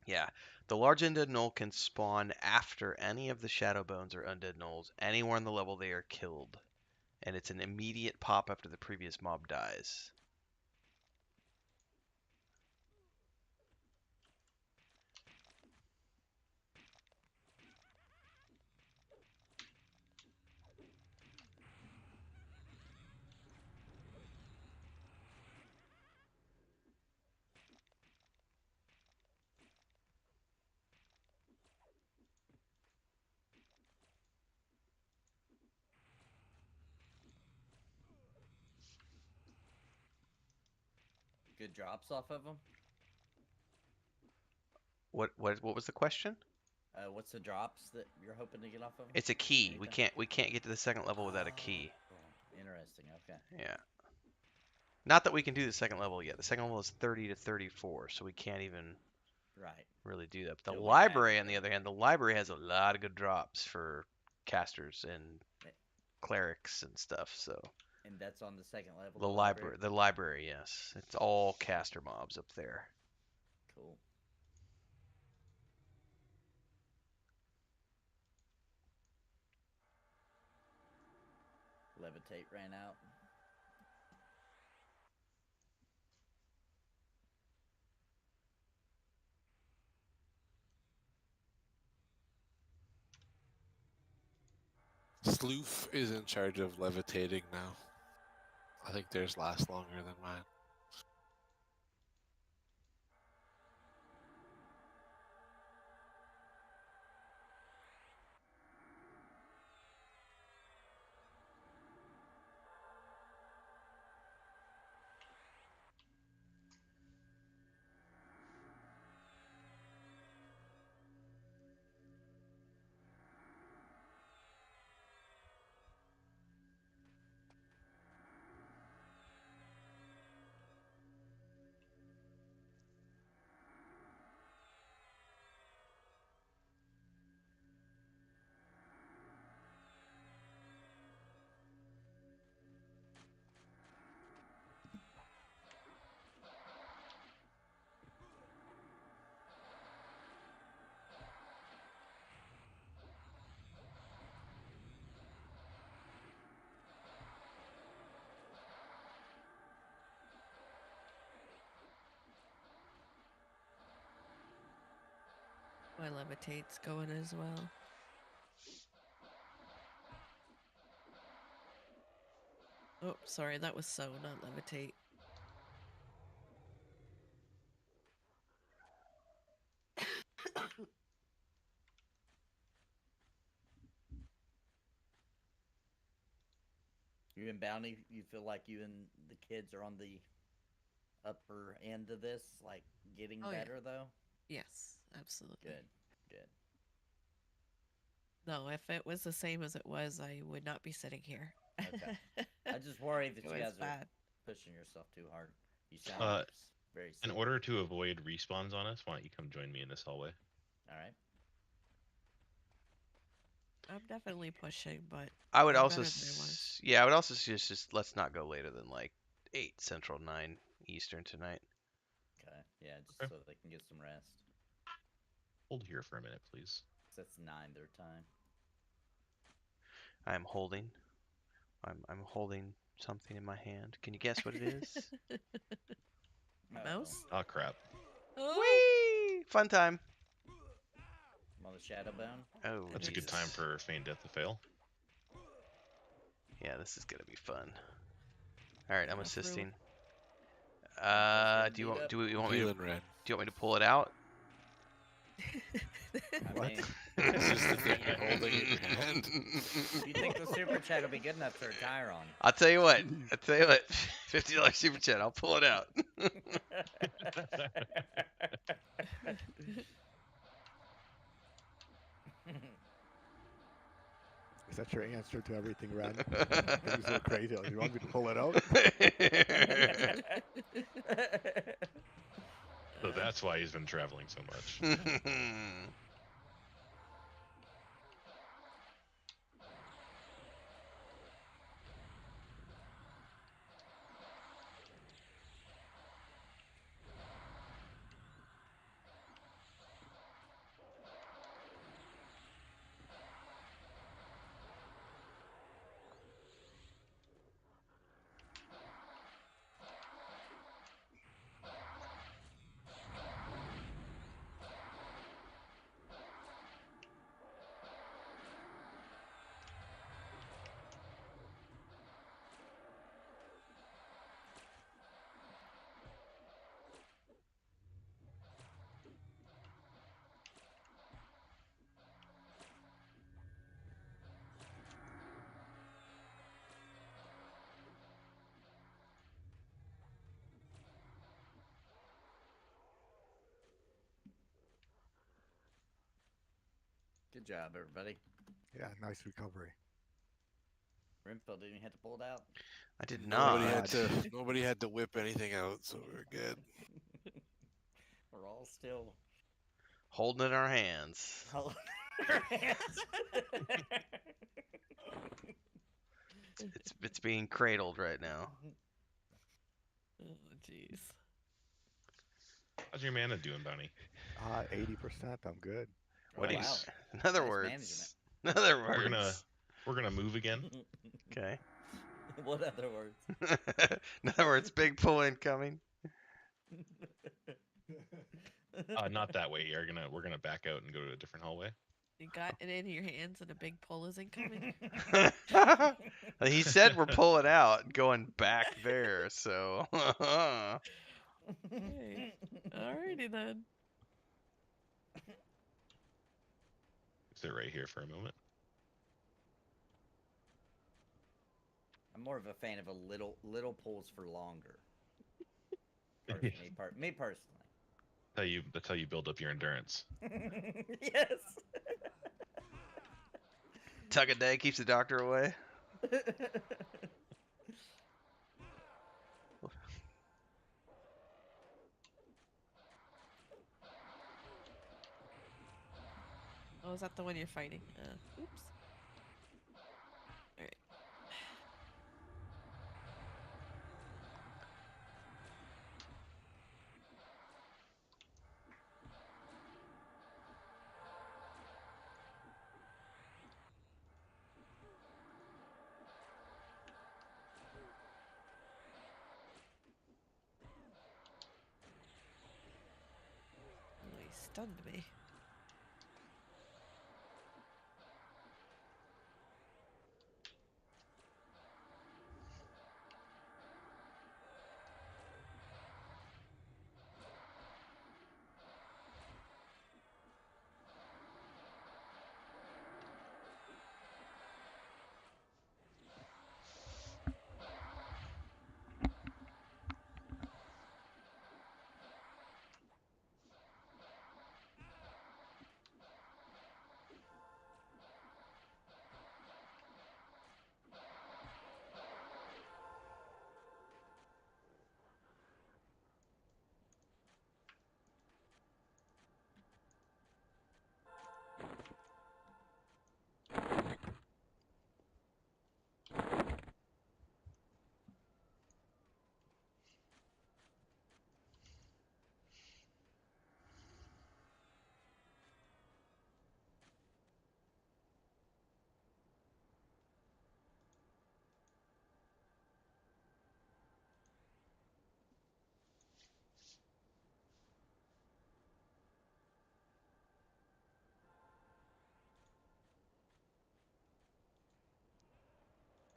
Yeah, the large undead knoll can spawn after any of the shadow bones or undead knolls anywhere on the level they are killed, and it's an immediate pop after the previous mob dies. Good drops off of them? What was the question? What's the drops that you're hoping to get off of them? It's a key. Anything? We can't get to the second level without a Oh, key. cool. Interesting. Okay. Yeah. Not that we can do the second level yet. The second level is 30 to 34, so we can't even Right. really do that. But the It'll be back library, on the there. other hand, the library has a lot of good drops for casters and Eh, clerics and stuff. So And that's on the second level. the library, yes, it's all caster mobs up there. Cool. Levitate ran out. Sloof is in charge of levitating now. I think theirs last longer than mine. My levitate's going as well. Oh, sorry, that was sew, not levitate. You and Bounty, you feel like you and the kids are on the upper end of this, like getting Oh, yeah. better though? Yes, absolutely. Good. No, if it was the same as it was, I would not be sitting here. Okay. I just worry that It you was guys are bad. pushing yourself too hard. You sound very sick. In order to avoid respawns on us, why don't you come join me in this hallway? All right. I'm definitely pushing, but I would I'm also, better than I was. yeah, I would also suggest just let's not go later than like 8 Central, 9 Eastern tonight. Okay. Yeah, just Okay. so they can get some rest. Hold here for a minute, please. That's 9 their time. I'm holding. I'm holding something in my hand. Can you guess what it is? Mouse? Oh crap. Oh, Whee! Fun time. I'm on the shadow bone. Oh, That's a good Jesus. time for feign death to fail. Yeah, this is gonna be fun. All right, I'm Enough room. assisting. Let's Do you get want beat do you want me to, Healing red. do you want me to pull it out? I What? mean, It's just the thing you're holding in your hand. you think the super chat will be good enough to retire on? I'll tell you what. $50 super chat. I'll pull it out. Is that your answer to everything, Ren? Things look crazy. You want me to pull it out? So that's why he's been traveling so much. Good job, everybody. Yeah, nice recovery. Rimfield didn't even have to pull it out. I did Nobody not. had to. Nobody had to whip anything out, so we're good. We're all still Holding it in our hands. holding our hands. It's being cradled right now. Oh, jeez. How's your mana doing, Bounty? 80%. I'm good. What Oh, do you? wow. In other Nice words. management. In other words. We're gonna move again. Okay. What other words? In other words, big pull incoming. Not that way. We're gonna back out and go to a different hallway. You got it in your hands and a big pull is incoming? He said we're pulling out, going back there. So. Hey. Alrighty then. Sit right here for a moment. I'm more of a fan of a little pulls for longer. Me personally. That's how you build up your endurance. Yes. Tuck a day keeps the doctor away. Oh, is that the one you're fighting? Oops. Alright. Oh, he stunned me.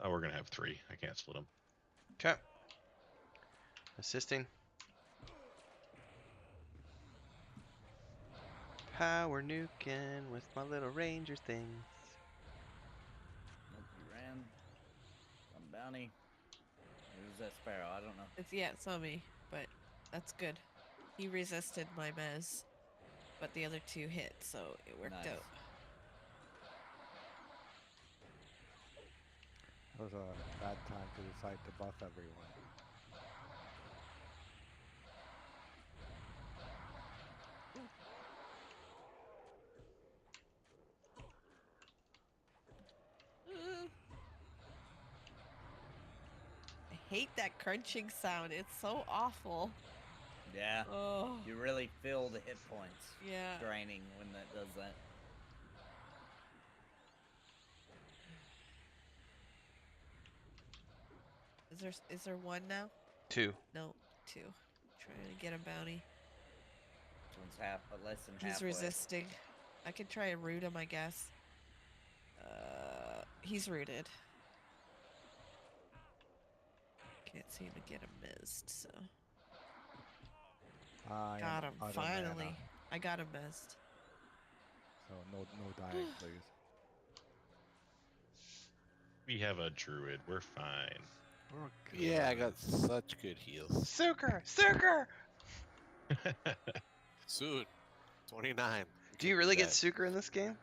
Oh, we're gonna have 3. I can't split them. Okay. Assisting. Power nuking with my little ranger things. Nope, you ran. On bounty. Who's that sparrow? I don't know. It's on me, but that's good. He resisted my mez, but the other 2 hit, so it worked Nice. out. That was a bad time to decide to buff everyone. I hate that crunching sound. It's so awful. Yeah. Oh, You really feel the hit points yeah. draining when that does that. Is there 1 now? 2. No, 2. Trying to get a bounty. This one's half, but less than He's halfway. resisting. I could try and root him, I guess. He's rooted. Can't seem to get him missed, so. I Got am him, out of mana, finally. I got him missed. so no dying, please. We have a druid. We're fine. We're Yeah, I good. got such good heals. Suker! Suker! Soon. 29. Do you really get Suker in this game?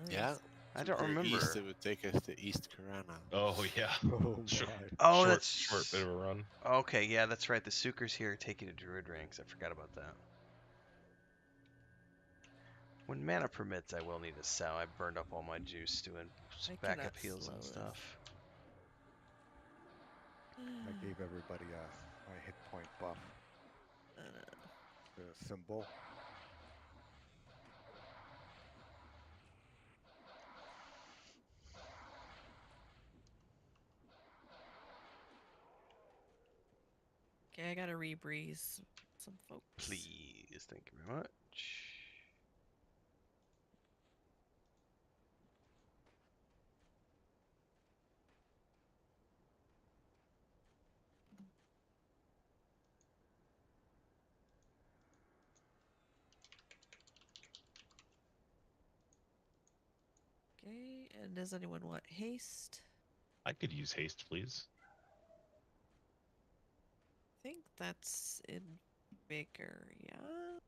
Nice. Yeah. I don't If we were remember. East, it would take us to East Karana. Oh yeah. Oh Sure. my. Oh, short, that's short bit of a run. Okay, yeah, that's right. The Sukers here take you to Druid ranks. I forgot about that. When mana permits, I will need to sell. I burned up all my juice doing I backup cannot heals and slow this. stuff. I gave everybody a hit point buff. The symbol. Okay, I gotta rebreeze some folks. Please, thank you very much. Okay, and does anyone want haste? I could use haste, please. I think that's in bigger, yeah?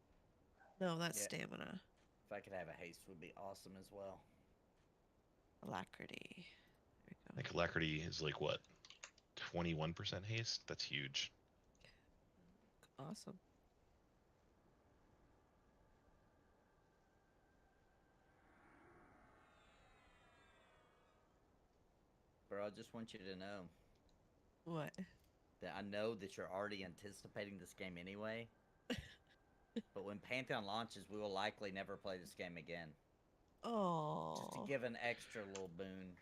No, that's Yeah. stamina. If I could have a haste, would be awesome as well. Alacrity. There we I think alacrity is like what? 21% haste? That's huge. go. Awesome. Bro, I just want you to know What? that I know that you're already anticipating this game anyway. But when Pantheon launches, we will likely never play this game again. Oh. Just to give an extra little boon.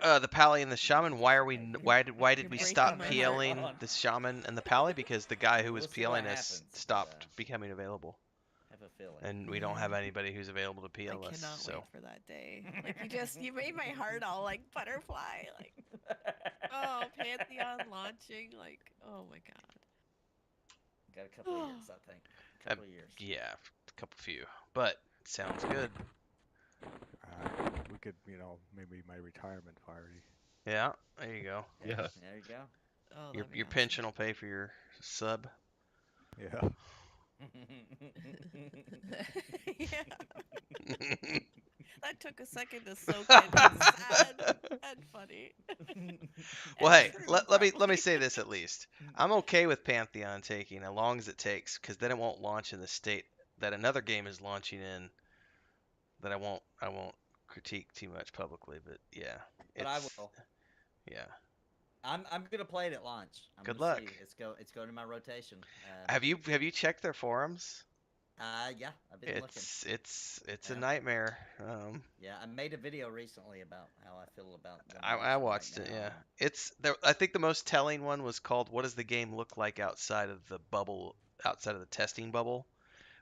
The Pally and the Shaman. Why are we? Why did You're we breaking stop my heart. PLing the Shaman and the Pally? Because the guy who was We'll see what PLing us happens, but, stopped becoming available, I have a feeling. and we don't have anybody who's available to I PL us. cannot So wait for that day. Like you made my heart all like butterfly. Like, oh, Pantheon launching. Like, oh my god. Got a couple of years, I think. A couple of years. yeah, a couple few, but sounds good. We could, maybe my retirement party. Yeah, there you go. Yeah. There you go. Oh, Your that'd be your awesome. pension will pay for your sub. Yeah. Yeah. That took a second to soak in. It's sad and funny. Well, And hey, true, let me probably. say this at least. I'm okay with Pantheon taking as long as it takes, because then it won't launch in the state that another game is launching in. That I won't critique too much publicly, but yeah, But I it's will. yeah. I'm gonna play it at launch. Good gonna luck. See. It's going to my rotation. Have you checked their forums? Yeah, I've been looking. It's a Yeah. nightmare. Yeah, I made a video recently about how I feel about them I launching watched right it. now. Yeah, it's there. I think the most telling one was called "What does the game look like outside of the bubble, outside of the testing bubble?"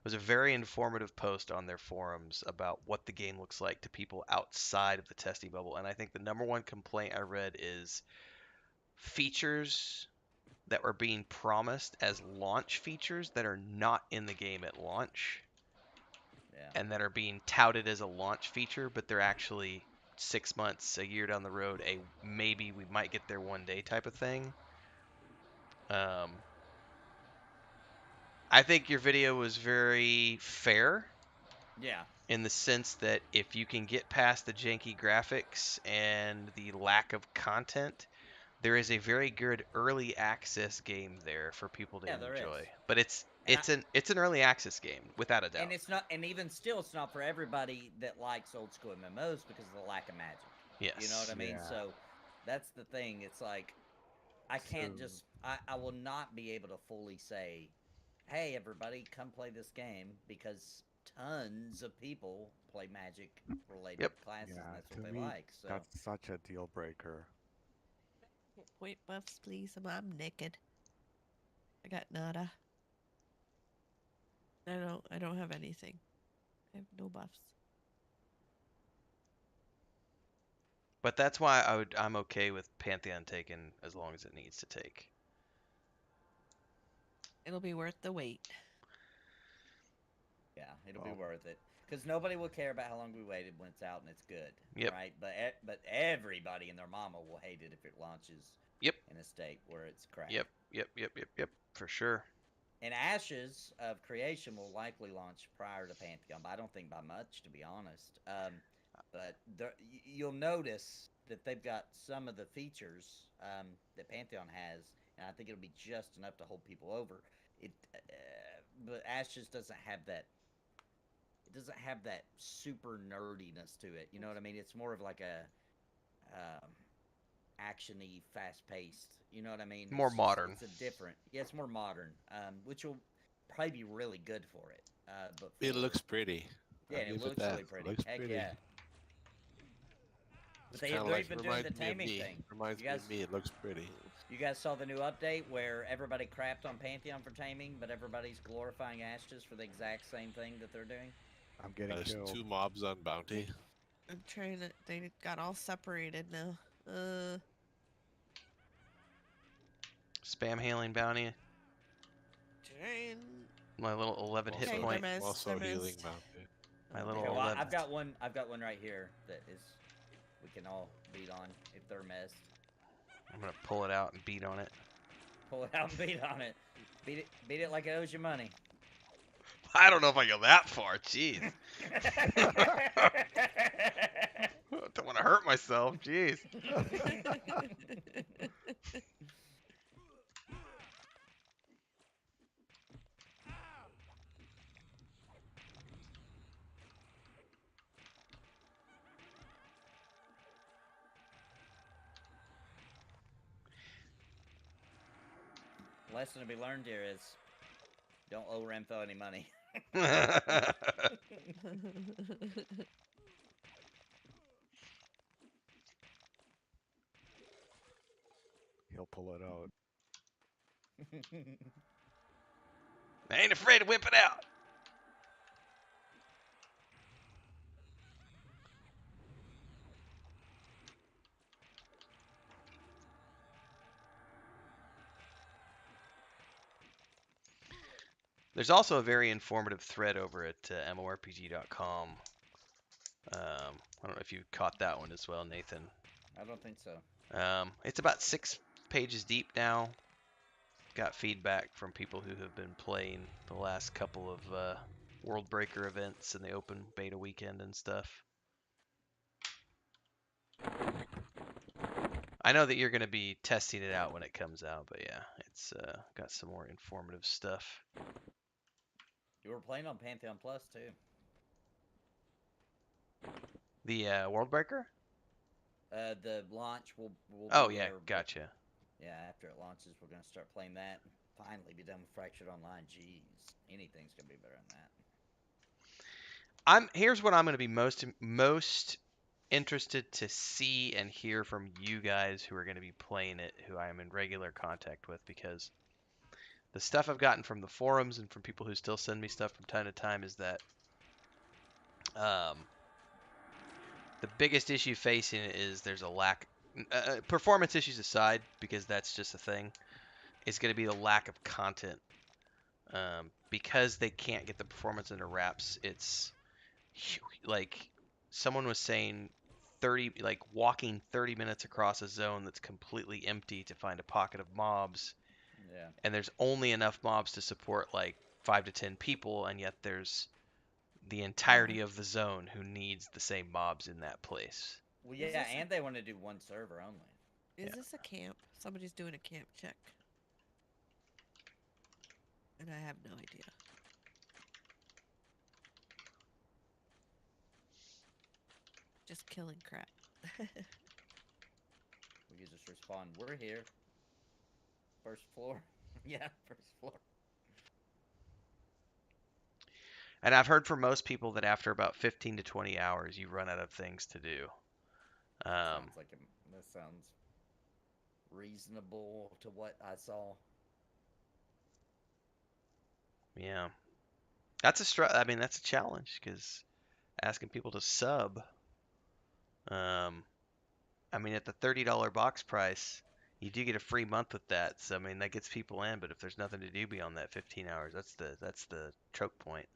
It was a very informative post on their forums about what the game looks like to people outside of the testing bubble. And I think the number one complaint I read is features that were being promised as launch features that are not in the game at launch Yeah. and that are being touted as a launch feature, but they're actually 6 months, a year down the road, a maybe we might get there one day type of thing. I think your video was very fair Yeah. in the sense that if you can get past the janky graphics and the lack of content, there is a very good early access game there for people to Yeah, there enjoy. is. But it's And it's an early access game without a doubt. And it's not, and even still, it's not for everybody that likes old school MMOs because of the lack of magic. Yes. You know what I mean? Yeah. So that's the thing. It's like I can't So- just I will not be able to fully say, hey everybody, come play this game because tons of people play magic related Yep. classes Yeah, and that's to what they me, like. So that's such a deal breaker. Wait, buffs, please. I'm naked. I got nada. I don't have anything. I have no buffs. But that's why I'm okay with Pantheon taking as long as it needs to take. It'll be worth the wait. yeah, it'll be Well- worth it because nobody will care about how long we waited when it's out and it's good. Yep. Right. But everybody and their mama will hate it if it launches. Yep. In a state where it's crap. Yep. For sure. And Ashes of Creation will likely launch prior to Pantheon, but I don't think by much, to be honest. But you'll notice that they've got some of the features that Pantheon has, and I think it'll be just enough to hold people over. But Ashes doesn't have that. It doesn't have that super nerdiness to it. You know what I mean? It's more of like a actiony, fast-paced. You know what I mean? More modern. It's a different. Yeah, it's more modern, which will probably be really good for it. But It for- looks pretty. Yeah, I'll and it give it looks that. really pretty. Looks Heck pretty. yeah. But It's they're kinda like- even doing the reminds me of taming me. thing. Reminds You me guys- of me. It looks pretty. You guys saw the new update where everybody crapped on Pantheon for taming, but everybody's glorifying Ashes for the exact same thing that they're doing. I'm getting There's killed. 2 mobs on bounty. I'm trying to. They got all separated now. Spam hailing bounty. Trying. My little 11 hit Okay, point. they're missed, Also they're healing missed. bounty. My little Okay, well, 11. I've got one. I've got one right here that is we can all beat on if they're missed. I'm gonna pull it out and beat on it. Pull it out and beat on it. Beat it like it owes you money. I don't know if I go that far. Jeez. Don't want to hurt myself. Jeez. Lesson to be learned here is don't owe Remtho any money. He'll pull it out. I ain't afraid to whip it out. There's also a very informative thread over at mmorpg.com. I don't know if you caught that one as well, Nathan. I don't think so. It's about 6 pages deep now. Got feedback from people who have been playing the last couple of World Breaker events and the open beta weekend and stuff. I know that you're going to be testing it out when it comes out, but yeah, it's got some more informative stuff. You were playing on Pantheon Plus too. The World Breaker? The launch will. Oh be yeah, there, but- gotcha. Yeah, after it launches, we're gonna start playing that. And finally, be done with Fractured Online. Jeez, anything's gonna be better than that. Here's what I'm going to be most interested to see and hear from you guys who are going to be playing it, who I am in regular contact with, because The stuff I've gotten from the forums and from people who still send me stuff from time to time is that the biggest issue facing it is there's a lack. Performance issues aside, because that's just a thing, is going to be the lack of content. Because they can't get the performance into wraps, it's like someone was saying 30 like walking 30 minutes across a zone that's completely empty to find a pocket of mobs, Yeah. and there's only enough mobs to support like 5 to 10 people, and yet there's the entirety of the zone who needs the same mobs in that place. Well, Is yeah, this a- and they want to do one server only. Is Yeah. this a camp? Somebody's doing a camp check. And I have no idea. Just killing crap. We can just respond, we're here. First floor. Yeah, first floor. And I've heard from most people that after about 15 to 20 hours, you run out of things to do. Sounds like that sounds reasonable to what I saw. Yeah, I mean, that's a challenge because asking people to sub. I mean, at the $30 box price, you do get a free month with that. So I mean, that gets people in. But if there's nothing to do beyond that 15 hours, that's the choke point.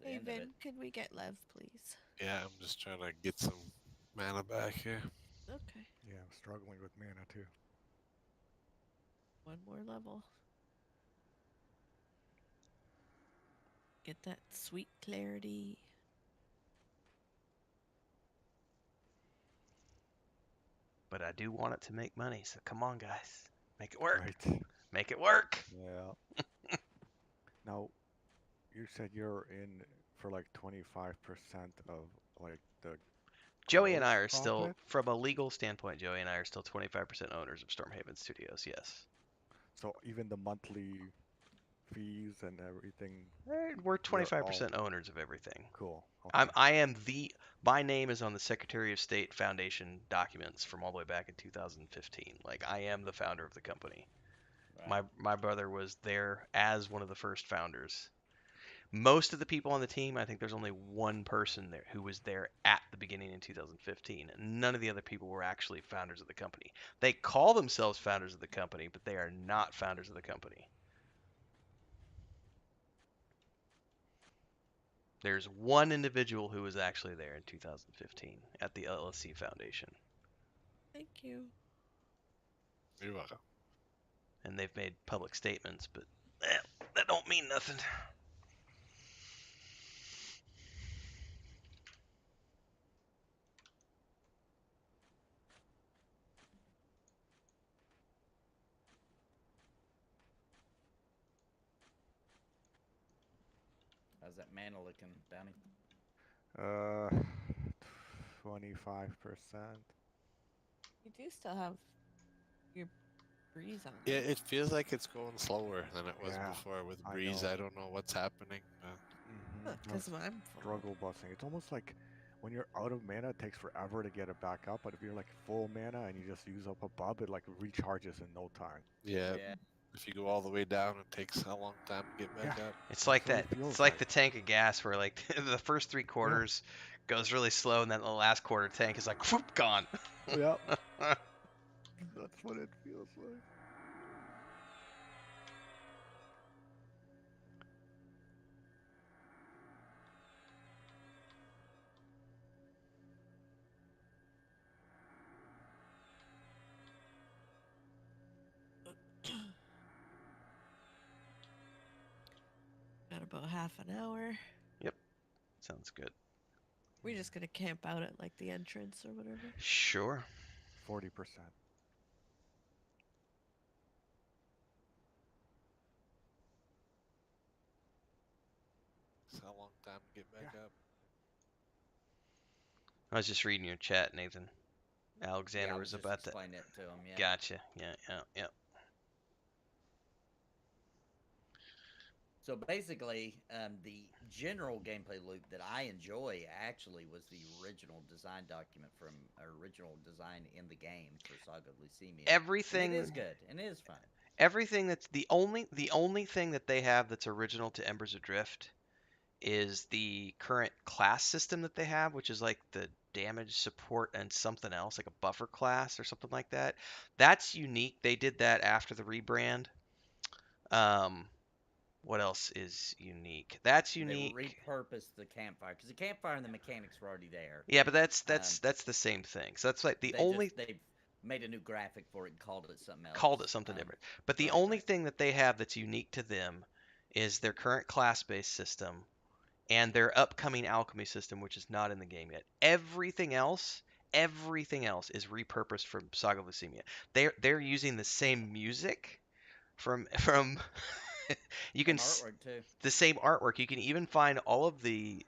The Hey end of it. Vin, could we get Lev, please? Yeah, I'm just trying to get some mana back here. Okay. Yeah, I'm struggling with mana too. One more level. Get that sweet clarity. But I do want it to make money. So come on, guys, make it work. Right. Make it work. Yeah. Now, you said you're in for like 25% of like the Joey and I gross are still, profit? from a legal standpoint, Joey and I are still 25% owners of Stormhaven Studios. Yes. So even the monthly fees and everything. We're You're 25% owners of everything. Cool. Okay. My name is on the Secretary of State Foundation documents from all the way back in 2015. Like, I am the founder of the company. Right. My brother was there as one of the first founders. Most of the people on the team, I think there's only one person there who was there at the beginning in 2015. None of the other people were actually founders of the company. They call themselves founders of the company, but they are not founders of the company. There's one individual who was actually there in 2015 at the LLC Foundation, Thank you. You're welcome. and they've made public statements, but that don't mean nothing. How's that mana looking, Downey? 25%. You do still have your breeze on. Yeah, right? it feels like it's going slower than it was Yeah, before with I Breeze. know. I don't know what's happening. Because I'm full. Struggle busing. It's almost like when you're out of mana, it takes forever to get it back up. But if you're like full mana and you just use up a bub, it like recharges in no time. Yeah. If you go all the way down, it takes a long time to get back Yeah. up. It's like That's what that. it feels It's like like. the tank of gas, where like the first 3 quarters goes really slow, and then the last quarter tank is like whoop, gone. Yeah. That's what it feels like. Got about half an hour. Sounds good. We're just gonna camp out at like the entrance or whatever. Sure. 40%. It's a long time to get back up. I was just reading your chat, Nathan. Alexander Yeah, I was just about to. explain it to him. Yeah. Gotcha. Yeah. So basically, the general gameplay loop that I enjoy actually was the original design document from original design in the game for Saga of Lucemia. Everything. And it is good and it is fun. everything that's the only thing that they have that's original to Embers Adrift is the current class system that they have, which is like the damage support and something else, like a buffer class or something like that. That's unique. They did that after the rebrand. Um, what else is unique? That's They unique. repurposed the campfire because the campfire and the mechanics were already there. Yeah, but that's Um, that's that's the same thing. So that's like the they only just they made a new graphic for it and called it something else. called it something different. But the right, only right. thing that they have that's unique to them is their current class-based system and their upcoming alchemy system, which is not in the game yet. Everything else is repurposed from Saga of Lucemia. They're using the same music from you can Same artwork too. the same artwork. You can even find all of the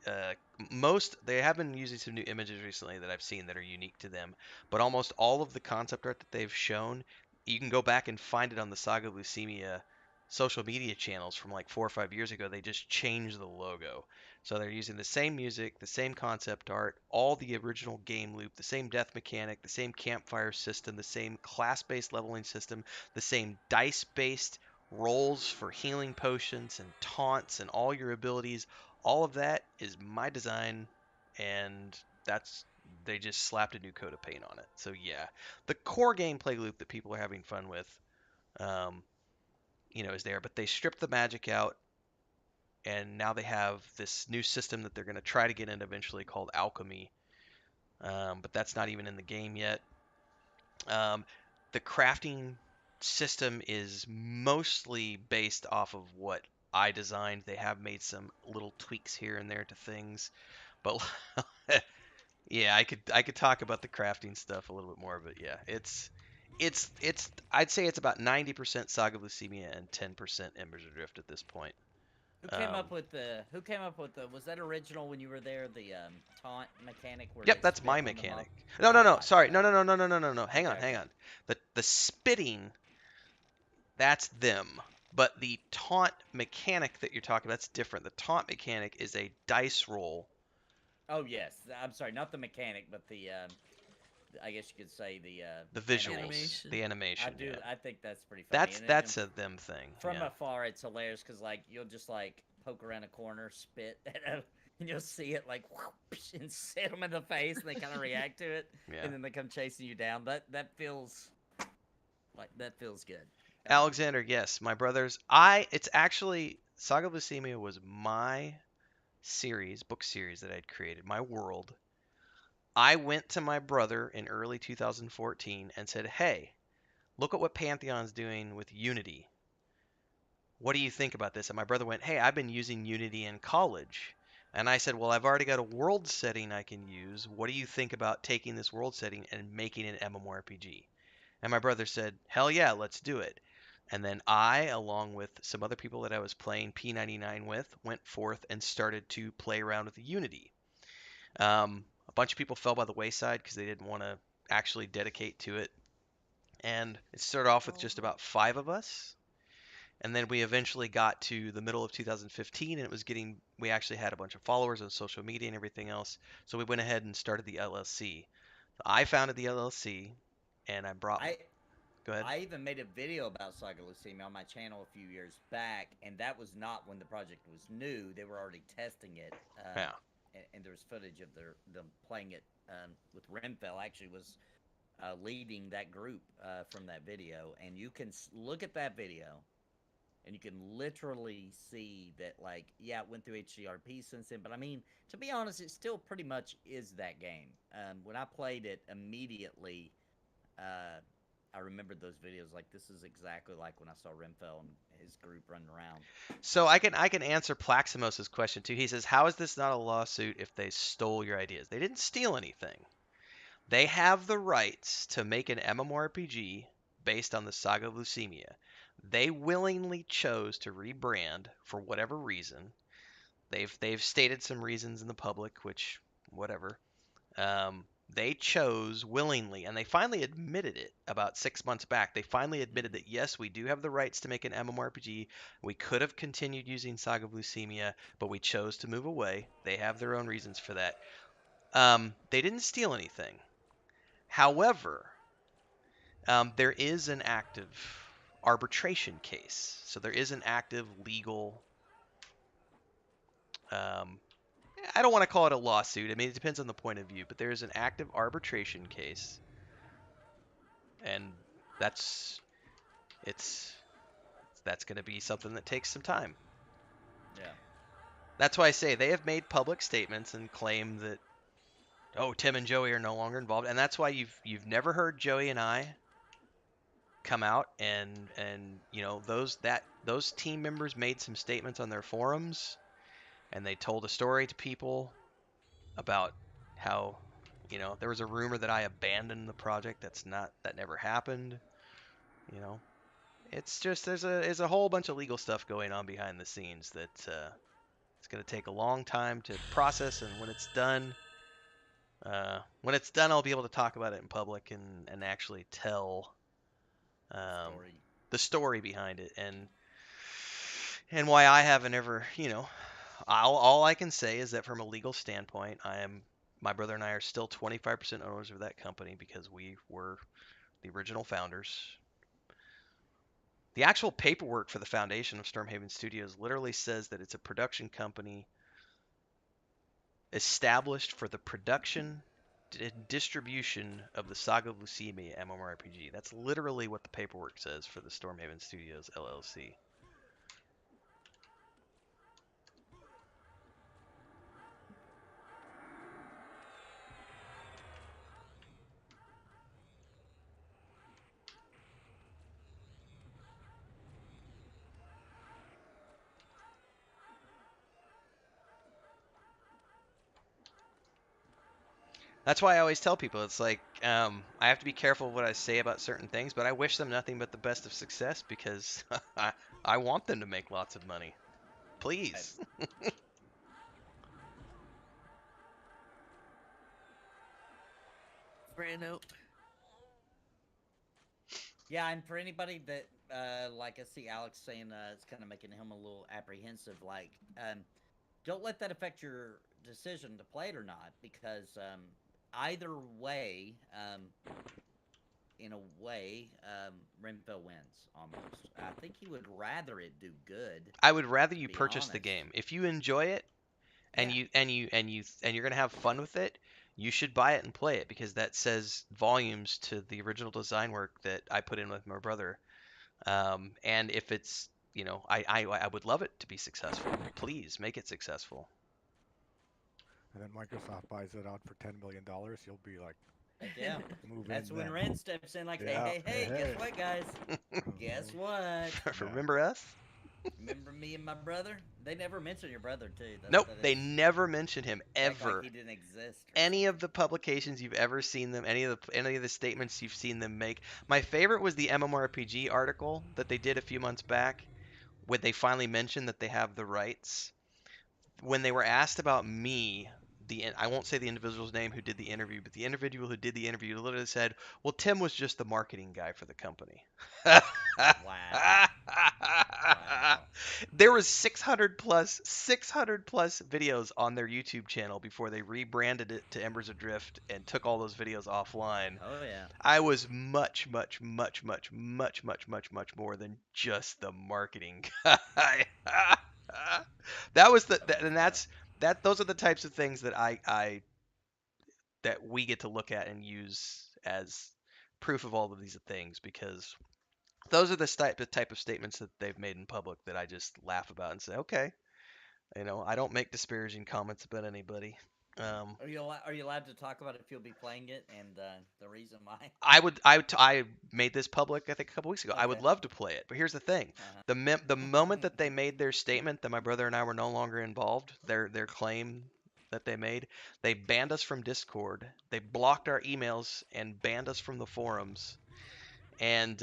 most. They have been using some new images recently that I've seen that are unique to them, but almost all of the concept art that they've shown, you can go back and find it on the Saga of Lucemia social media channels from like 4 or 5 years ago. They just changed the logo. So they're using the same music, the same concept art, all the original game loop, the same death mechanic, the same campfire system, the same class-based leveling system, the same dice-based rolls for healing potions and taunts and all your abilities. All of that is my design, and that's they just slapped a new coat of paint on it. So yeah, the core gameplay loop that people are having fun with, um, is there. But they stripped the magic out, and now they have this new system that they're going to try to get in eventually called alchemy. But that's not even in the game yet. Um, the crafting system is mostly based off of what I designed. They have made some little tweaks here and there to things, but yeah, I could talk about the crafting stuff a little bit more. But yeah, it's I'd say it's about 90% Saga of Lucemia and 10% Embers Adrift at this point. Who came Um, up with the? Who came up with the? Was that original when you were there? The taunt mechanic where Yep, they that's spit my on the mob. mechanic. No, no, I no. thought Sorry. so. No, no, no, no, no, no, no, no. Hang Okay, on, hang okay. on. The spitting, that's them. But the taunt mechanic that you're talking about, that's different. The taunt mechanic is a dice roll. Oh yes, I'm sorry, not the mechanic, but the I guess you could say the The visuals, Animation. the animation. I do. Yeah. I think that's pretty funny. That's a them thing. from Yeah. afar, it's hilarious because like you'll just like poke around a corner, spit, and you'll see it like whoosh, and hit them in the face, and they kind of react to it, Yeah. and then they come chasing you down. That feels good. Alexander, yes, my brothers. It's actually Saga of Lucemia was my book series that I'd created, my world. I went to my brother in early 2014 and said, "Hey, look at what Pantheon's doing with Unity. What do you think about this?" And my brother went, "Hey, I've been using Unity in college." And I said, "Well, I've already got a world setting I can use. What do you think about taking this world setting and making an MMORPG?" And my brother said, "Hell yeah, let's do it." And then I, along with some other people that I was playing P99 with, went forth and started to play around with Unity. A bunch of people fell by the wayside because they didn't want to actually dedicate to it. And it started off with just about 5 of us. And then we eventually got to the middle of 2015, and we actually had a bunch of followers on social media and everything else. So we went ahead and started the LLC. I founded the LLC, and I brought. I Go ahead. I even made a video about Saga Lucemia on my channel a few years back, and that was not when the project was new. They were already testing it. Yeah. And there was footage of them playing it with Renfell. Actually, was leading that group from that video, and you can look at that video, and you can literally see that, like, yeah, it went through HDRP since then, but I mean, to be honest, it still pretty much is that game. When I played it immediately, I remembered those videos. Like, this is exactly like when I saw Renfell and his group running around. So I can answer Plaximos' question too. He says, "How is this not a lawsuit if they stole your ideas?" They didn't steal anything. They have the rights to make an MMORPG based on the Saga of Lucemia. They willingly chose to rebrand for whatever reason. They've stated some reasons in the public, which whatever. They chose willingly, and they finally admitted it about 6 months back. They finally admitted that yes, we do have the rights to make an MMORPG. We could have continued using Saga of Lucemia, but we chose to move away. They have their own reasons for that. They didn't steal anything. However, there is an active arbitration case. So there is an active legal. I don't want to call it a lawsuit. I mean, it depends on the point of view, but there is an active arbitration case, and that's that's going to be something that takes some time. Yeah. That's why I say they have made public statements and claim that, oh, Tim and Joey are no longer involved, and that's why you've never heard Joey and I come out and those team members made some statements on their forums, and they told a story to people about how there was a rumor that I abandoned the project. That never happened. It's just there's a whole bunch of legal stuff going on behind the scenes that it's going to take a long time to process, and when it's done, I'll be able to talk about it in public and actually tell Story. the story behind it and why I haven't ever, all I can say is that from a legal standpoint, my brother and I are still 25% owners of that company because we were the original founders. The actual paperwork for the foundation of Stormhaven Studios literally says that it's a production company established for the production and distribution of the Saga of Lucimia mmorpg. That's literally what the paperwork says for the Stormhaven Studios LLC. That's why I always tell people it's like I have to be careful what I say about certain things, but I wish them nothing but the best of success because I want them to make lots of money. Please. Brando. Yeah, and for anybody that, like I see Alex saying, it's kind of making him a little apprehensive. Like, don't let that affect your decision to play it or not, because either way, in a way, Renfell wins almost. I think he would rather it do good. I would rather you be purchase the honest. game. If you enjoy it and Yeah. you're gonna have fun with it, you should buy it and play it because that says volumes to the original design work that I put in with my brother. And if it's I would love it to be successful. Please make it successful. And then Microsoft buys it out for $10 million. You'll be like, Heck yeah. move That's in when then. Ren steps in like, Yeah, hey, hey. guess what, guys? Guess what? Remember us? Remember me and my brother? They never mention your brother, too. Nope, they never mention him act ever. like he didn't exist. Any of the publications you've ever seen them, any of the statements you've seen them make. My favorite was the MMORPG article that they did a few months back, when they finally mentioned that they have the rights. When they were asked about me, I won't say the individual's name who did the interview, but the individual who did the interview literally said, "Well, Tim was just the marketing guy for the company." Wow. There was 600 plus videos on their YouTube channel before they rebranded it to Embers Adrift and took all those videos offline. Oh, yeah. I was much more than just the marketing guy. That was those are the types of things that that we get to look at and use as proof of all of these things, because those are the type of statements that they've made in public that I just laugh about and say, okay, I don't make disparaging comments about anybody. Are you allowed to talk about if you'll be playing it and the reason why? I made this public I think a couple weeks ago. I would Okay. love to play it, but here's the thing: the moment that they made their statement that my brother and I were no longer involved, their claim that they made, they banned us from Discord. They blocked our emails and banned us from the forums, and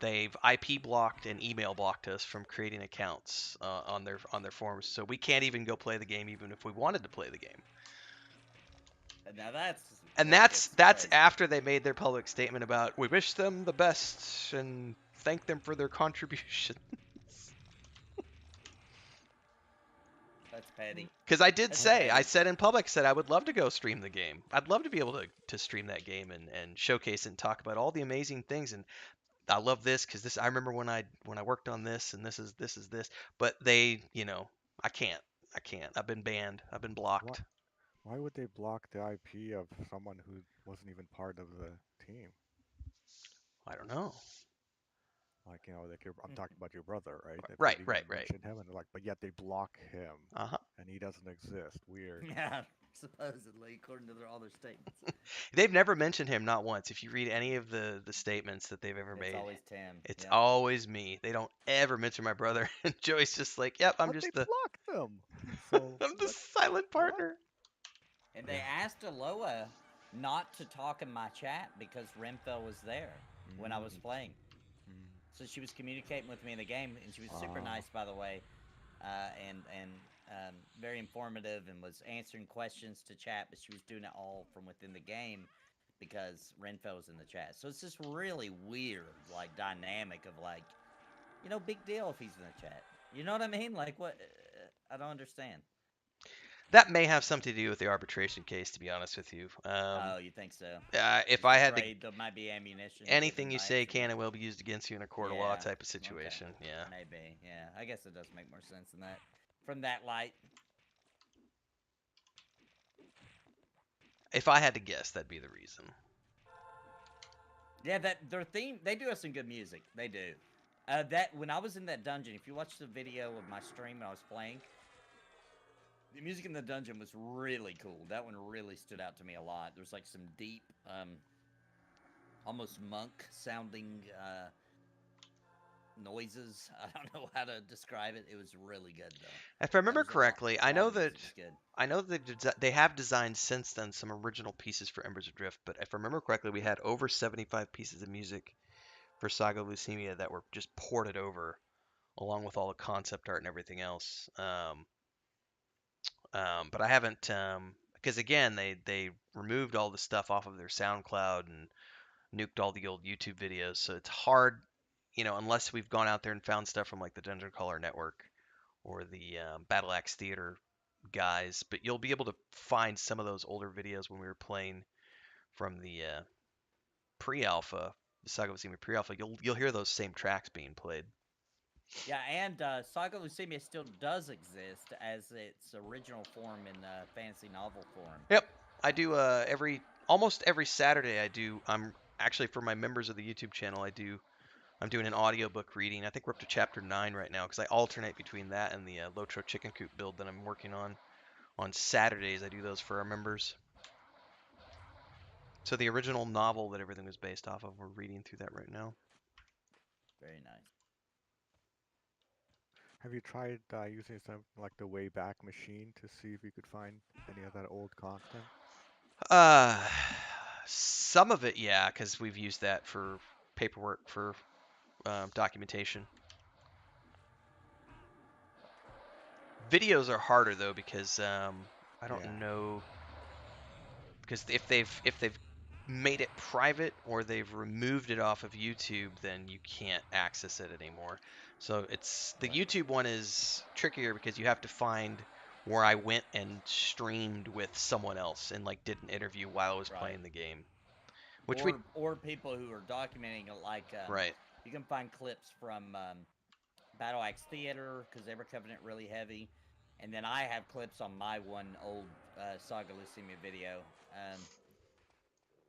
they've IP blocked and email blocked us from creating accounts on their forums. So we can't even go play the game, even if we wanted to play the game. Now that's And where it that's gets crazy. after they made their public statement about, we wish them the best and thank them for their contribution. That's petty. Because I did That's say, I petty. said in public, I would love to go stream the game. I'd love to be able to stream that game and showcase and talk about all the amazing things. And I love this because this. I remember when I worked on this, and this is this. But they, I can't. I can't. I've been banned. I've been Why, blocked. why would they block the IP of someone who wasn't even part of the team? I don't know. Like, like I'm talking about your brother, right? If they Right, didn't right, even right. mention him, and they're like, but yet they block him, Uh-huh. and he doesn't exist. Weird. Yeah, supposedly, according to all their statements. They've never mentioned him, not once. If you read any of the statements that they've ever It's made, always Tim. it's Yep. always me. They don't ever mention my brother. And Joey's just like, "Yep, I'm But they just the blocked them. So I'm the what? silent What? partner." And they Yeah. asked Aloha not to talk in my chat because Renfell was there when I was Mm, playing. mm. So she was communicating with me in the game, and she was super Ah. nice, by the way, and very informative, and was answering questions to chat. But she was doing it all from within the game because Renfell was in the chat. So it's this really weird, like, dynamic of like, big deal if he's in the chat. You know what I mean? Like, what? I don't understand. That may have something to do with the arbitration case, to be honest with you. Oh, you think so? If Just I had to, afraid there might be ammunition anything given you by say can accident. and will be used against you in a court of law Yeah. type of Okay. situation. Yeah. Maybe. Yeah. I guess it does make more sense than that. From that light. If I had to guess, that'd be the reason. Yeah, that their theme, they do have some good music. They do. That when I was in that dungeon, if you watch the video of my stream when I was playing, the music in the dungeon was really cool. That one really stood out to me a lot. There's like some deep, almost monk sounding noises. I don't know how to describe it. It was really good though. If I remember There's a lot. correctly, A lot of the music was good. I know that they have designed since then some original pieces for Embers Adrift, but if I remember correctly, we had over 75 pieces of music for Saga Leucemia that were just ported over, along with all the concept art and everything else. But I haven't, because again, they removed all the stuff off of their SoundCloud and nuked all the old YouTube videos, so it's hard, unless we've gone out there and found stuff from like the Dungeon Crawler Network or the Battle Axe Theater guys. But you'll be able to find some of those older videos when we were playing from the pre-alpha, the Saga of Leucemia pre-alpha. You'll hear those same tracks being played. Yeah, and Saga Leucemia still does exist as its original form in fantasy novel form. Yep, I do almost every Saturday. I'm actually, for my members of the YouTube channel, I'm doing an audiobook reading. I think we're up to chapter 9 right now because I alternate between that and the Lotro Chicken Coop build that I'm working on. On Saturdays, I do those for our members. So the original novel that everything was based off of, we're reading through that right now. Very nice. Have you tried using something like the Wayback Machine to see if you could find any of that old content? Some of it, yeah, because we've used that for paperwork for documentation. Videos are harder though because I don't Yeah. know, because if they've made it private or they've removed it off of YouTube, then you can't access it anymore. So it's the Right. YouTube one is trickier because you have to find where I went and streamed with someone else and like did an interview while I was Right. playing the game. Which we Or people who are documenting it, like right. you can find clips from Battle Axe Theater because they were covering it really heavy, and then I have clips on my one old Saga Leucemia video,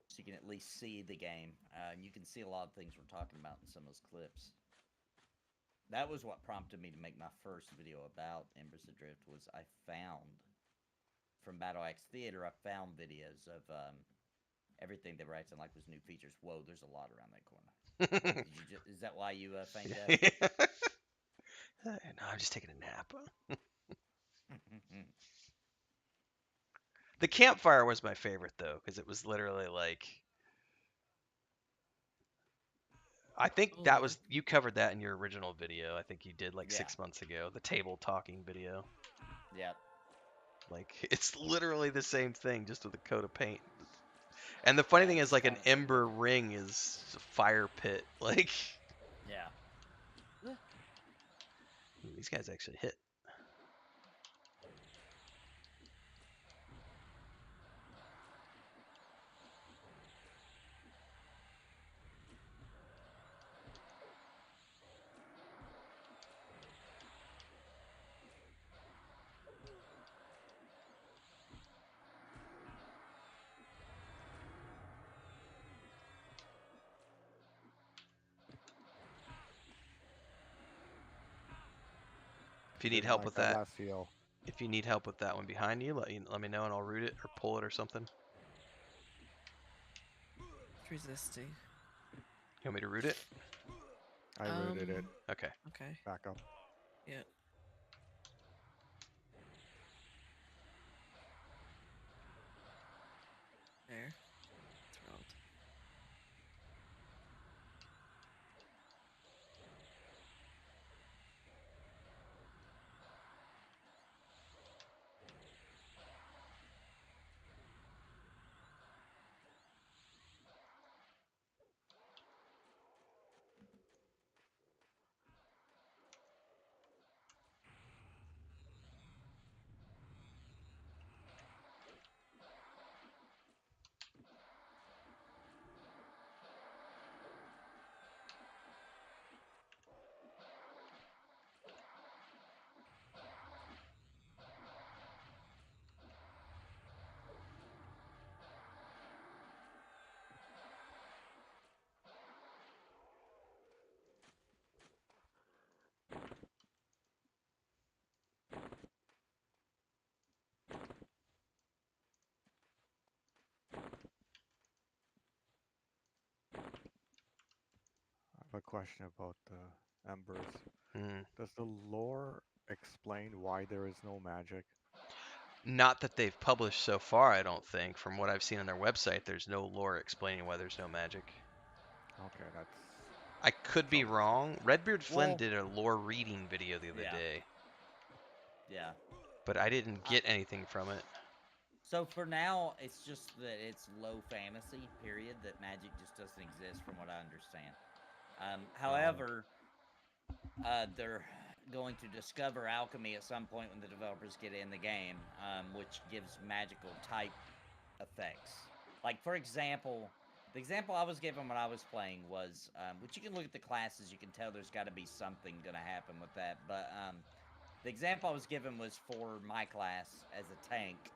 so you can at least see the game. And you can see a lot of things we're talking about in some of those clips. That was what prompted me to make my first video about Embers Adrift. Was I found from Battle Axe Theater, I found videos of everything they were acting like was new features. Whoa, there's a lot around that corner. Is that why you feigned out? No, I'm just taking a nap. The campfire was my favorite though, because it was literally like, I think that was, you covered that in your original video. I think you did like Yeah. 6 months ago, the table talking video. Yep. Like it's literally the same thing, just with a coat of paint. And the funny Yeah, thing is, just like, an calling it something ember different. ring is a fire pit. Like, Yeah. these guys actually hit. If you need Didn't help like with that that, last seal. if you need help with that one behind you, let me know and I'll root it or pull it or something. It's resisting. You want me to root it? I rooted it. Okay. Okay. Back up. Yeah. There. It's rolled. I have a question about the embers. Mm. Does the lore explain why there is no magic? Not that they've published so far, I don't think. From what I've seen on their website, there's no lore explaining why there's no magic. Okay, that's I could be troublesome. wrong. Redbeard Flynn Well, did a lore reading video the other yeah. day, Yeah. but I didn't get anything from it. So for now, it's just that it's low fantasy, period, that magic just doesn't exist from what I understand. However, they're going to discover alchemy at some point when the developers get in the game, which gives magical type effects. Like, for example, the example I was given when I was playing was, which you can look at the classes, you can tell there's got to be something going to happen with that, but the example I was given was for my class as a tank.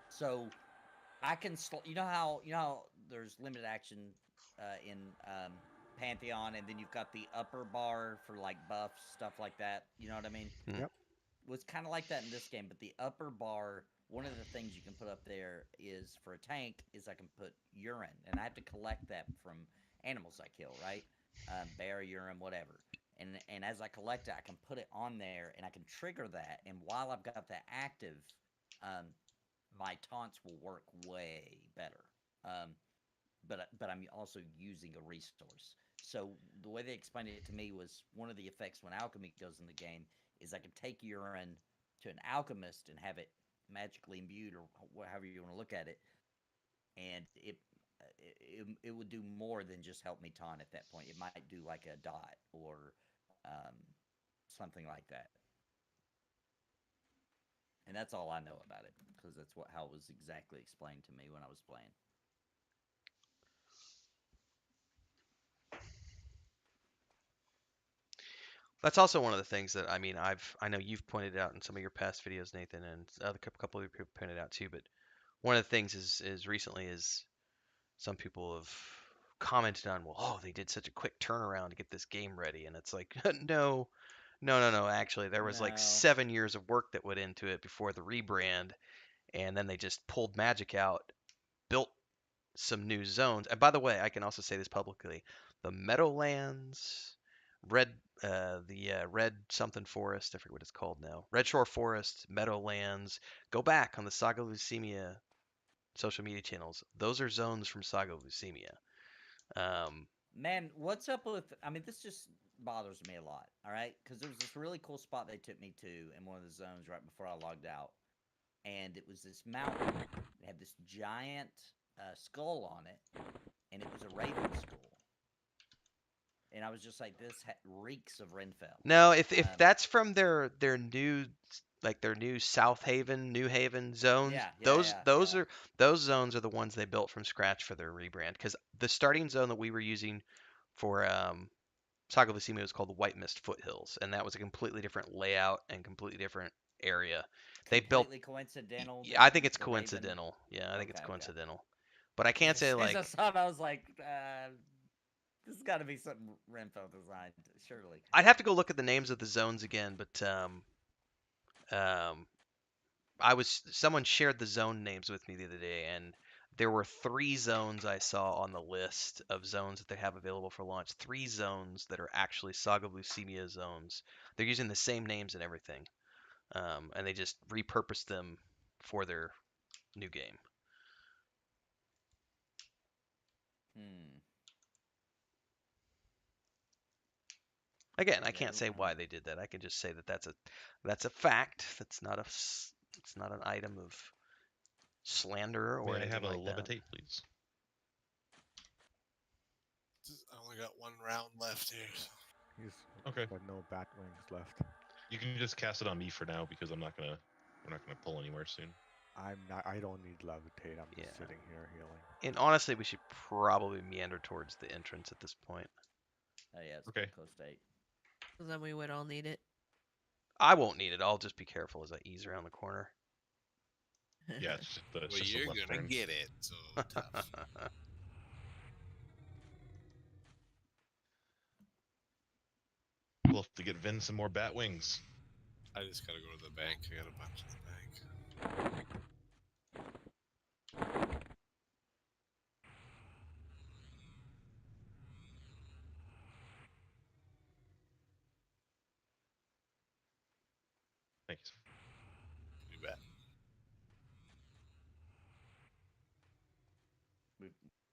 So I can, you know how there's limited action in Pantheon, and then you've got the upper bar for like buffs, stuff like that. You know what I mean? Hmm. Yep. Was kind of like that in this game, but the upper bar, one of the things you can put up there is for a tank is I can put urine, and I have to collect that from animals I kill, right? Bear urine, whatever. And as I collect it, I can put it on there, and I can trigger that. And while I've got that active, um, my taunts will work way better. But I'm also using a resource. So the way they explained it to me was one of the effects when alchemy goes in the game is I can take urine to an alchemist and have it magically imbued, or however you want to look at it, and it would do more than just help me taunt at that point. It might do like a dot or um, something like that. And that's all I know about it because that's how it was exactly explained to me when I was playing. That's also one of the things that I know you've pointed out in some of your past videos, Nathan, and a couple of people pointed out too. But one of the things is recently is some people have commented on, well, oh, they did such a quick turnaround to get this game ready, and it's like, no, no. Actually, there was like No. 7 years of work that went into it before the rebrand, and then they just pulled magic out, built some new zones. And by the way, I can also say this publicly: the Meadowlands, Red, Red something Forest, I forget what it's called now. Red Shore Forest, Meadowlands. Go back on the Saga Leucemia social media channels. Those are zones from Saga Leucemia. Man, what's up with? I mean, this just bothers me a lot. All right, because there was this really cool spot they took me to in one of the zones right before I logged out, and it was this mountain. It had this giant skull on it, and it was a raven skull. And I was just like, this reeks of Renfell. No, if that's from their new their new South Haven, New Haven zones, those are those zones are the ones they built from scratch for their rebrand. Because the starting zone that we were using for Saga Leucemia was called the White Mist Foothills, and that was a completely different layout and completely different area. They built. Completely coincidental. Yeah, I think it's the Raven- coincidental. Yeah, I think it's Okay. coincidental. But I can't say As I like saw it, I was like, This has got to be something Renfo designed, surely. I'd have to go look at the names of the zones again, but someone shared the zone names with me the other day, and there were 3 zones I saw on the list of zones that they have available for launch. 3 zones that are actually Saga Leucemia zones. They're using the same names and everything, and they just repurposed them for their new game. Hmm. Again, I Yeah, can't we say don't why have- they did that. I can just say that that's a fact. That's not it's not an item of slander or May I anything have a like that. levitate, please? I only got 1 round left here. So. He's Okay. got no bat wings left. You can just cast it on me for now because we're not gonna pull anywhere soon. I don't need levitate. I'm just Yeah. sitting here healing. And honestly, we should probably meander towards the entrance at this point. Oh yeah, it's Okay. close to 8. So then we would all need it. I won't need it. I'll just be careful as I ease around the corner. Yeah, it's just, it's Well, just a you're left gonna turn. get it. So tough. We'll have to get Vin some more bat wings. I just gotta go to the bank. I got a bunch in the bank. Thanks. You bet.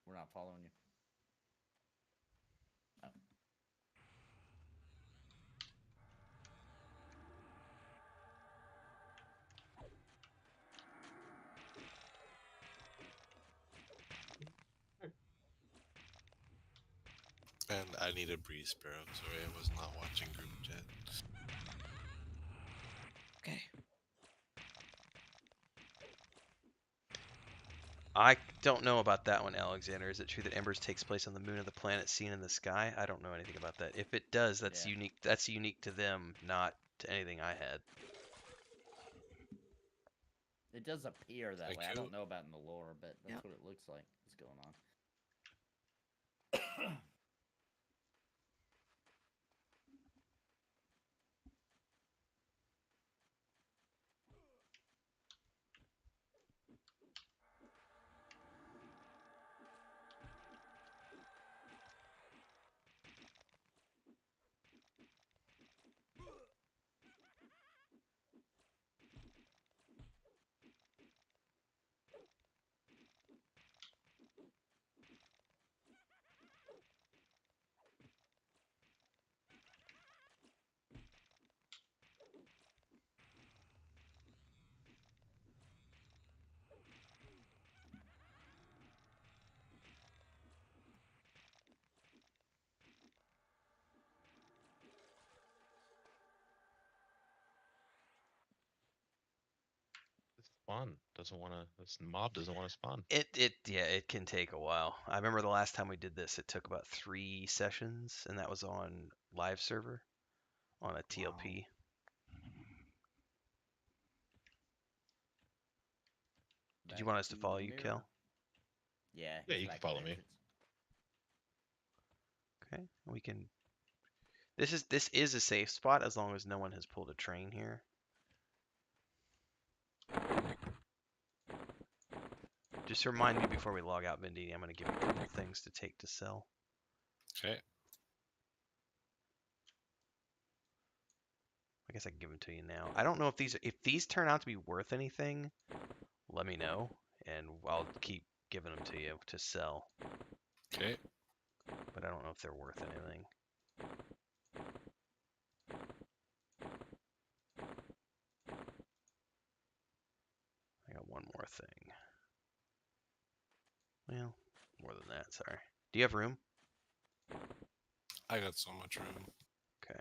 We're not following you. Oh. And I need a breeze sparrow. Sorry, I was not watching group chat. Okay. I don't know about that one, Alexander. Is it true that Embers takes place on the moon of the planet seen in the sky? I don't know anything about that. If it does, that's Yeah. unique. That's unique to them, not to anything I had. It does appear that Thank way. I you. don't know about in the lore, but that's Yep. what it looks like is going on. This spawn doesn't want to. This mob doesn't want to spawn. It can take a while. I remember the last time we did this, it took about 3 sessions, and that was on live server on a TLP. Did you want us to Back follow the you, mirror. Kel? Yeah. Yeah, he's you can back at the follow me. entrance. Okay, we can. This is a safe spot as long as no one has pulled a train here. Just remind me before we log out, Vindini. I'm gonna give you a couple things to take to sell. Okay. I guess I can give them to you now. I don't know if these turn out to be worth anything. Let me know, and I'll keep giving them to you to sell. Okay. But I don't know if they're worth anything. I got one more thing. Well, more than that, sorry. Do you have room? I got so much room. Okay.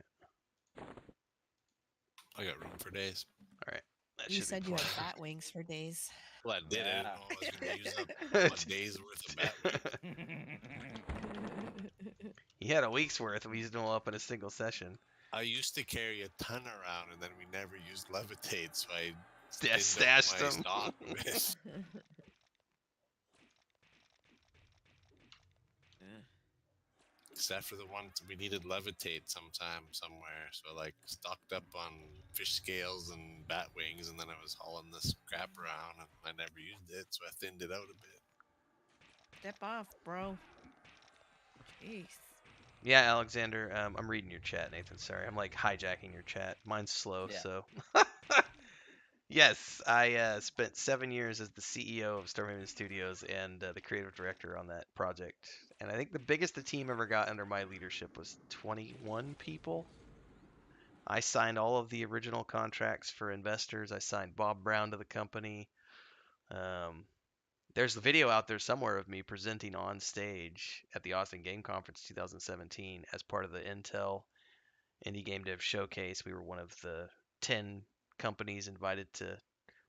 I got room for days. Alright. That You should said be you had plenty. bat wings for days. Well, I did. I didn't Yeah. know I was going to use up a day's worth of bat wings. He had a week's worth. We used them all up in a single session. I used to carry a ton around, and then we never used levitate, so I Yeah, thinned stashed up my them. stock a bit. except for the ones we needed levitate sometime somewhere. So like stocked up on fish scales and bat wings, and then I was hauling this crap around, and I never used it, so I thinned it out a bit. Step off, bro. Jeez. Yeah, Alexander, I'm reading your chat, Nathan. Sorry, I'm like hijacking your chat. Mine's slow, Yeah. so. Yes, I spent 7 years as the CEO of Stormhaven Studios and the creative director on that project. And I think the biggest the team ever got under my leadership was 21 people. I signed all of the original contracts for investors. I signed Bob Brown to the company. Um, there's the video out there somewhere of me presenting on stage at the Austin Game Conference 2017 as part of the Intel Indie Game Dev Showcase. We were one of the 10 companies invited to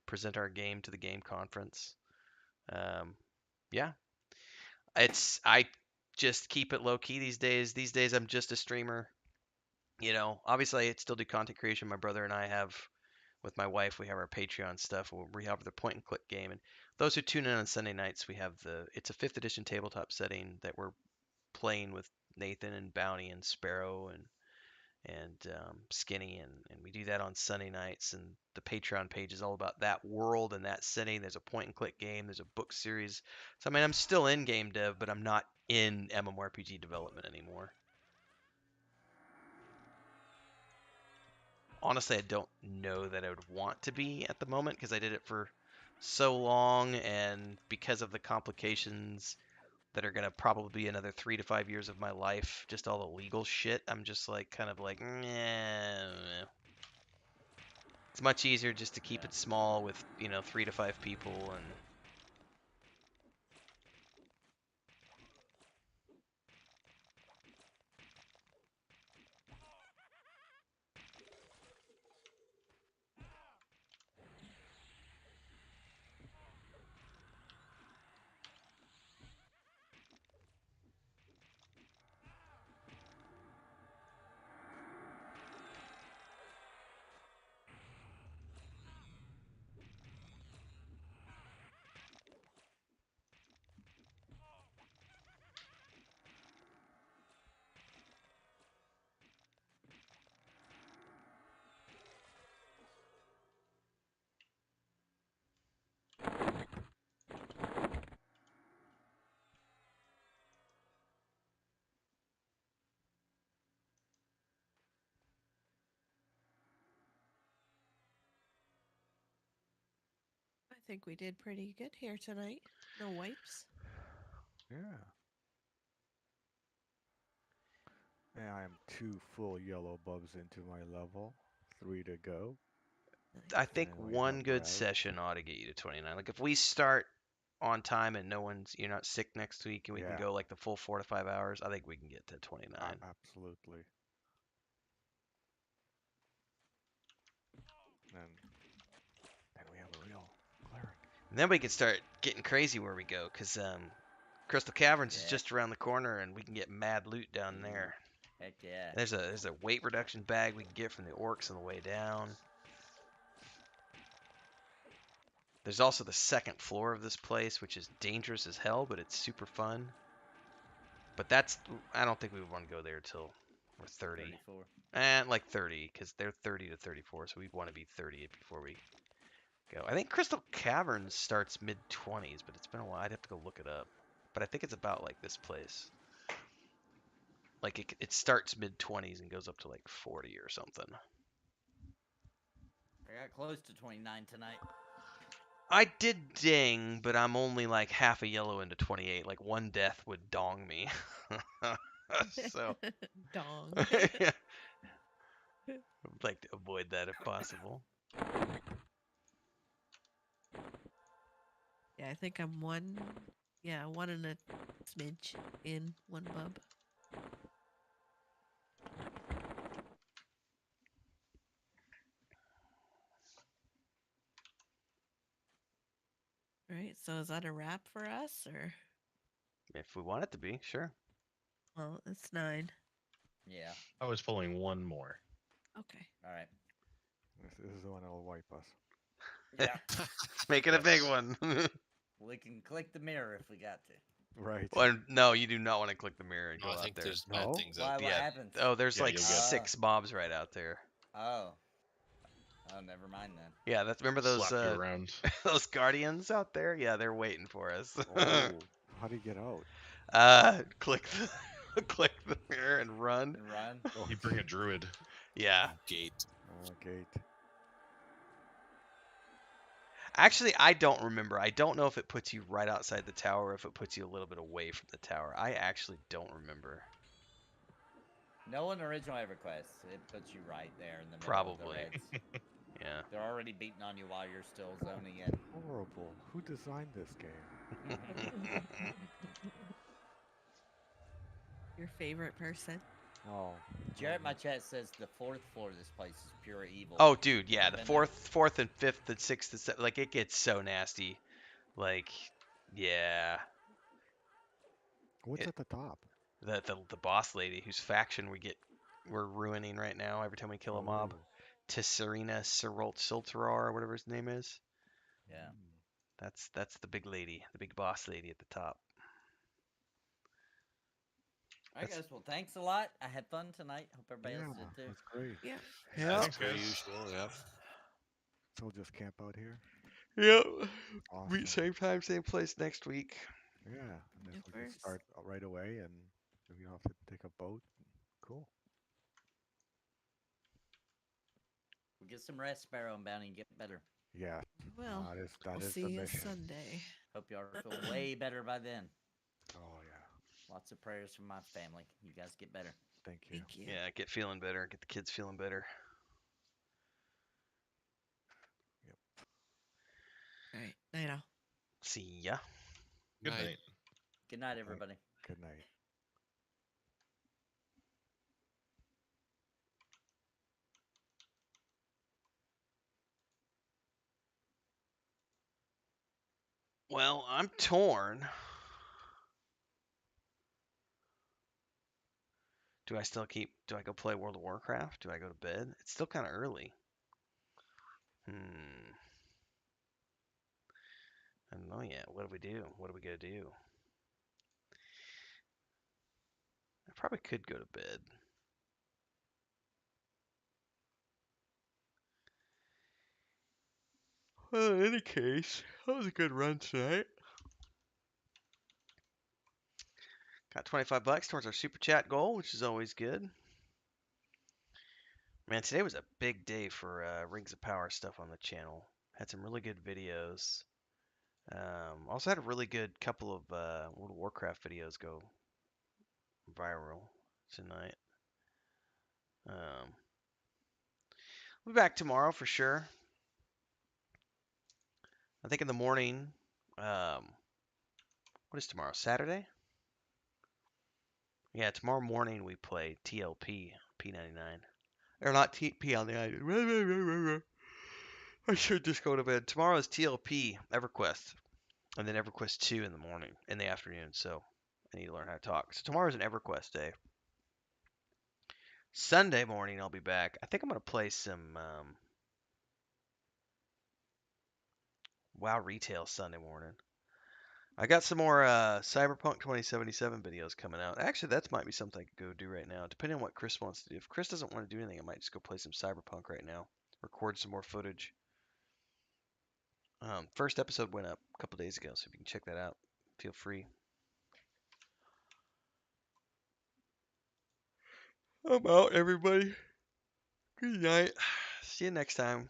present our game to the game conference. Yeah, I just keep it low key these days. These days I'm just a streamer. You know, obviously I still do content creation. My brother and I have, with my wife, we have our Patreon stuff. We have the point and click game. And those who tune in on Sunday nights, we have it's a 5th edition tabletop setting that we're playing with Nathan and Bounty and Sparrow and Skinny, and we do that on Sunday nights. And the Patreon page is all about that world and that setting. There's a point and click game. There's a book series. So I mean, I'm still in game dev, but I'm not in MMORPG development anymore. Honestly, I don't know that I would want to be at the moment because I did it for so long, and because of the complications that are gonna probably be another 3 to 5 years of my life, just all the legal shit. I'm just like kind of like, nah. It's much easier just to keep Yeah. it small with 3 to 5 people and. I think we did pretty good here tonight. No wipes. Yeah. And I am 2 full yellow bubs into my level. 3 to go. I think And we have one good Rev. session ought to get you to 29. Like if we start on time and you're not sick next week and we can Yeah. go like the full 4 to 5 hours, I think we can get to 29. Absolutely. And then we have a real cleric. And then we can start getting crazy where we go, because Crystal Caverns is Yeah. just around the corner, and we can get mad loot down there. Heck yeah. There's a weight reduction bag we can get from the orcs on the way down. There's also the second floor of this place, which is dangerous as hell, but it's super fun. But I don't think we would want to go there till we're 30. 34. And like 30, because they're 30 to 34, so we'd want to be 30 before we go. I think Crystal Caverns starts mid-20s, but it's been a while. I'd have to go look it up. But I think it's about like this place. Like it starts mid-20s and goes up to like 40 or something. I got close to 29 tonight. I did ding, but I'm only like half a yellow into 28. Like one death would dong me. So Dong. I'd like to avoid that if possible. Yeah, I think I'm one and a smidge in, one bub. Right, so is that a wrap for us, or? If we want it to be, sure. Well, it's 9. Yeah. I was pulling one more. Okay. All right. This is the one that will wipe us. Yeah. Make it a big Yes. one. We can click the mirror if we got to. Right. Well, no, you do not want to click the mirror and No, go I out think there. there's No? bad things Why? out What there. Yeah. happens? Oh, there's Yeah, like you'll get- 6 mobs right out there. Oh. Oh, never mind then. Yeah, that's remember those Slap you around. those guardians out there? Yeah, they're waiting for us. Oh, how do you get out? Click the click the mirror and run. And run. Oh, You bring a druid. Yeah. Gate. gate. Actually, I don't remember. I don't know if it puts you right outside the tower or if it puts you a little bit away from the tower. I actually don't remember. No in original EverQuest. It puts you right there in the middle Probably. of the reds. Yeah. They're already beating on you while you're still zoning in. Horrible. Who designed this game? Your favorite person. Oh. Jarrett, my chat says the 4th floor of this place is pure evil. Oh, dude, yeah, Have the you been there? fourth and fifth and sixth and seventh, like it gets so nasty. Like, yeah, What's It- at the top? the boss lady whose faction we're ruining right now every time we kill a mob. Oh. Tisserina Silterar or whatever his name is. Yeah. That's the big lady, the big boss lady at the top. Alright, That's- guys. Well, thanks a lot. I had fun tonight. Hope everybody Yeah, else did too. that's great. Yeah. Yeah. Thanks, Per guys. usual, yep. So we'll just camp out here. Yep. Awesome. Meet same time, same place next week. Yeah, and if Of we can course. start right away, and if you don't have to take a boat, cool. We'll get some rest, Sparrow and Bounty, and get better. Yeah, Well, that we'll is see the you mission. Sunday. Hope you all feel way better by then. Oh yeah, Lots of prayers from my family. You guys get better. thank you. Thank you. Yeah, get feeling better. Get the kids feeling better. All right. Night all. See ya. Good Night. night. Good night, everybody. Good night. Well, I'm torn. Do I go play World of Warcraft? Do I go to bed? It's still kind of early. I don't know yet. What do we do? What are we gonna do? I probably could go to bed. Well, in any case, that was a good run tonight. Got 25 bucks towards our super chat goal, which is always good. Man, today was a big day for Rings of Power stuff on the channel. Had some really good videos. Also had a really good couple of World of Warcraft videos go viral tonight. We'll be back tomorrow for sure. I think in the morning. What is tomorrow? Saturday? Yeah, tomorrow morning we play TLP P99. Or not PL99. I should just go to bed. Tomorrow is TLP EverQuest. And then EverQuest 2 in the morning, in the afternoon. So I need to learn how to talk. So tomorrow's an EverQuest day. Sunday morning I'll be back. I think I'm going to play some WoW Retail Sunday morning. I got some more Cyberpunk 2077 videos coming out. Actually, that might be something I could go do right now, depending on what Chris wants to do. If Chris doesn't want to do anything, I might just go play some Cyberpunk right now. Record some more footage. First episode went up a couple days ago, so if you can check that out, feel free. I'm out, everybody. Good night. See you next time.